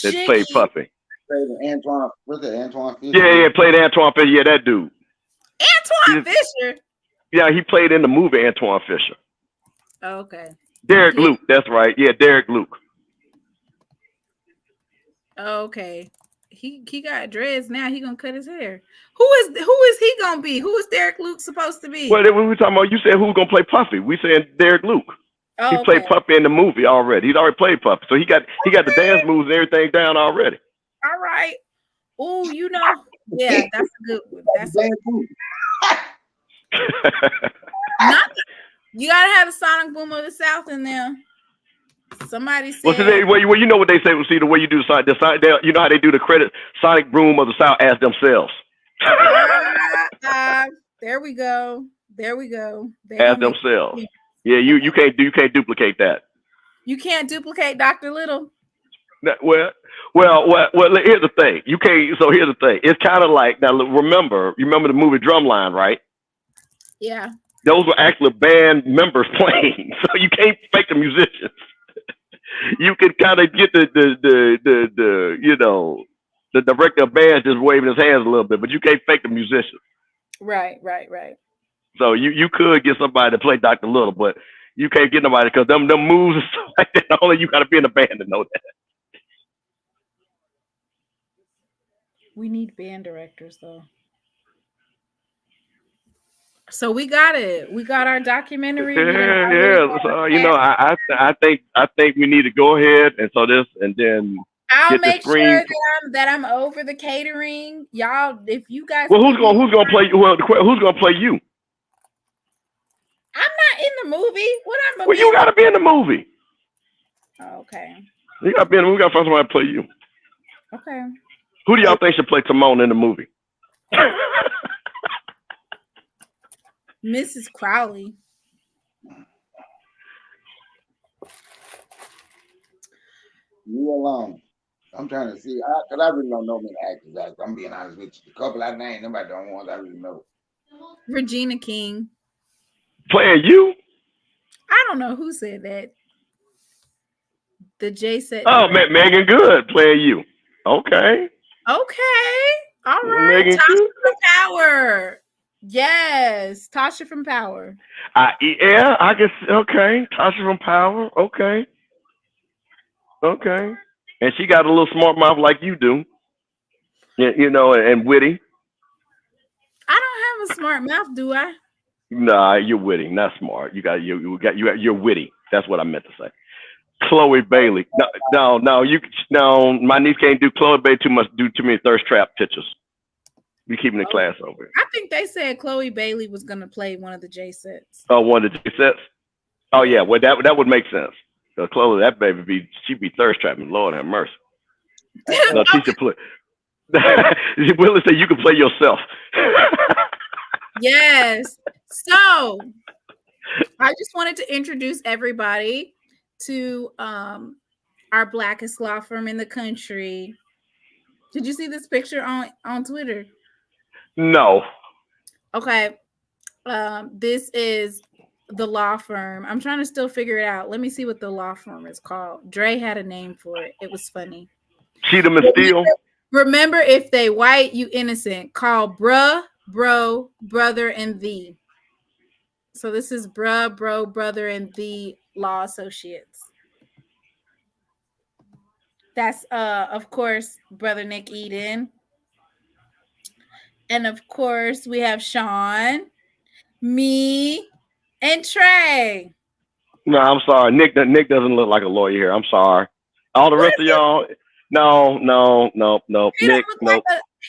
That played Puffy. Played Antoine, what's that, Antoine Fisher? Yeah, played Antoine Fisher. Yeah, that dude. Antoine Fisher? Yeah, he played in the movie Antoine Fisher. Oh, okay. Derek Luke, that's right. Yeah, Derek Luke. Oh, okay. He got dreads now. He gonna cut his hair. Who is he gonna be? Who is Derek Luke supposed to be? Well, when we were talking about, you said who's gonna play Puffy. We saying Derek Luke. Oh, he played Puffy in the movie already. He's already played Puffy, so he got the dance moves and everything down already. All right. Oh, yeah, that's a good one. That's a you gotta have a Sonic Boom of the South in there. Somebody said. Well, you know what they say. See, the way you do you know how they do the credit Sonic Boom of the South as themselves. There we go. As themselves. Yeah, you can't duplicate that. You can't duplicate Dr. Little. Well, here's the thing. You can't. So here's the thing. It's kind of like, now. You remember the movie Drumline, right? Yeah. Those were actually band members playing, so you can't fake the musicians. You can kind of get the director of bands just waving his hands a little bit, but you can't fake the musicians. Right. So you could get somebody to play Dr. Little, but you can't get nobody because them moves and stuff like that. Only you got to be in the band to know that. We need band directors though. So we got it. We got our documentary. Yeah. So I think we need to go ahead and then I'll make sure that I'm over the catering, y'all. If you guys, well, who's gonna play you? Who's gonna play you? I'm not in the movie. Well, you gotta be in the movie. Oh, okay. You gotta be in the movie. We gotta find somebody to play you. Okay. Who do y'all think should play Timon in the movie? Mrs. Crowley. You alone. I'm trying to see, because I really don't know many actors. I'm being honest with you. The couple I named, nobody don't want I really know. Regina King. Playing you? I don't know who said that. The J said. Oh, Megan Good playing you. Okay. All right. Megan Tasha from Power. Yes, Tasha from Power. Yeah, I guess. Okay, Tasha from Power. Okay. And she got a little smart mouth like you do. Yeah, and witty. I don't have a smart mouth, do I? Nah, you're witty, not smart. You're witty. That's what I meant to say. Chloe Bailey. No, my niece can't do Chloe Bailey do too many thirst trap pictures. We keeping the class over here. I think they said Chloe Bailey was gonna play one of the J sets. Oh, one of the J sets? Oh yeah, well that would make sense. So Chloe, that baby she'd be thirst trapping. Lord have mercy. No, she should play. Willie said you can play yourself. Yes. So I just wanted to introduce everybody to our blackest law firm in the country. Did you see this picture on Twitter? No. Okay. This is the law firm. I'm trying to still figure it out. Let me see what the law firm is called. Dre had a name for it. It was funny. Cheatham and Steele. Remember, if they white, you innocent. Call bruh, bro, brother, and thee. So this is bruh, bro, brother, and thee law associates. That's of course, brother Nick Eden. And of course, we have Sean, me, and Trey. No, I'm sorry. Nick doesn't look like a lawyer here. I'm sorry. All the rest of y'all, no. Nick, no. Listen.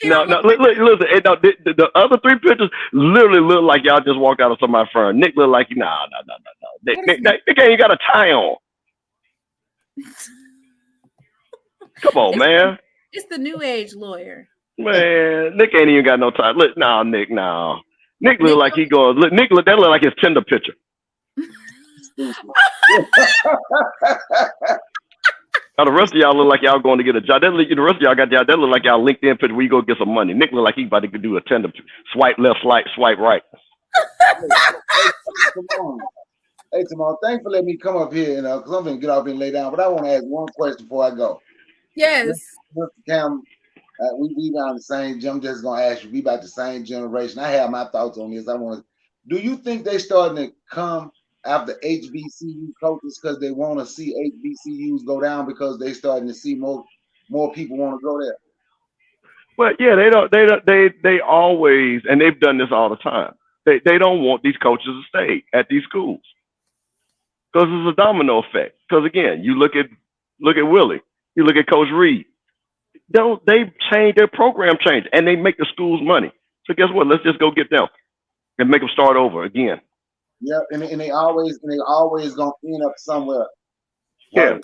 The other three pictures literally look like y'all just walked out of somebody's firm. Nick look like no. Nick ain't got a tie on. Come on, man. It's the new age lawyer. Man, Nick ain't even got no tie. Look, Nick, no. Nick look like he going. Nick look like his Tinder picture. Now the rest of y'all look like y'all going to get a job. The rest of y'all got y'all. That look like y'all LinkedIn picture where you go get some money. Nick look like he about to do a Tinder swipe left, swipe right. Hey, Timon, thanks for letting me come up here, because I'm going to get off and lay down. But I want to ask one question before I go. Yes. Mr. Cam, we on the same. I'm just going to ask you. We about the same generation. I have my thoughts on this. I want to. Do you think they starting to come after HBCU coaches because they want to see HBCUs go down because they starting to see more people want to go there? Well, yeah, they always, and they've done this all the time. They don't want these coaches to stay at these schools because it's a domino effect. Because again, you look at Willie, you look at Coach Reed. They change their program change, and they make the schools money. So guess what? Let's just go get them and make them start over again. Yeah, and they always gonna end up somewhere. Yeah.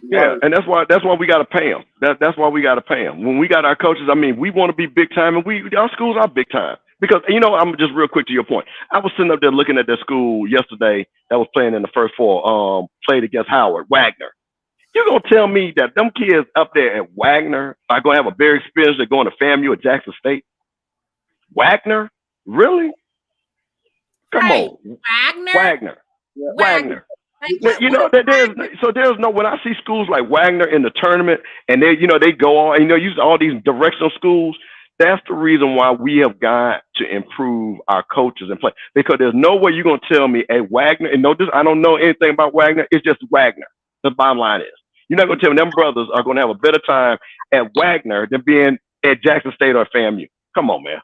Yeah, and that's why we got to pay them. That's why we got to pay them. When we got our coaches, I mean, we want to be big time, and our schools are big time. Because I'm just real quick to your point. I was sitting up there looking at their school yesterday that was playing in the first four, played against Howard Wagner. You gonna tell me that them kids up there at Wagner are gonna have a better experience than going to FAMU or Jackson State? Wagner, really? Come on, Wagner. Yeah. Wagner. There's no, when I see schools like Wagner in the tournament and they go on, use all these directional schools, that's the reason why we have got to improve our coaches and play. Because there's no way you're going to tell me, hey, Wagner, and I don't know anything about Wagner, it's just Wagner. The bottom line is, you're not going to tell me them brothers are going to have a better time at Wagner than being at Jackson State or FAMU. Come on, man.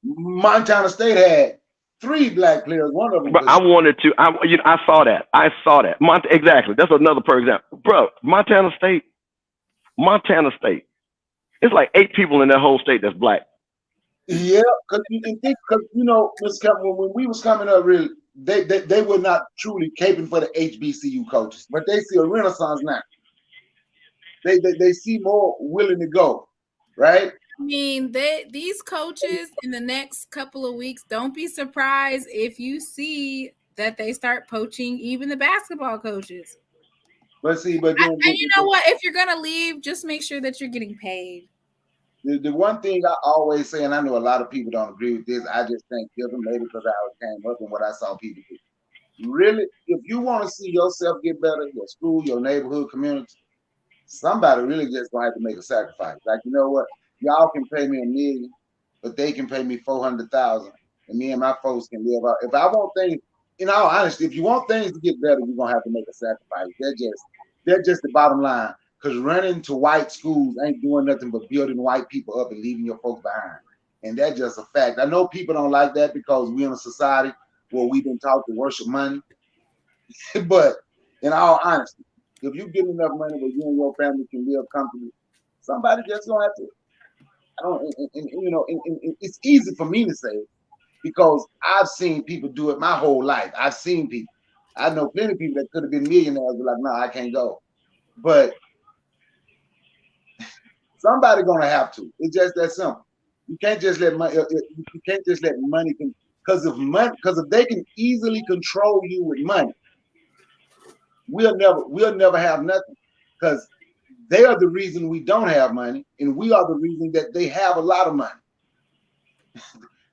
Montana State had 3 black players. One of them. But I wanted to. I saw that. Exactly. That's another perfect example, bro. Montana State. It's like 8 people in that whole state that's black. Yeah, because Mr. Kevin, when we was coming up, really, they were not truly caping for the HBCU coaches, but they see a renaissance now. They see more willing to go, right? I mean, these coaches in the next couple of weeks, don't be surprised if you see that they start poaching even the basketball coaches. But you know what? If you're gonna leave, just make sure that you're getting paid. The one thing I always say, and I know a lot of people don't agree with this, I just think maybe because I came up and what I saw people do. Really, if you want to see yourself get better, your school, your neighborhood, community, somebody really just gonna have to make a sacrifice. Like, you know what? Y'all can pay me $1 million, but they can pay me $400,000, and me and my folks can live out. If I want things, in all honesty, if you want things to get better, you're gonna have to make a sacrifice. They're just the bottom line. Because running to white schools ain't doing nothing but building white people up and leaving your folks behind. And that's just a fact. I know people don't like that because we're in a society where we've been taught to worship money. But in all honesty, if you get enough money where you and your family can live comfortably, somebody just gonna have to. It's easy for me to say because I've seen people do it my whole life. I've seen people. I know plenty of people that could have been millionaires, but like, no, I can't go. But somebody gonna have to. It's just that simple. You can't just let money. You can't just let money. Because if they can easily control you with money, we'll never have nothing. Because they are the reason we don't have money, and we are the reason that they have a lot of money.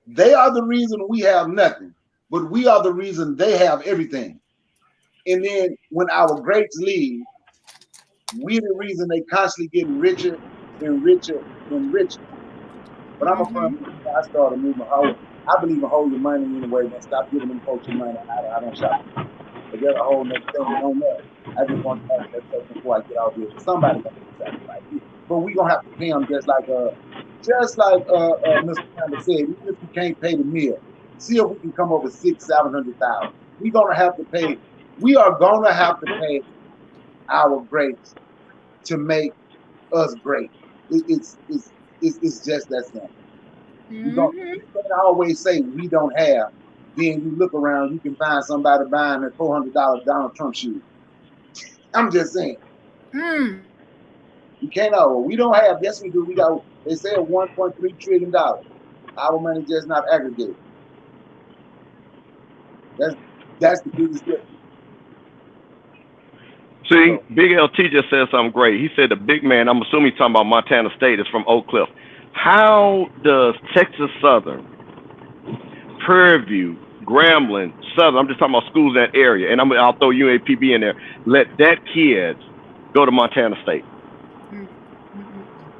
They are the reason we have nothing, but we are the reason they have everything. And then when our greats leave, we're the reason they constantly getting richer and richer and richer. But I'm a firm believer. I started moving home. I believe in hold your money anyway, man. Stop giving them folks your money. I don't shop. But there's a whole next thing on that. I just want to ask that question before I get out here. Somebody gonna do something like this. But we gonna have to pay them just like Mr. Campbell said, even if we can't pay the meal, see if we can come up with $600,000-$700,000. We are gonna have to pay our greats to make us great. It's just that simple. You can't always say we don't have. Then you look around, you can find somebody buying a $400 Donald Trump shoe. I'm just saying. You can't always. We don't have. Yes, we do. We got. They say $1.3 trillion. Our money just not aggregated. That's the biggest difference. See, Big LT just said something great. He said the big man, I'm assuming he's talking about Montana State, is from Oak Cliff. How does Texas Southern, Prairie View, Grambling, Southern. I'm just talking about schools in that area, and I'll throw UAPB in there. Let that kid go to Montana State.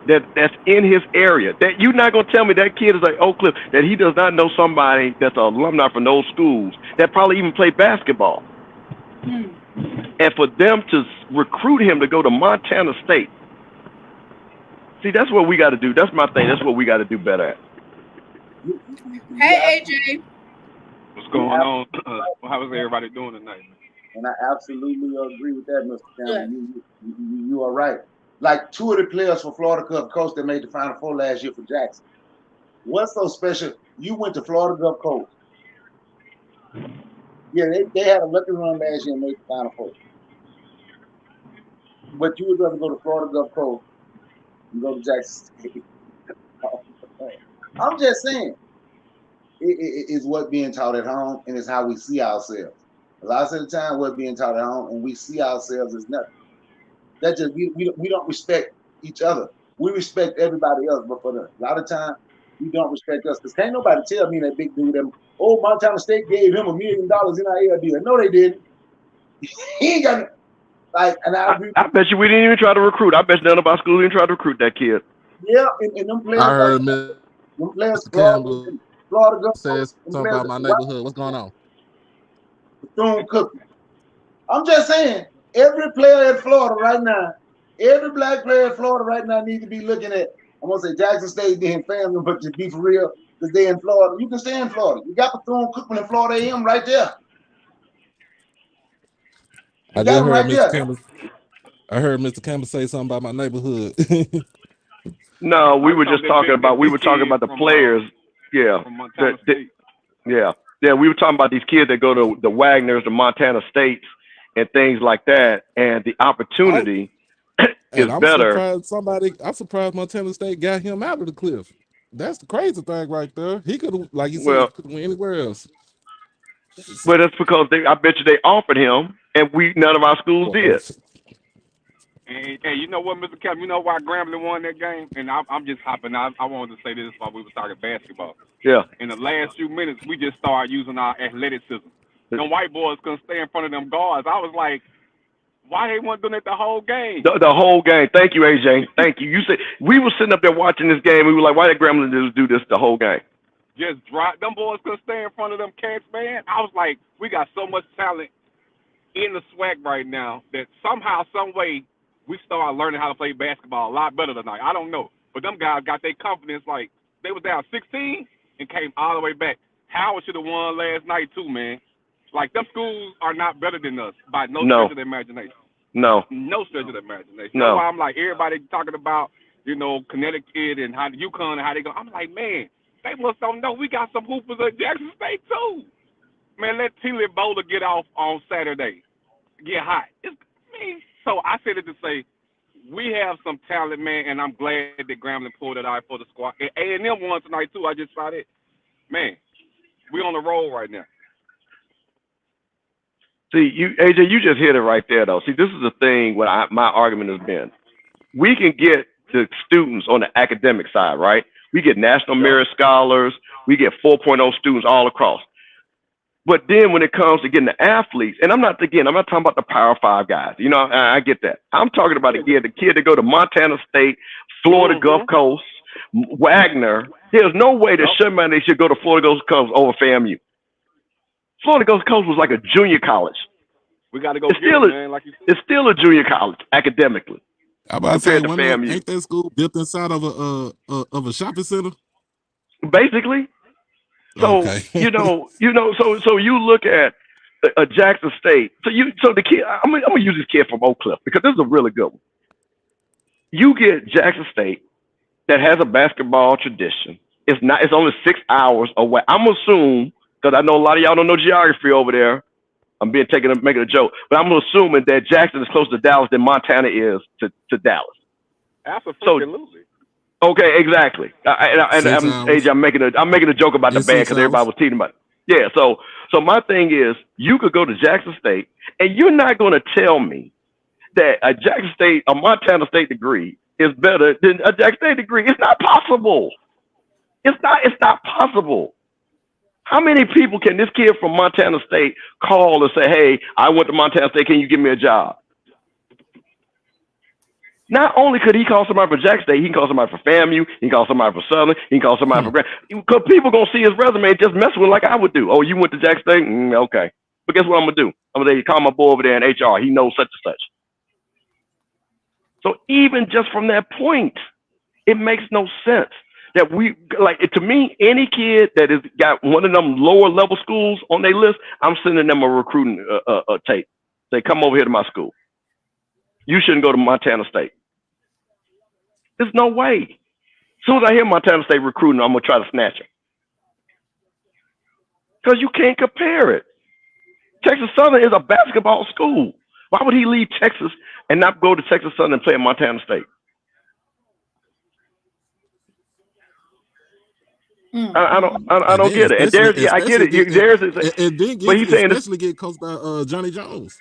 That's in his area. That you're not gonna tell me that kid is like Oak Cliff, that he does not know somebody that's an alumni from those schools that probably even played basketball. And for them to recruit him to go to Montana State, see, that's what we got to do. That's my thing. That's what we got to do better at. Hey, AJ. What's going on? How is everybody doing tonight? And I absolutely agree with that, Mr. Campbell. You are right. Like 2 of the players for Florida Gulf Coast that made the Final Four last year for Jackson. What's so special? You went to Florida Gulf Coast. Yeah, they had a lucky run last year and made the Final Four. But you would rather go to Florida Gulf Coast and go to Jackson State. I'm just saying, it's what being taught at home, and it's how we see ourselves. A lot of the time, what being taught at home, and we see ourselves as nothing. That just we don't respect each other. We respect everybody else, but for a lot of time, we don't respect us. Because can't nobody tell me that big dude, Montana State gave him $1 million in NIL deal. No, they didn't. He ain't got like, and I bet you we didn't even try to recruit. I bet none of our schools even tried to recruit that kid. Yeah, and them players. I heard them players. Florida says something about my neighborhood. What's going on? Bethune-Cookman. I'm just saying, every player in Florida right now, every black player in Florida right now needs to be looking at, I'm going to say Jackson State being FAMU, but to be for real, because they're in Florida. You can stay in Florida. You got Bethune-Cookman and Florida A&M right there. I just heard Mr. Campbell. I heard Mr. Campbell say something about my neighborhood. No, we were just talking about the players. Yeah. Yeah, we were talking about these kids that go to the Wagners, the Montana States, and things like that, and the opportunity is better. I'm surprised Montana State got him out of the cliff. That's the crazy thing right there. He could have, like you said, could have went anywhere else. But that's because I bet you they offered him, and none of our schools did. And you know what, Mr. Kevin, you know why Grambling won that game? And I'm just hopping out. I wanted to say this while we were talking basketball. Yeah. In the last few minutes, we just started using our athleticism. Them white boys couldn't stay in front of them guards. I was like, why they weren't doing it the whole game? The whole game. Thank you, AJ. Thank you. You said we were sitting up there watching this game. We were like, why did Grambling just do this the whole game? Just drop. Them boys couldn't stay in front of them cats, man. I was like, we got so much talent in the SWAC right now that somehow, some way, we started learning how to play basketball a lot better tonight. I don't know. But them guys got their confidence, like, they was down 16 and came all the way back. Howard should have won last night, too, man. Like, them schools are not better than us by no stretch of the imagination. No stretch of the imagination. No. That's why I'm like, everybody talking about, Connecticut and how the UConn and how they go. I'm like, man, they must don't know. We got some hoopers at Jackson State, too. Man, let Tilly Bowler get off on Saturday. Get hot. So I said it to say, we have some talent, man, and I'm glad that Grambling pulled it out for the squad. And A&M won tonight, too. I just saw that. Man, we on the roll right now. See, AJ, you just hit it right there, though. See, this is the thing what my argument has been. We can get the students on the academic side, right? We get National Merit Scholars. We get 4.0 students all across. But then when it comes to getting the athletes, and I'm not talking about the Power 5 guys. I get that. I'm talking about the kid that go to Montana State, Florida Gulf Coast, Wagner. There's no way that somebody should go to Florida Gulf Coast over FAMU. Florida Gulf Coast was like a junior college. We got to go man. Like you said. It's still a junior college academically. I'm about to say, ain't that school built inside of a shopping center? Basically. So okay. so you look at a Jackson State. So the kid, I'm gonna use this kid from Oak Cliff because this is a really good one. You get Jackson State that has a basketball tradition. It's only 6 hours away. I'm assuming, because I know a lot of y'all don't know geography over there. I'm making a joke, but I'm assuming that Jackson is closer to Dallas than Montana is to Dallas. Absolutely. Okay, exactly. AJ, I'm making a joke about the band because everybody was teasing about it. Yeah, so my thing is, you could go to Jackson State, and you're not going to tell me that a Montana State degree is better than a Jackson State degree. It's not possible. It's not possible. How many people can this kid from Montana State call and say, hey, I went to Montana State, can you give me a job? Not only could he call somebody for Jackson State, he can call somebody for FAMU, he can call somebody for Southern, he can call somebody for Grant. Because people going to see his resume and just mess with him like I would do. Oh, you went to Jackson State? Okay. But guess what I'm going to do? I'm going to call my boy over there in HR. He knows such and such. So even just from that point, it makes no sense that we, like, to me, any kid that has got one of them lower level schools on their list, I'm sending them a recruiting tape. Say, come over here to my school. You shouldn't go to Montana State. There's no way. As soon as I hear Montana State recruiting, I'm going to try to snatch him. Because you can't compare it. Texas Southern is a basketball school. Why would he leave Texas and not go to Texas Southern and play at Montana State? I don't get it. And there's, I get it. But he's saying especially get coached by Johnny Jones.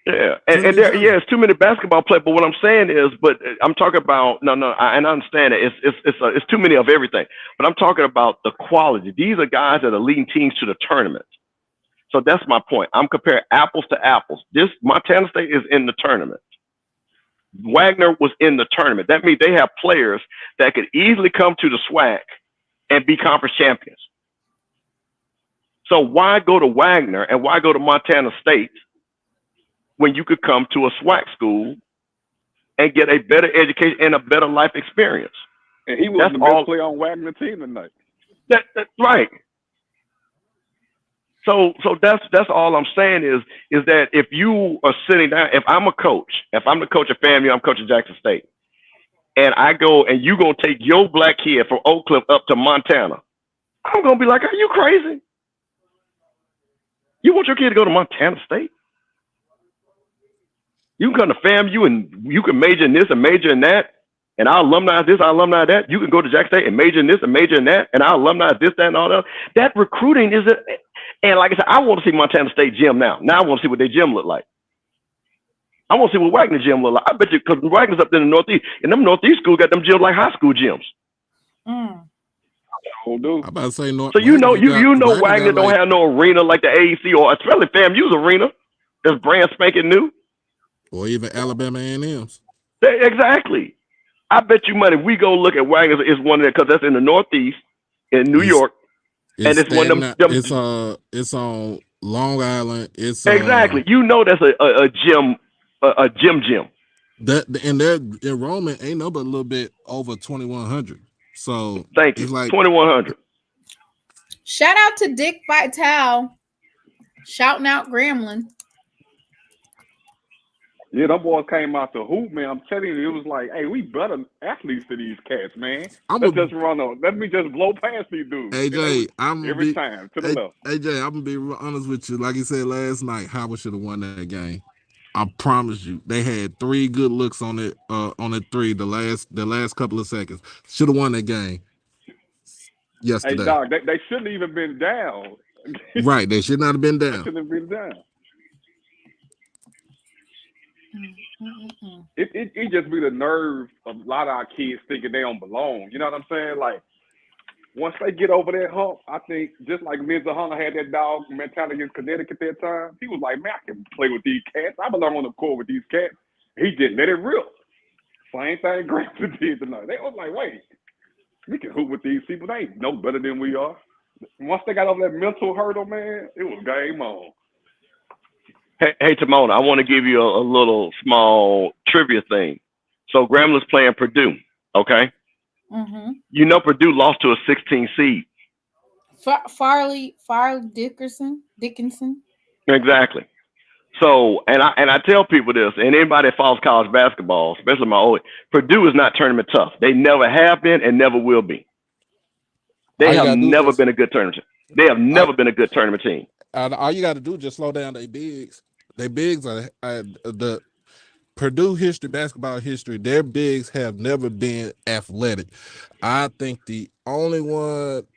Yeah, and there, it's too many basketball players. But what I'm saying is, but I'm talking about and I understand it. It's too many of everything. But I'm talking about the quality. These are guys that are leading teams to the tournament. So that's my point. I'm comparing apples to apples. This Montana State is in the tournament. Wagner was in the tournament. That means they have players that could easily come to the SWAC and be conference champions. So why go to Wagner and why go to Montana State when you could come to a SWAC school and get a better education and a better life experience? And he was the best player on Wagner team tonight. That's right. So that's all I'm saying is that if you are sitting down, if I'm a coach, if I'm the coach of FAMU, I'm coaching Jackson State, and I go and you gonna take your black kid from Oak Cliff up to Montana, I'm gonna be like, are you crazy? You want your kid to go to Montana State? You can come to FAMU and you can major in this and major in that, and our alumni this, our alumni that. You can go to Jackson State and major in this and major in that, and our alumni this, that, and all that. That recruiting is and like I said, I want to see Montana State gym now. Now I want to see what their gym look like. I want to see what Wagner gym look like. I bet you, because Wagner's up there in the Northeast, and them Northeast schools got them gyms like high school gyms. I'm about to say North. So you know Wagner don't have no arena like the AEC or especially FAMU's arena that's brand spanking new. Or even Alabama A&M's. Exactly. I bet you money we go look at Wagner is one of them because that's in the Northeast in New York. And it's one of them. It's on Long Island. It's exactly. You know that's a gym. That and their enrollment ain't no but a little bit over 2,100. So thank you. It's like 2,100. Shout out to Dick Vitale, shouting out Grambling. Yeah, them boys came out to hoop, man. I'm telling you, it was like, hey, we better athletes to these cats, man. Let me just blow past these dudes. AJ, every time to the left. AJ, I'm gonna be honest with you. Like you said last night, Howard should have won that game. I promise you, they had 3 good looks on it. On the 3, the last couple of seconds, should have won that game yesterday. Hey, dog, they shouldn't even been down. Right, they should not have been down. Shouldn't have been down. It just be the nerve of a lot of our kids thinking they don't belong. You know what I'm saying? Like, once they get over that hump, I think just like Mr. Hunter had that dog mentality against Connecticut that time, he was like, man, I can play with these cats. I belong on the court with these cats. He just let it rip. Same thing Gramson did tonight. They was like, wait, we can hoop with these people. They ain't no better than we are. Once they got over that mental hurdle, man, it was game on. Hey, Timona, I want to give you a little small trivia thing. So Grambling's playing Purdue, okay? Mm-hmm. You know Purdue lost to a 16 seed. Farley Dickinson. Exactly. So, and I tell people this, and anybody that follows college basketball, especially my old, Purdue is not tournament tough. They never have been and never will be. They have never been a good tournament. They have never been a good tournament team. All you got to do is just slow down their bigs. Their bigs are the Purdue history, basketball history. Their bigs have never been athletic. I think the only one.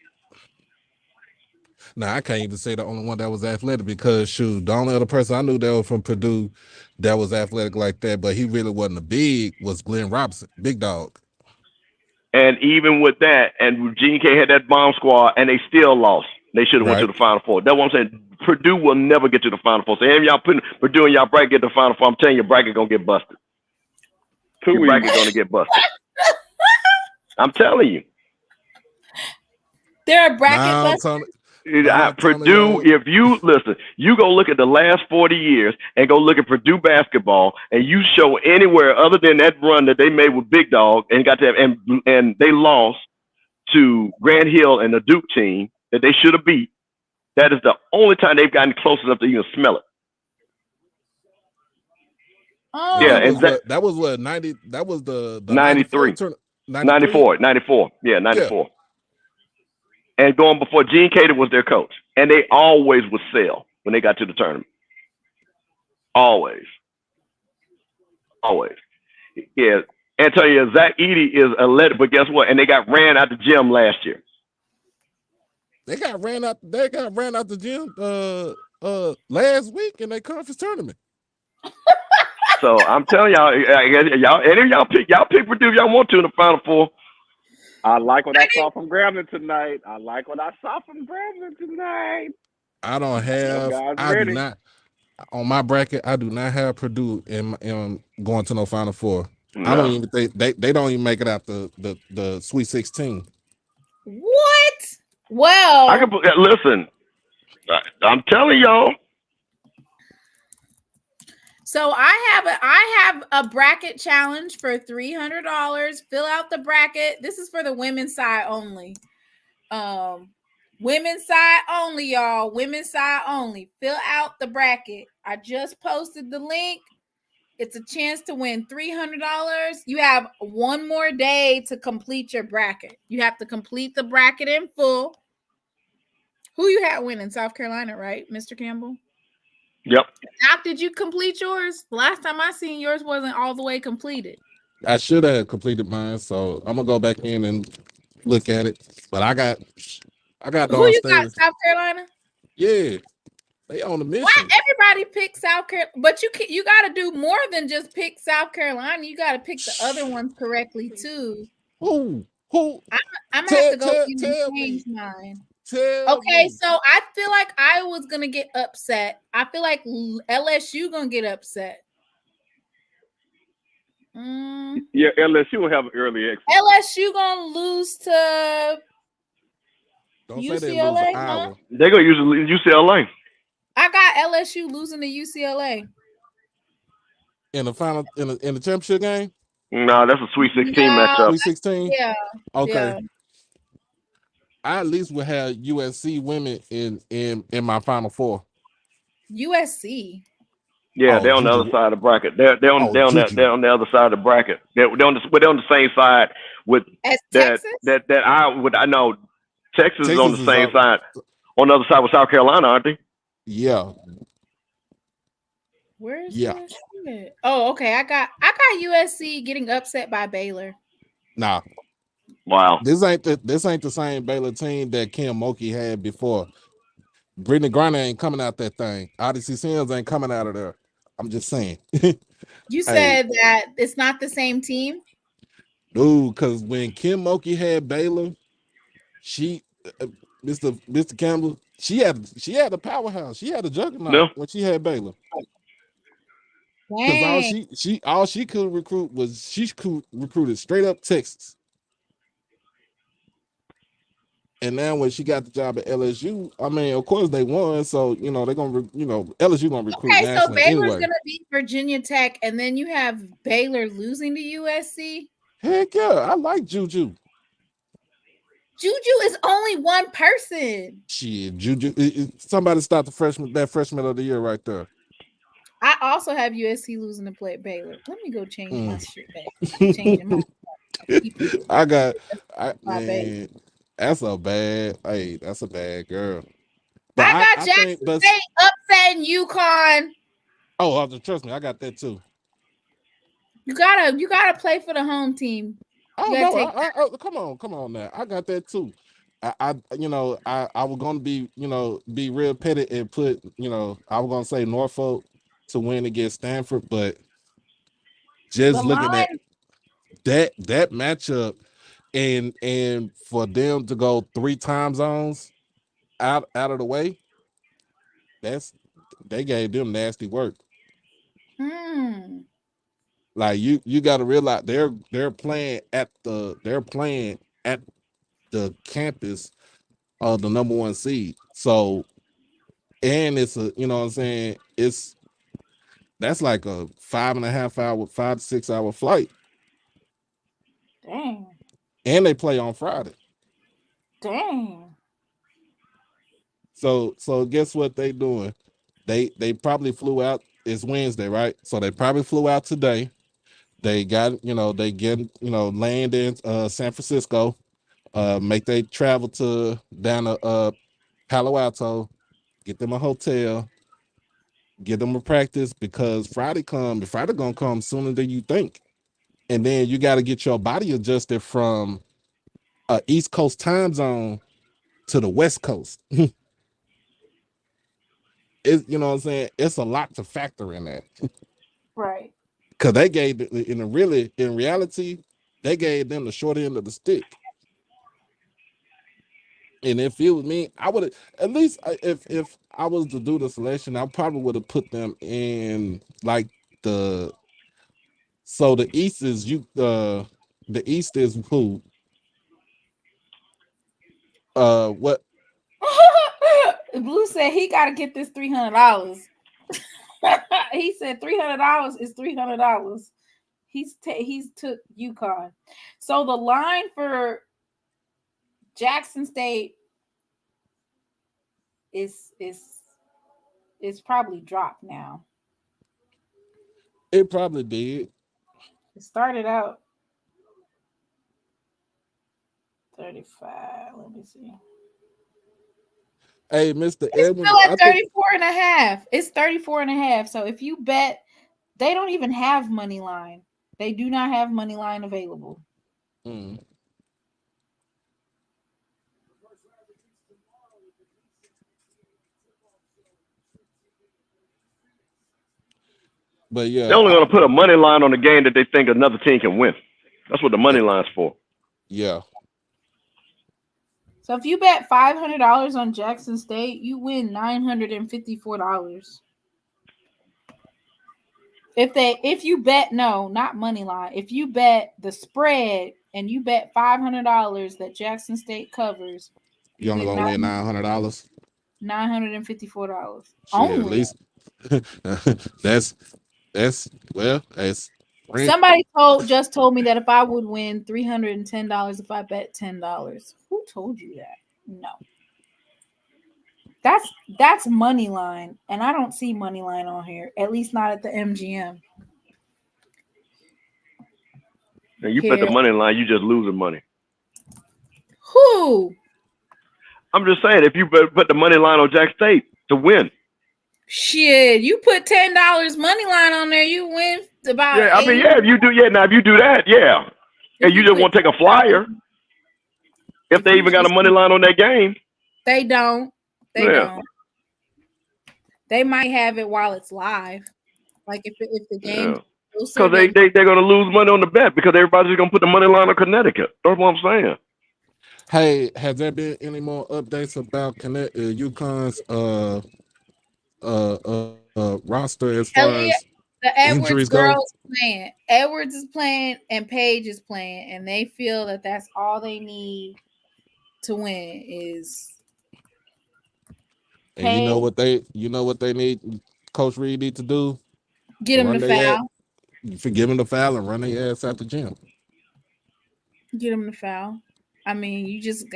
Now I can't even say the only one that was athletic because shoot, the only other person I knew that was from Purdue that was athletic like that, but he really wasn't a big, was Glenn Robinson, big dog. And even with that, and Gene K had that bomb squad, and they still lost. They should have went to Right. the Final Four. That's what I'm saying. Purdue will never get to the Final Four. So any of y'all putting Purdue in y'all bracket get the Final Four, I'm telling you, your bracket gonna get busted. Your Too bracket easy. gonna get busted. I'm telling you. They're a bracket Now, bus. Tony. Now, Purdue, if you listen, you go look at the last 40 years and go look at Purdue basketball, and you show anywhere other than that run that they made with Big Dog and got to have, and they lost to Grant Hill and the Duke team that they should have beat. That is the only time they've gotten close enough to even smell it. Oh. Yeah, that was and that was what 90. That was the 93. 94. 94. Yeah, 94. And going before Gene Cater was their coach. And they always would sell when they got to the tournament. Always. Yeah. Antonio, Zach Edey is a letter, but guess what? And they got ran out the gym last year. They got ran out the gym last week in their conference tournament. So I'm telling y'all, any of y'all pick Purdue if y'all want to in the Final Four. I like what I saw from Grambling tonight. I don't have. guys I ready. do not on my bracket. I do not have Purdue in going to no Final Four. No. I don't even think they don't even make it out the Sweet 16. What? Well, I can listen. I'm telling y'all. so I have a bracket challenge for $300. Fill out the bracket. This is for the women's side only. Women's side only, y'all. Women's side only. Fill out the bracket. I just posted the link. It's a chance to win $300. You have one more day to complete your bracket. You have to complete the bracket in full. Who you had winning? South Carolina, right, Mr. Campbell? Yep. Doc, did you complete yours? Last time I seen yours wasn't all the way completed. I should have completed mine, so I'm gonna go back in and look at it. But I got Who you got? South Carolina? Yeah, they on the mission. Why everybody pick South Carolina? But you got to do more than just pick South Carolina. You got to pick the other ones correctly too. Who? I'm gonna have to go in and change mine. Okay, so I feel like Iowa's gonna get upset. I feel like LSU gonna get upset. Yeah, LSU will have an early exit. LSU gonna lose to Don't UCLA. say they lose to Iowa. They're gonna use UCLA. I got LSU losing to UCLA In the final in the championship game. No, that's a Sweet 16 matchup. Sweet 16. Yeah. Okay. Yeah. I at least would have USC women in my Final Four. USC. Yeah, they're on the other side of the bracket. They're on the other side of the bracket. They're on the same side with As that Texas? I know Texas is on the same side. On the other side with South Carolina, aren't they? Yeah. Where's USC? Oh, okay. I got USC getting upset by Baylor. Nah. Wow. This ain't the same Baylor team that Kim Mulkey had before. Brittany Griner ain't coming out that thing. Odyssey Sims ain't coming out of there. I'm just saying. You said that it's not the same team? Dude, because when Kim Mulkey had Baylor, she Mr. Campbell, she had a powerhouse. She had a juggernaut when she had Baylor. Because all she could recruit was recruited straight up Texas. And now when she got the job at LSU, I mean, of course they won, so they're gonna, LSU gonna recruit nationally. So Baylor's anyway. gonna beat Virginia Tech, and then you have Baylor losing to USC. Heck yeah, I like Juju. Juju is only one person. Shit, Juju. Somebody start that freshman of the year right there. I also have USC losing to play Baylor. Let me go change my shit back. Changing my. Man, that's a bad girl. But I got Jackson State upsetting UConn. Oh, trust me, I got that too. You gotta play for the home team. Oh no, come on now. I got that too. I was gonna be real petty and put, I was gonna say Norfolk to win against Stanford, but just looking at that matchup and for them to go 3 time zones, out of the way, they gave them nasty work. Hmm. Like you got to realize they're playing at the campus of the number one seed. So and it's a you know what I'm saying that's like a 5.5 hour 5 to 6 hour flight, Dang. and they play on Friday. Dang. So guess what they doing? They probably flew out. It's Wednesday, right? So they probably flew out today. They got they get land in San Francisco. Make they travel to down to Palo Alto, get them a hotel, get them a practice because Friday gonna come sooner than you think. And then you got to get your body adjusted from East Coast time zone to the West Coast. You know what I'm saying? It's a lot to factor in that. Right. Because they gave in reality, they gave them the short end of the stick. And if it was me, I would have at least if I was to do the selection, I probably would have put them in like the the East is the East is who what Blue said he got to get this $300. He said $300 is $300. He's took UConn. So the line for Jackson State is probably dropped now. it probably did. It started out 35. Let me see. Hey, Mr. It's Edwin, still at I think 34 and a half. It's 34 and a half. So if you bet, they don't even have money line. They do not have money line available. mm, but They're yeah, only going to put a money line on the game that they think another team can win. That's what the money line's for. yeah. So if you bet $500 on Jackson State, you win $954. If you bet no, not money line. If you bet the spread and you bet $500 that Jackson State covers, You you only get gonna win $900. $954 Shit, at only. least that's well, that's rent. Somebody just told me that if I would win $310 if I bet $10. Who told you that? No. That's money line, and I don't see money line on here. At least not at the MGM. And you bet the Here. money line, you just losing money. Who? I'm just saying, if you put the money line on Jack State to win. Shit, you put $10 money line on there, you win about Yeah, I mean, 80. yeah, if you do, now if you do that, yeah. And you just want to take a flyer, if they even got a money line on that game. They don't. They Yeah. don't. They might have it while it's live. Like if the game because they're gonna lose money on the bet because everybody's gonna put the money line on Connecticut. That's what I'm saying. Hey, has there been any more updates about UConn's roster as far Elliot, as the Edwards injuries go? girls playing. Edwards is playing and Paige is playing, and they feel that that's all they need to win is. And you know what they need, Coach Reed need to do? Get them Run the their ass, foul. forgive them the foul and run their ass out the gym. Get them the foul. I mean, you just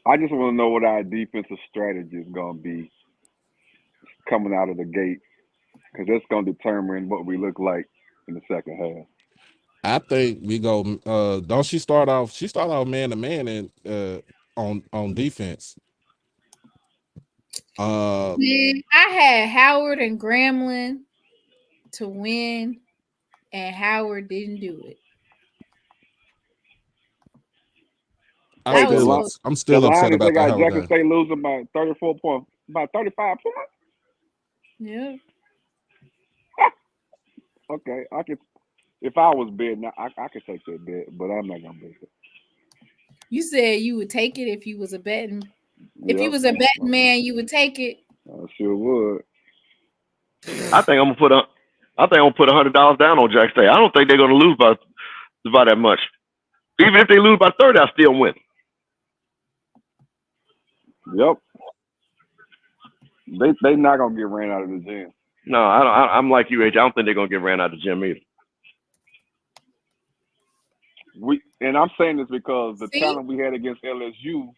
I just want to know what our defensive strategy is going to be coming out of the gate, because that's going to determine what we look like in the second half. I think we go. Don't she start off? She start off man to man and on defense. Man, I had Howard and Grambling to win, and Howard didn't do it. I'm still the upset Lions, they about the got Howard Jackson game. State losing by 34 points, about 35 points. Yeah. Okay, I could. If I was betting, I could take that bet, but I'm not gonna bet it. You said you would take it if you was a betting. If you Yep. was a betting man, you would take it. I sure would. I think I'm gonna put $100 down on Jack State. I don't think they're gonna lose by that much. Even if they lose by 30, I still win. Yep. They not gonna get ran out of the gym. No, I don't. I'm like you, AJ. I don't think they're gonna get ran out of the gym either. And I'm saying this because the See? talent we had against LSU,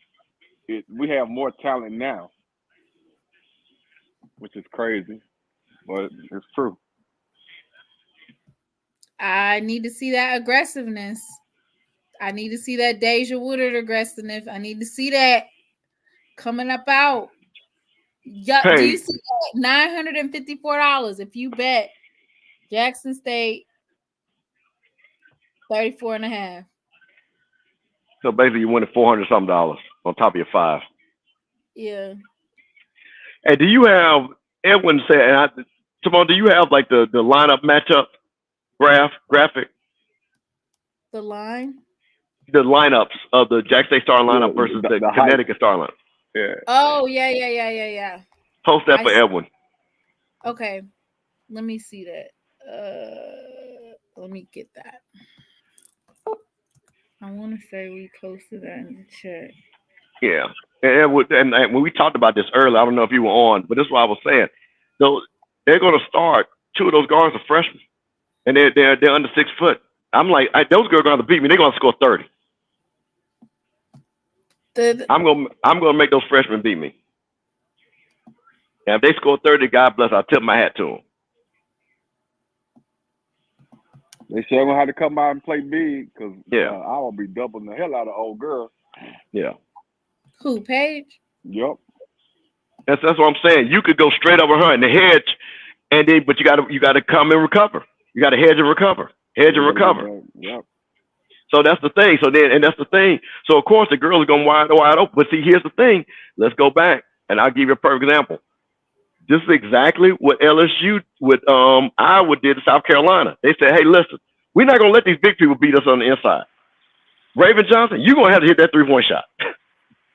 we have more talent now, which is crazy, but it's true. I need to see that aggressiveness. I need to see that Deja Woodard aggressiveness. I need to see that coming up out. Yeah, do Hey, you see that? $954 if you bet Jackson State 34.5. so basically you winning $400 something on top of your $5. Yeah. Hey, do you have Edwin said? Timon, do you have like the lineup matchup graphic? The line? The lineups of the Jack State Star lineup Yeah, versus the height. Connecticut Star lineup. Yeah. Oh, yeah. Post that I for see. Edwin. Okay. Let me see that. Let me get that. I want to say we posted that in the chat. Yeah, and when we talked about this earlier, I don't know if you were on, but this is what I was saying. They're going to start. Two of those guards are freshmen, and they're under 6 foot. I'm like, those girls are going to beat me. They're going to score 30. I'm gonna make those freshmen beat me. And if they score 30, God bless, I'll tip my hat to them. They sure gonna have to come out and play big because Yeah. I will be doubling the hell out of old girl. Yeah. Who, Paige? Yep. That's what I'm saying. You could go straight over her in the hedge, but you gotta come and recover. You gotta hedge and recover. Hedge and recover. Yep. So that's the thing. That's the thing. So of course the girls are going wide open. But see, here's the thing. Let's go back, and I'll give you a perfect example. This is exactly what LSU with Iowa did to South Carolina. They said, "Hey, listen, we're not gonna let these big people beat us on the inside. Raven Johnson, you're gonna have to hit that 3-point shot.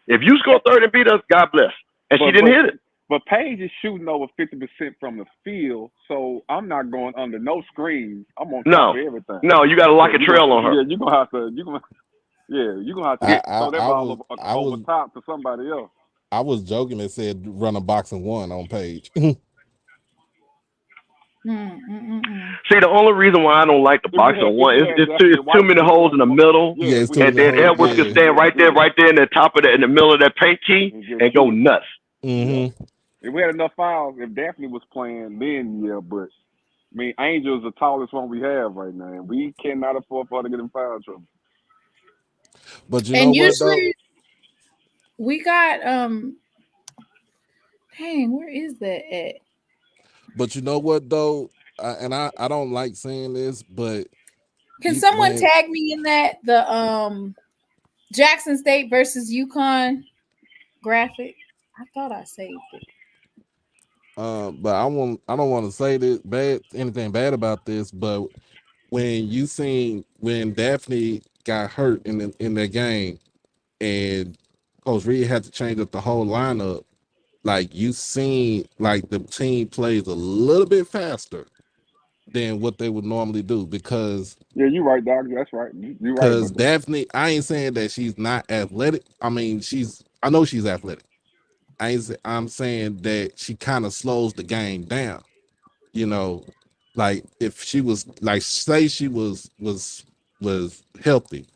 If you score 30 and beat us, God bless." And she didn't hit it. But Paige is shooting over 50% from the field, so I'm not going under no screens. I'm on top of everything. No, you got to lock a trail on her. Yeah, you're gonna have to. Throw that ball over top to somebody else. I was joking and said run a boxing one on Page. See, the only reason why I don't like the boxing one is it's too many holes in the middle. Yeah, and then Edwards can stand right there in the top of in the middle of that paint key and go nuts. Mm-hmm. If we had enough fouls, if Daphne was playing, then yeah, but I mean, Angel is the tallest one we have right now, and we cannot afford for her to get in foul trouble. But you know what though? We got dang, where is that at? But you know what though? I don't like saying this, but can someone tag me in that the Jackson State versus UConn graphic? I thought I saved it. But I don't want to say anything bad about this, but when Daphne got hurt in that game and Coach Reed had to change up the whole lineup, like you seen like the team plays a little bit faster than what they would normally do because you're right, Doc. That's right. You're right. Because Daphne, I ain't saying that she's not athletic. I mean, I know she's athletic. I'm saying that she kind of slows the game down. You know, like if she was like say she was healthy,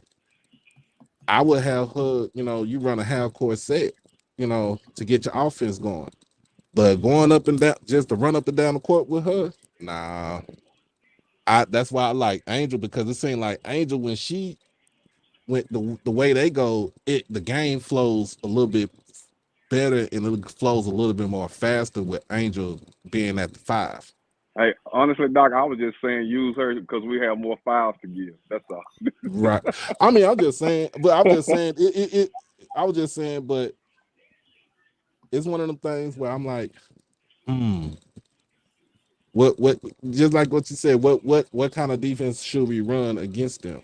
I would have her, you run a half court set, to get your offense going. But going up and down, just to run up and down the court with her, nah. That's why I like Angel, because it seemed like Angel, when she went the way they go, the game flows a little bit better and it flows a little bit more faster with Angel being at the 5. Hey, honestly, Doc, I was just saying use her because we have more fouls to give. That's all. Right. I mean, I'm just saying, but I'm just saying I was just saying, but it's one of them things where I'm like, what just like what you said, what kind of defense should we run against them?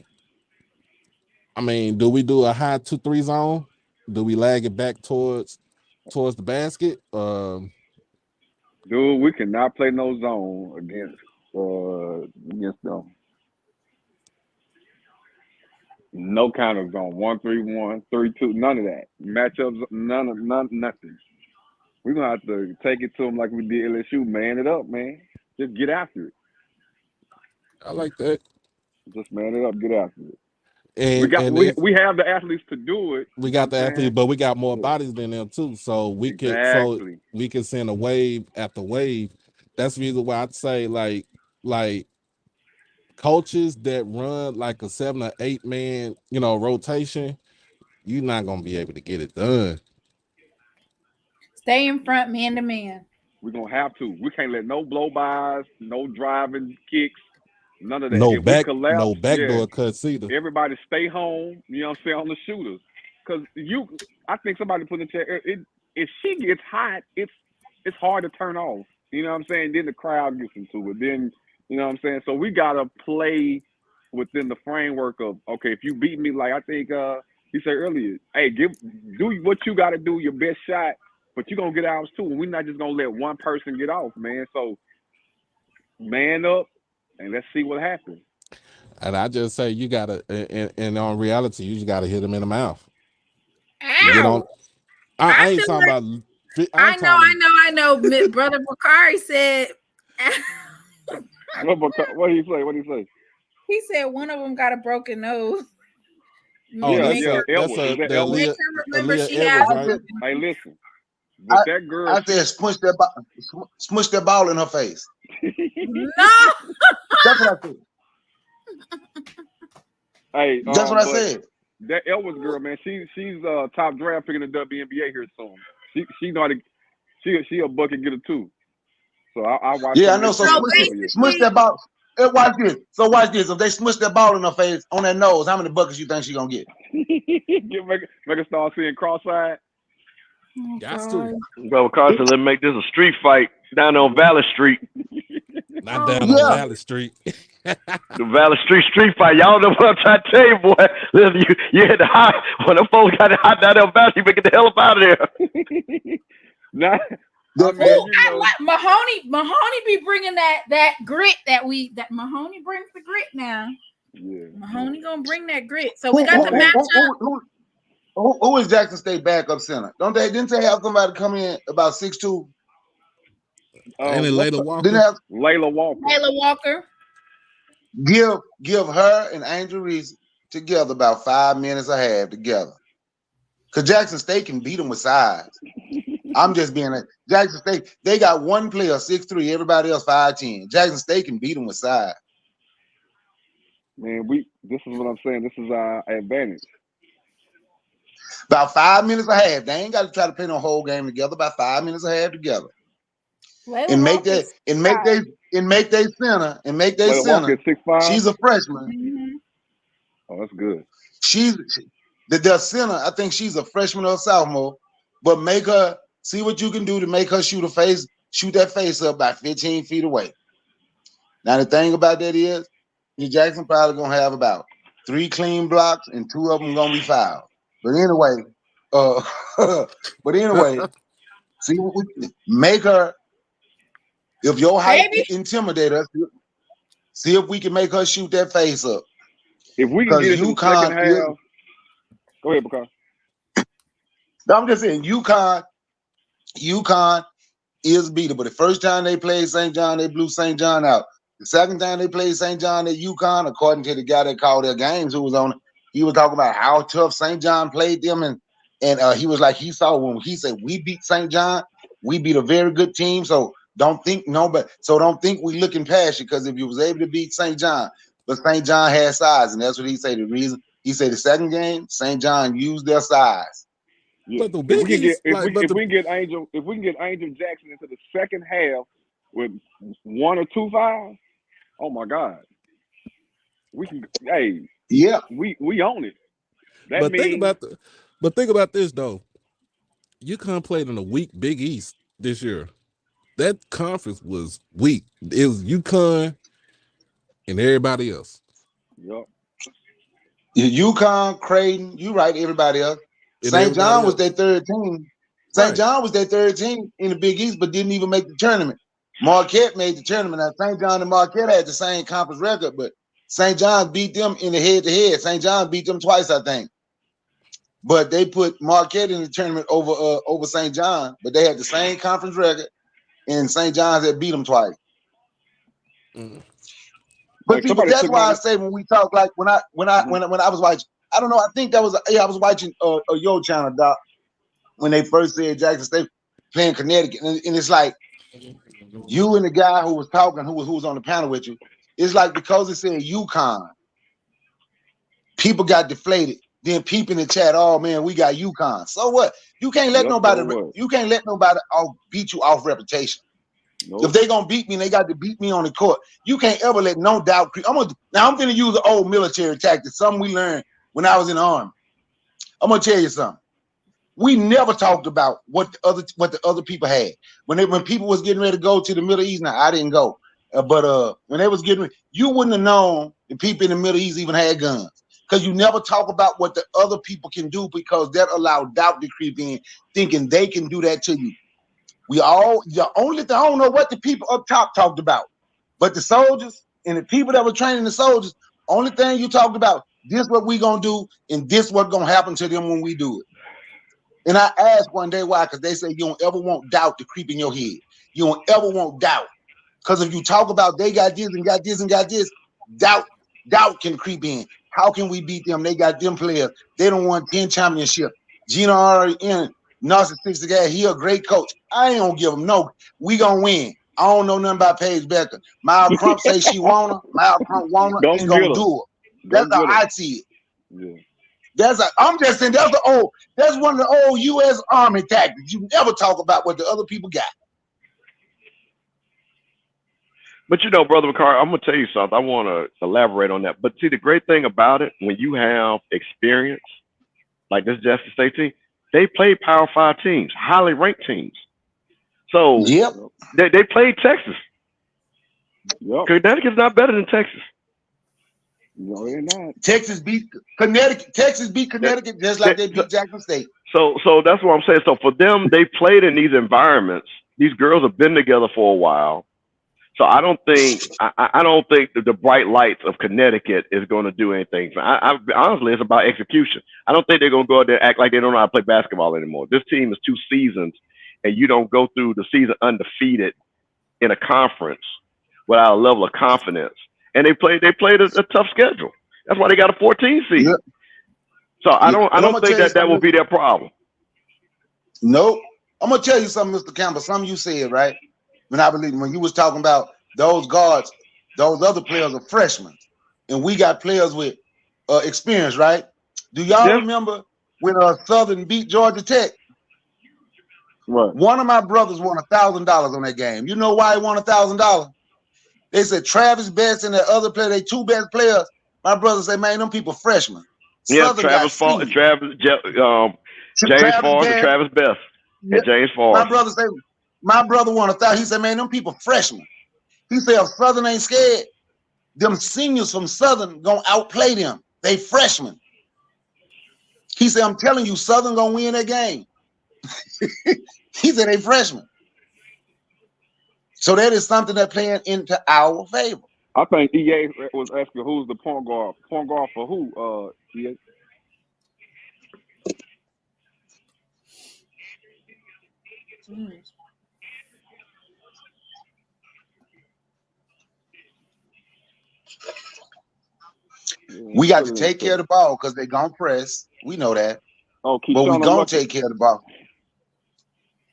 I mean, do we do a high 2-3 zone? Do we lag it back towards the basket? Dude, we cannot play no zone against them. No kind of zone. 1-3-1, 3-2, none of that. Matchups, nothing. We're gonna have to take it to them like we did LSU. Man it up, man. Just get after it. I like that. Just man it up, get after it. And we have the athletes to do it. We got the athletes, but we got more Yeah. bodies than them too. So we Exactly. can send a wave after wave. That's the reason why I'd say like coaches that run like a 7 or 8 man, rotation, you're not gonna be able to get it done. Stay in front, man to man. We're gonna have to. We can't let no blow bys, no driving kicks, none of that. No If we back, collapse, no backdoor cuts either. everybody stay home. You know what I'm saying, on the shooters. Because I think somebody put in the chat. If she gets hot, it's hard to turn off. You know what I'm saying? Then the crowd gets into it. Then you know what I'm saying. So we gotta play within the framework of, okay, if you beat me, like I think he said earlier, hey, do what you got to do, your best shot, but you're going to get ours too. And we're not just going to let one person get off, man. So man up and let's see what happens. And I just say you got to, and on reality, you just got to hit them in the mouth. Ow! Get on. I ain't talking about. I know. Brother Bakari said. What did he say? He said one of them got a broken nose. Oh, yeah, Edwards. Make her remember she Edwards, has. right? Hey, listen. With that girl, I said smush that ball in her face. No. That's what I said. Hey, that's what I said. That Edwards girl, man, she's top draft pick in the WNBA here soon. She know how to. She a bucket getter too. So I watch. Yeah, I know. So smush that ball. Hey, watch this. So watch this. If they smush that ball in her face on that nose, how many buckets you think she gonna get? make her start seeing cross-eyed. Got to. Bro, Carson, let's make this a street fight down on Valley Street. Not down on Valley Street. The Valley Street fight. Y'all know what I'm trying to tell you, boy. Listen, you hit the hot. When the folks got it hot down there on Valley, you get the hell up out of there. Nah. Mahoney be bringing that grit that Mahoney brings the grit now. Yeah. Mahoney gonna bring that grit. So we got the matchup. Who is Jackson State backup center? Didn't they have somebody come in about 6'2"? And then Layla Walker. Layla Walker. Give her and Angel Reese together about 5 minutes a half together. Because Jackson State can beat them with size. I'm just being like, Jackson State, they got one player 6'3", everybody else 5'10". Jackson State can beat them with size. Man, this is what I'm saying. This is our advantage. About 5 minutes a half. They ain't got to try to play no whole game together. About 5 minutes a half together. And make their center. She's a freshman. Mm-hmm. Oh, that's good. The center, I think she's a freshman or a sophomore, but make her see what you can do to make her shoot that face up by 15 feet away. Now the thing about that is, Jackson probably gonna have about 3 clean blocks and 2 of them gonna be fouled. But anyway, see what make her. If your height intimidate us, see if we can make her shoot that face up. If we can get into the second half, go ahead, Bakar. I'm just saying, UConn is beatable. The first time they played St. John, they blew St. John out. The second time they played St. John at UConn, according to the guy that called their games, who was on, he was talking about how tough St. John played them, and he was like, he saw when he said we beat St. John, we beat a very good team. So don't think we looking past you, because if you was able to beat St. John, but St. John had size, and that's what he said. The reason he said the second game, St. John used their size. Yeah. If we can get Angel Jackson into the second half with 1 or 2 fouls, oh my God, we can. Hey, yeah, we own it. Think about this though. UConn played in a weak Big East this year. That conference was weak. It was UConn and everybody else. Yep. UConn, Creighton, you right, everybody else. And St. John everybody was else. their third team. St. Right. John was their third team in the Big East, but didn't even make the tournament. Marquette made the tournament. Now, St. John and Marquette had the same conference record, but St. John beat them in the head-to-head. St. John beat them twice, I think. But they put Marquette in the tournament over St. John, but they had the same conference record, and St. John's had beat them twice. Mm. But see, but that's why I say when we talk, like when I was watching, I don't know, I think that was I was watching a Yo channel, Doc, when they first said Jackson State playing Connecticut, and it's like you and the guy who was talking, who was on the panel with you, it's like because it said UConn, people got deflated. Then people in the chat, oh man, we got UConn. So what? You can't let nobody beat you off reputation. Nope. If they gonna beat me, they got to beat me on the court. You can't ever let no doubt creep. I'm gonna use an old military tactic, something we learned when I was in the Army. I'm gonna tell you something. We never talked about what the other people had. When people was getting ready to go to the Middle East, now I didn't go, but when they was getting ready, you wouldn't have known the people in the Middle East even had guns, because you never talk about what the other people can do, because that allowed doubt to creep in, thinking they can do that to you. The only thing, I don't know what the people up top talked about, but the soldiers and the people that were training the soldiers, only thing you talked about, this what we gonna do, and this what gonna happen to them when we do it. And I asked one day why, because they say you don't ever want doubt to creep in your head. You don't ever want doubt, because if you talk about they got this and got this and got this, doubt can creep in. How can we beat them? They got them players. They don't want 10 championships. Gino already in. Narcissistic guy, he a great coach. I ain't gonna give him no. We gonna win. I don't know nothing about Paige Becker. Miles Crump say she wanna. Miles Crump wanna and gonna do it. That's how I see it. Yeah. I'm just saying that's one of the old U.S. Army tactics. You never talk about what the other people got. But you know, Brother McCarr, I'm gonna tell you something. I want to elaborate on that. But see, the great thing about it, when you have experience, like this Jackson State team, they played Power 5 teams, highly ranked teams. So yep, they played Texas. Yep. Connecticut's not better than Texas. No, they're not. Texas beat Connecticut. Texas beat Connecticut just like they beat Jackson State. So that's what I'm saying. So for them, they played in these environments. These girls have been together for a while. So I don't think the bright lights of Connecticut is going to do anything. Honestly, it's about execution. I don't think they're going to go out there and act like they don't know how to play basketball anymore. This team is 2 seasons, and you don't go through the season undefeated in a conference without a level of confidence. And they played a tough schedule. That's why they got a 14 seed. Yep. So I don't think that will be their problem. Nope. I'm gonna tell you something, Mr. Campbell. Something you said, right? When you was talking about those guards, those other players are freshmen, and we got players with experience, right? Do y'all remember when Southern beat Georgia Tech? Right. One of my brothers won $1,000 on that game. You know why he won $1,000? They said Travis Best and the other player, they 2 best players. My brother said, man, them people freshmen. Yeah, Southern James Forrest, and Travis Best, and James Forrest. My brother won $1,000. He said, man, them people freshmen. He said, if Southern ain't scared, them seniors from Southern gonna outplay them. They freshmen. He said, I'm telling you, Southern gonna win that game. He said they freshmen. So that is something that playing into our favor. I think EA was asking who's the point guard. Point guard for who? EA. We got to take care of the ball because they're gonna press. We know that. But we gonna take care of the ball.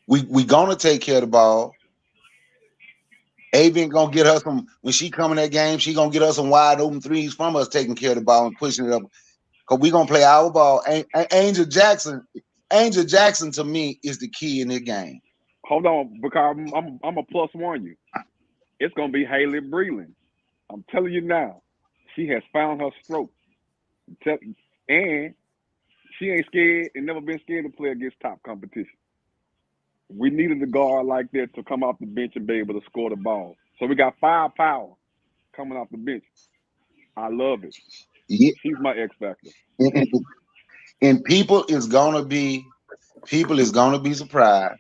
We gonna take care of the ball. Avian gonna get her some when she come in that game. She gonna get us some wide open threes from us taking care of the ball and pushing it up. Cause we gonna play our ball. Angel Jackson to me is the key in the game. Hold on, because I'm a +1 you. It's gonna be Haley Breland. I'm telling you now, she has found her stroke, and she ain't scared and never been scared to play against top competition. We needed a guard like that to come off the bench and be able to score the ball. So we got firepower coming off the bench. I love it. Yeah, He's my X factor. and people is gonna be surprised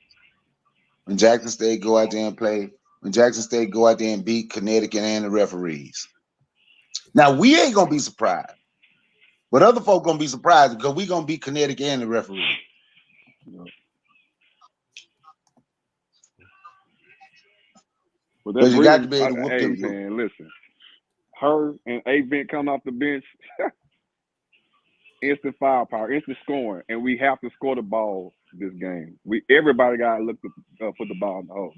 when Jackson State go out there and play. When Jackson State go out there and beat Connecticut and the referees. Now we ain't gonna be surprised, but other folk gonna be surprised because we gonna beat Connecticut and the referees. But that Because you got to Breland, be able to whoop hey them too. man, listen, her and Avent come off the bench, instant firepower, instant scoring, and we have to score the ball this game. Everybody got to look to put the ball in the hole.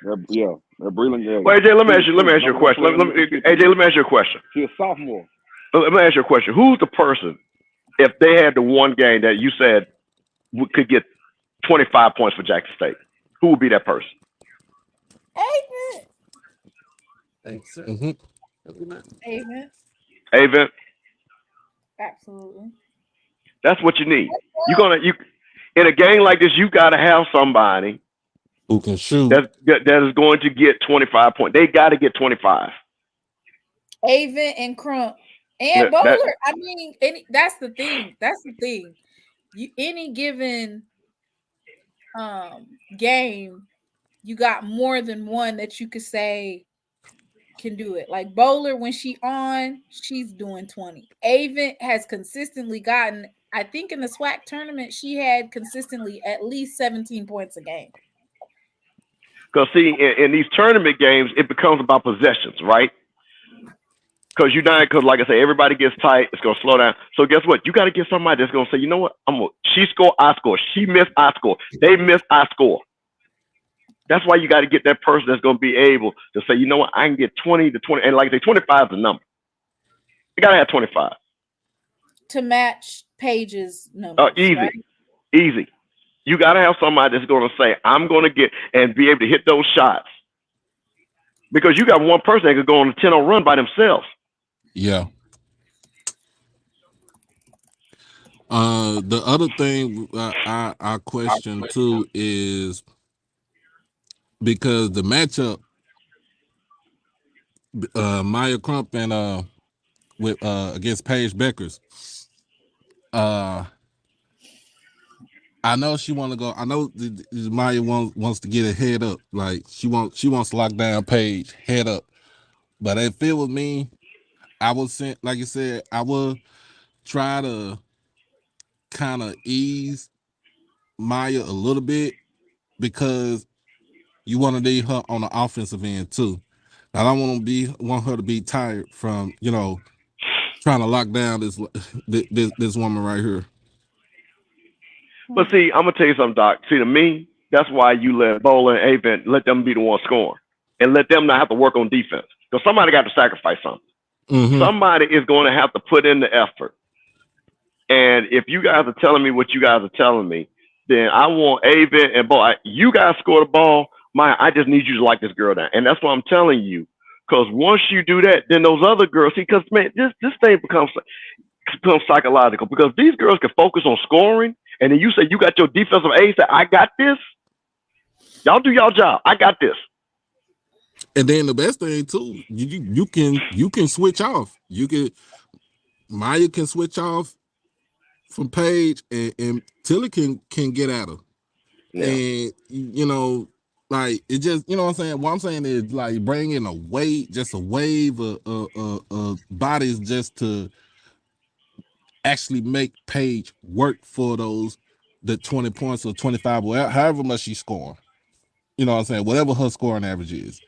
They're Breland. Yeah. Well, AJ, let me ask you a question. AJ, let me ask you a question. She's a sophomore. Let me ask you a question. Who's the person, if they had the one game that you said could get 25 points for Jackson State, who would be that person? Avent. Avent. Absolutely. That's what you need. You in a game like this, you got to have somebody who can shoot that is going to get 25 points. They got to get 25. Avent and Crump and Bowler. I mean, that's the thing. Any given game, you got more than one that you could say can do it. Like Bowler, when she's doing 20. Avent has consistently gotten, I think in the SWAC tournament, she had consistently at least 17 points a game. Because see, in these tournament games, it becomes about possessions, right? Because like I say, everybody gets tight. It's gonna slow down. So guess what? You got to get somebody that's gonna say, you know what? She score, I score. She miss, I score. They miss, I score. That's why you got to get that person that's going to be able to say, you know what, I can get 20 to 20. And like I say, 25 is the number. You got to have 25. To match Paige's numbers. Easy. Right? Easy. You got to have somebody that's going to say, I'm going to get and be able to hit those shots. Because you got one person that could go on a 10-0 run by themselves. Yeah. The other thing I question too is because the matchup, Maya Crump and with against Paige Beckers, I know she want to go. I know Maya wants to get a head up. Like she wants to lock down Paige head up. But if it was me, I would send, like you said, I would try to kind of ease Maya a little bit because you want to need her on the offensive end too. I don't want her to be tired from trying to lock down this woman right here. But see, I'm gonna tell you something, Doc. See, to me, that's why you let Bowler and Avent let them be the one scoring and let them not have to work on defense because somebody got to sacrifice something. Mm-hmm. Somebody is going to have to put in the effort. And if you guys are telling me what you guys are telling me, then I want Avent and Bowler. You guys score the ball. I just need you to like this girl down, and that's what I'm telling you. Because once you do that, then those other girls see. Because man, this thing becomes psychological. Because these girls can focus on scoring, and then you say you got your defensive ace. That I got this. Y'all do y'all job. I got this. And then the best thing too, you can switch off. Maya can switch off from Paige, and Tilly can get at her. Yeah. And like it just, what I'm saying? What I'm saying is like bringing a wave of bodies just to actually make Paige work for the 20 points or 25 or however much she's scoring. You know what I'm saying? Whatever her scoring average is.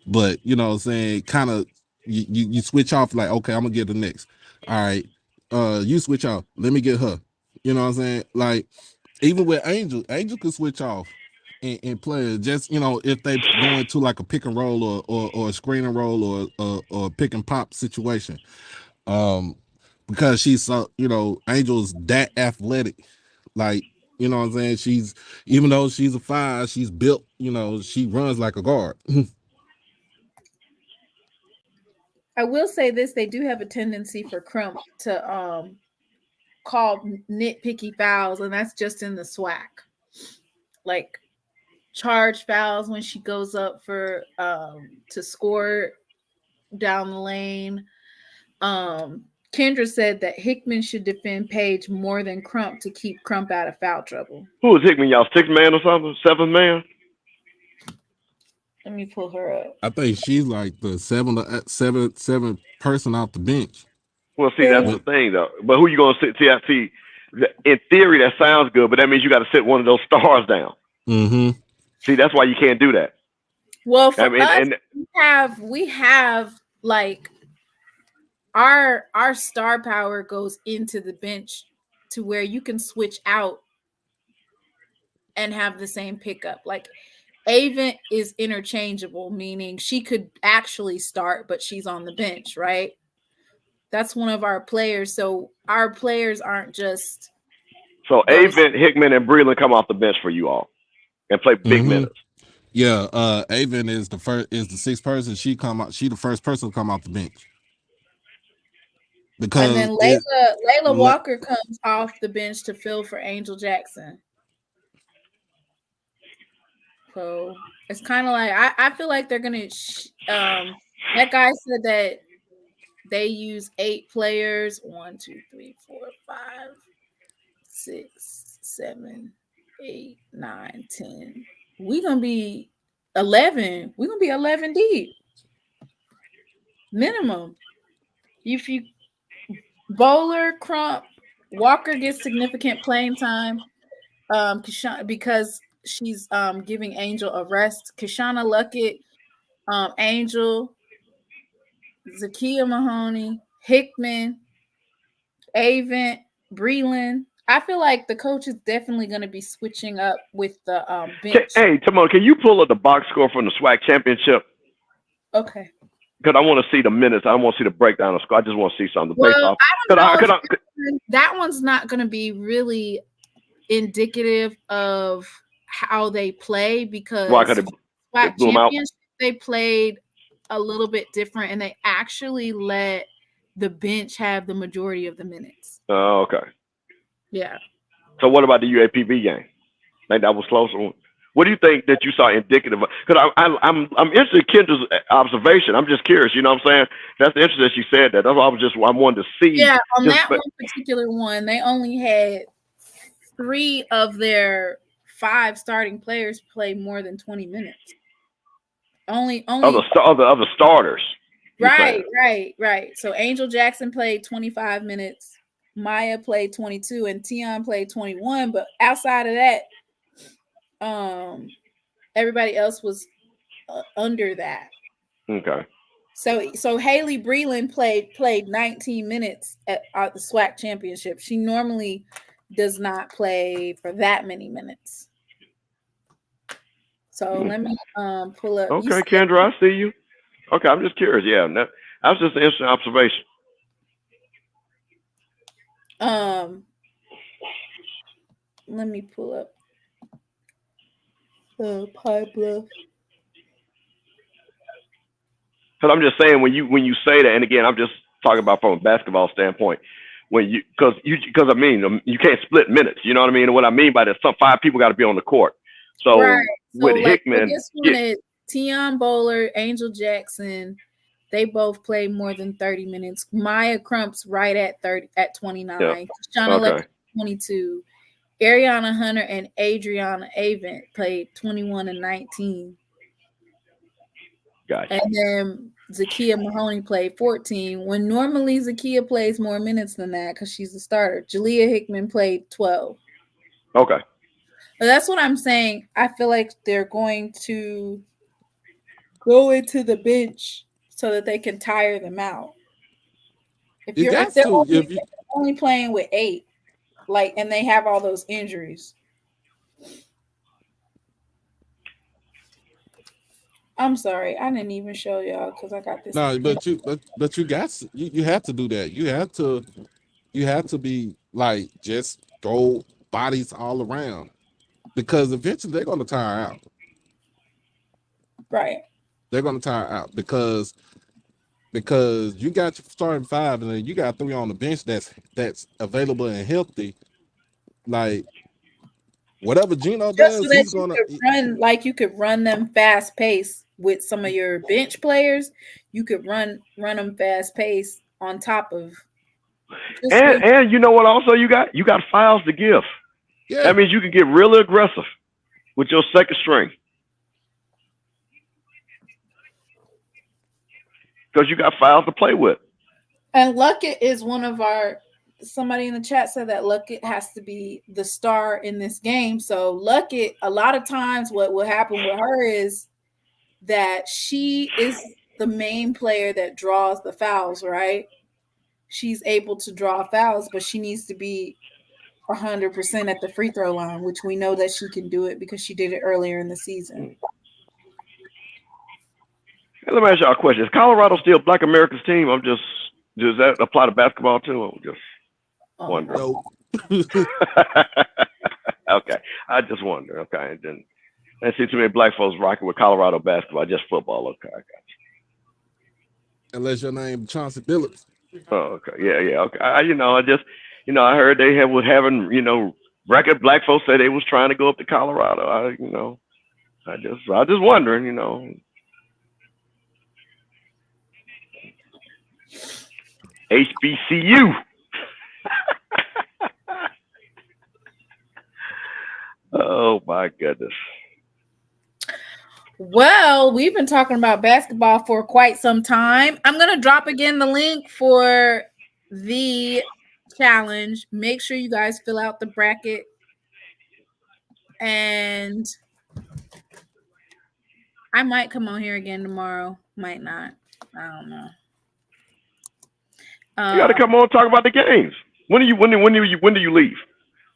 But you know what I'm saying, kind of you switch off like, okay, I'm gonna get the next. All right, you switch off. Let me get her. You know what I'm saying? Like even with Angel could switch off and play just if they go into like a pick and roll or a screen and roll or pick and pop situation. Because she's so Angel's that athletic, like you know what I'm saying. Even though she's a 5, she's built. She runs like a guard. I will say this: they do have a tendency for Crump to call nitpicky fouls, and that's just in the SWAC. Like charge fouls when she goes up for to score down the lane. Kendra said that Hickman should defend Paige more than Crump to keep Crump out of foul trouble. Who is Hickman? Y'all 6th man or something? 7th man? Let me pull her up. I think she's like the seventh person off the bench. Well, see, that's the thing, though. But who you going to sit? See, in theory, that sounds good, but that means you got to sit one of those stars down. Mm-hmm. See, that's why you can't do that. Well, for us, we have like our star power goes into the bench to where you can switch out and have the same pickup. Like Avent is interchangeable, meaning she could actually start, but she's on the bench, right? That's one of our players. So our players aren't just. So Avent, Hickman, and Breland come off the bench for you all and play big minutes. Yeah, Avent is the 6th person. She the first person to come off the bench. Because and then Layla Walker comes off the bench to fill for Angel Jackson. So it's kind of like I feel like they're gonna. That guy said that they use 8 players. 1, 2, 3, 4, 5, 6, 7, 8, 9, 10. We're gonna be 11. We're gonna be 11 deep. Minimum. If you Bowler, Crump, Walker gets significant playing time. Because she's giving Angel a rest. Kishana Luckett, Angel, Zakia Mahoney, Hickman, Avent, Breland. I feel like the coach is definitely going to be switching up with the bench. Hey, Timon, can you pull up the box score from the SWAC championship? Okay. Because I want to see the minutes. I don't want to see the breakdown of score. I just want to see something Well, based off. That one's not going to be really indicative of how they play because SWAC championship they played a little bit different and they actually let the bench have the majority of the minutes. Oh, okay. Yeah. So what about the UAPB game? Think that was close. What do you think that you saw indicative of? Because I'm interested in Kendra's observation. I'm just curious. You know what I'm saying? That's interesting that she said that. That's why I wanted to see. Yeah, on that one particular one, they only had 3 of their 5 starting players play more than 20 minutes. Only of the starters. Right. So Angel Jackson played 25 minutes, Maya played 22, and Tion played 21. But outside of that, everybody else was under that. Okay. So Haley Breland played 19 minutes at the SWAC championship. She normally does not play for that many minutes. So let me pull up. Okay, Kendra, I see you. Okay, I'm just curious. Yeah, that was just an interesting observation. Let me pull up the Pie Bluff. Because I'm just saying when you say that, and again, I'm just talking about from a basketball standpoint. Because I mean, you can't split minutes. You know what I mean? And what I mean by that, 5 people got to be on the court. So, with Hickman, this one is Tion Bowler, Angel Jackson. They both play more than 30 minutes. Maya Crump's right at 29. Yeah. Shauna 22. Ariana Hunter and Adriana Avent played 21 and 19. Gotcha. And then Zakia Mahoney played 14, when normally Zakia plays more minutes than that because she's a starter. Jalea Hickman played 12. Okay. But that's what I'm saying. I feel like they're going to go into the bench so that they can tire them out. If you're only playing with 8, and they have all those injuries. I'm sorry, I didn't even show y'all because I got this. No, but you have to do that. You have to be like just throw bodies all around because eventually they're gonna tire out. Right. They're gonna tire out because you got your starting 5 and then you got 3 on the bench that's available and healthy. Like Whatever Gino Just so does, that he's you gonna. could run, like you could run them fast pace with some of your bench players. You could run them fast pace on top of just when. And you know what? Also, you got fouls to give. Yeah, That means you can get really aggressive with your second string because you got fouls to play with. And Luckett is one of our. Somebody in the chat said that Luckett has to be the star in this game. So Luckett, a lot of times, what will happen with her is that she is the main player that draws the fouls, right? She's able to draw fouls, but she needs to be 100% at the free throw line, which we know that she can do it because she did it earlier in the season. Hey, let me ask y'all a question: is Colorado still Black America's team? Does that apply to basketball too? I'm just wondering. no. Okay, I just wonder. Okay, and then I see too many black folks rocking with Colorado basketball, just football. Okay, I got Unless your name Chauncey Billups. you. Oh, okay, yeah, okay. I heard they was having, record black folks say they was trying to go up to Colorado. I just wondering, HBCU. Oh my goodness. Well, we've been talking about basketball for quite some time. I'm going to drop again the link for the challenge. Make sure you guys fill out the bracket. And I might come on here again tomorrow. Might not. I don't know. You got to come on and talk about the games. When do you leave?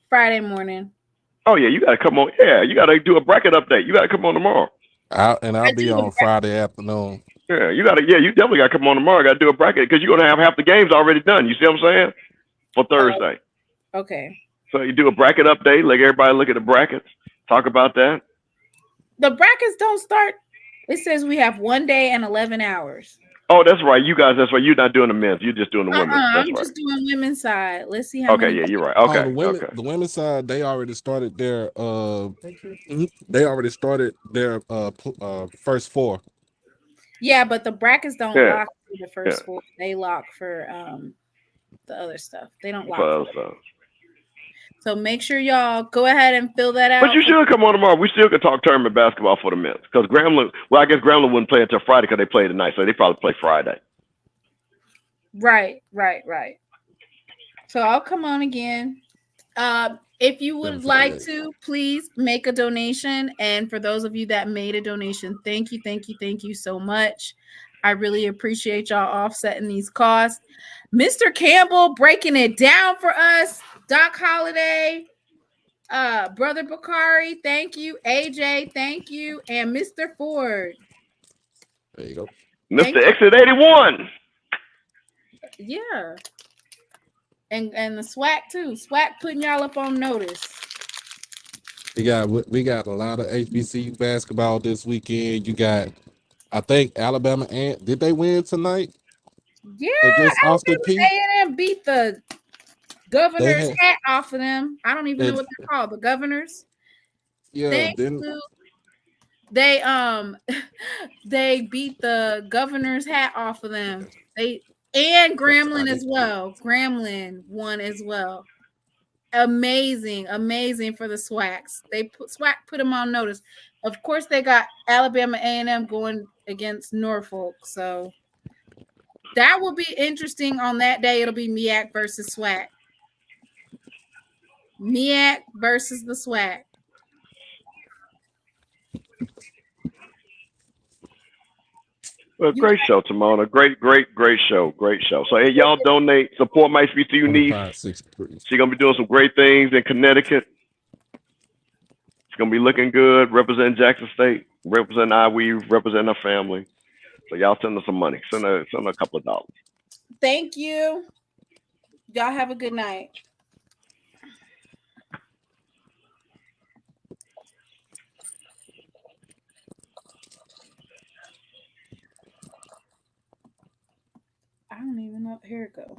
Friday morning. Oh yeah, you got to come on. Yeah, you got to do a bracket update. You got to come on tomorrow. I'll be on Friday afternoon. Yeah, you definitely got to come on tomorrow. Got to do a bracket because you're gonna have half the games already done. You see what I'm saying? For Thursday. Okay. So you do a bracket update, like everybody look at the brackets, talk about that. The brackets don't start. It says we have 1 day and 11 hours. Oh, that's right. That's right. You're not doing the men's. You're just doing the women's. That's I'm right. just doing women's side. Let's see how many. Yeah, you're right. Okay. The women's side, they already started their first four. Yeah, but the brackets don't lock for the first four. They lock for the other stuff. They don't lock for stuff. So make sure y'all go ahead and fill that out. But you should come on tomorrow. We still can talk tournament basketball for the men's because Grambling. Well, I guess Grambling wouldn't play until Friday because they play tonight, so they probably play Friday. Right. So I'll come on again. If you would like to, please make a donation. And for those of you that made a donation, thank you so much. I really appreciate y'all offsetting these costs. Mr. Campbell breaking it down for us. Doc Holiday, Brother Bakari, thank you. AJ, thank you. And Mr. Ford. There you go. Mr. Exit 81. Yeah. And the SWAC too. SWAC putting y'all up on notice. We got a lot of HBCU basketball this weekend. You got, I think Alabama, and did they win tonight? Yeah, against Austin P. A&M beat the governor's hat off of them. I don't even know what they're called. The governors. Yeah, they they beat the governor's hat off of them. And Grambling as well. Grambling won as well. Amazing for the SWACs. SWAC put them on notice. Of course, they got Alabama A&M going against Norfolk, so that will be interesting. On that day, it'll be MEAC versus SWAC. MEAC versus the SWAC. Well, great show, Timona. Great show. So, hey, y'all donate, support my HBCU niece. She's going to be doing some great things in Connecticut. She's going to be looking good, representing Jackson State, representing IWE, representing her family. So, y'all send her some money. Send her a couple of dollars. Thank you. Y'all have a good night. I don't even know. Here it goes.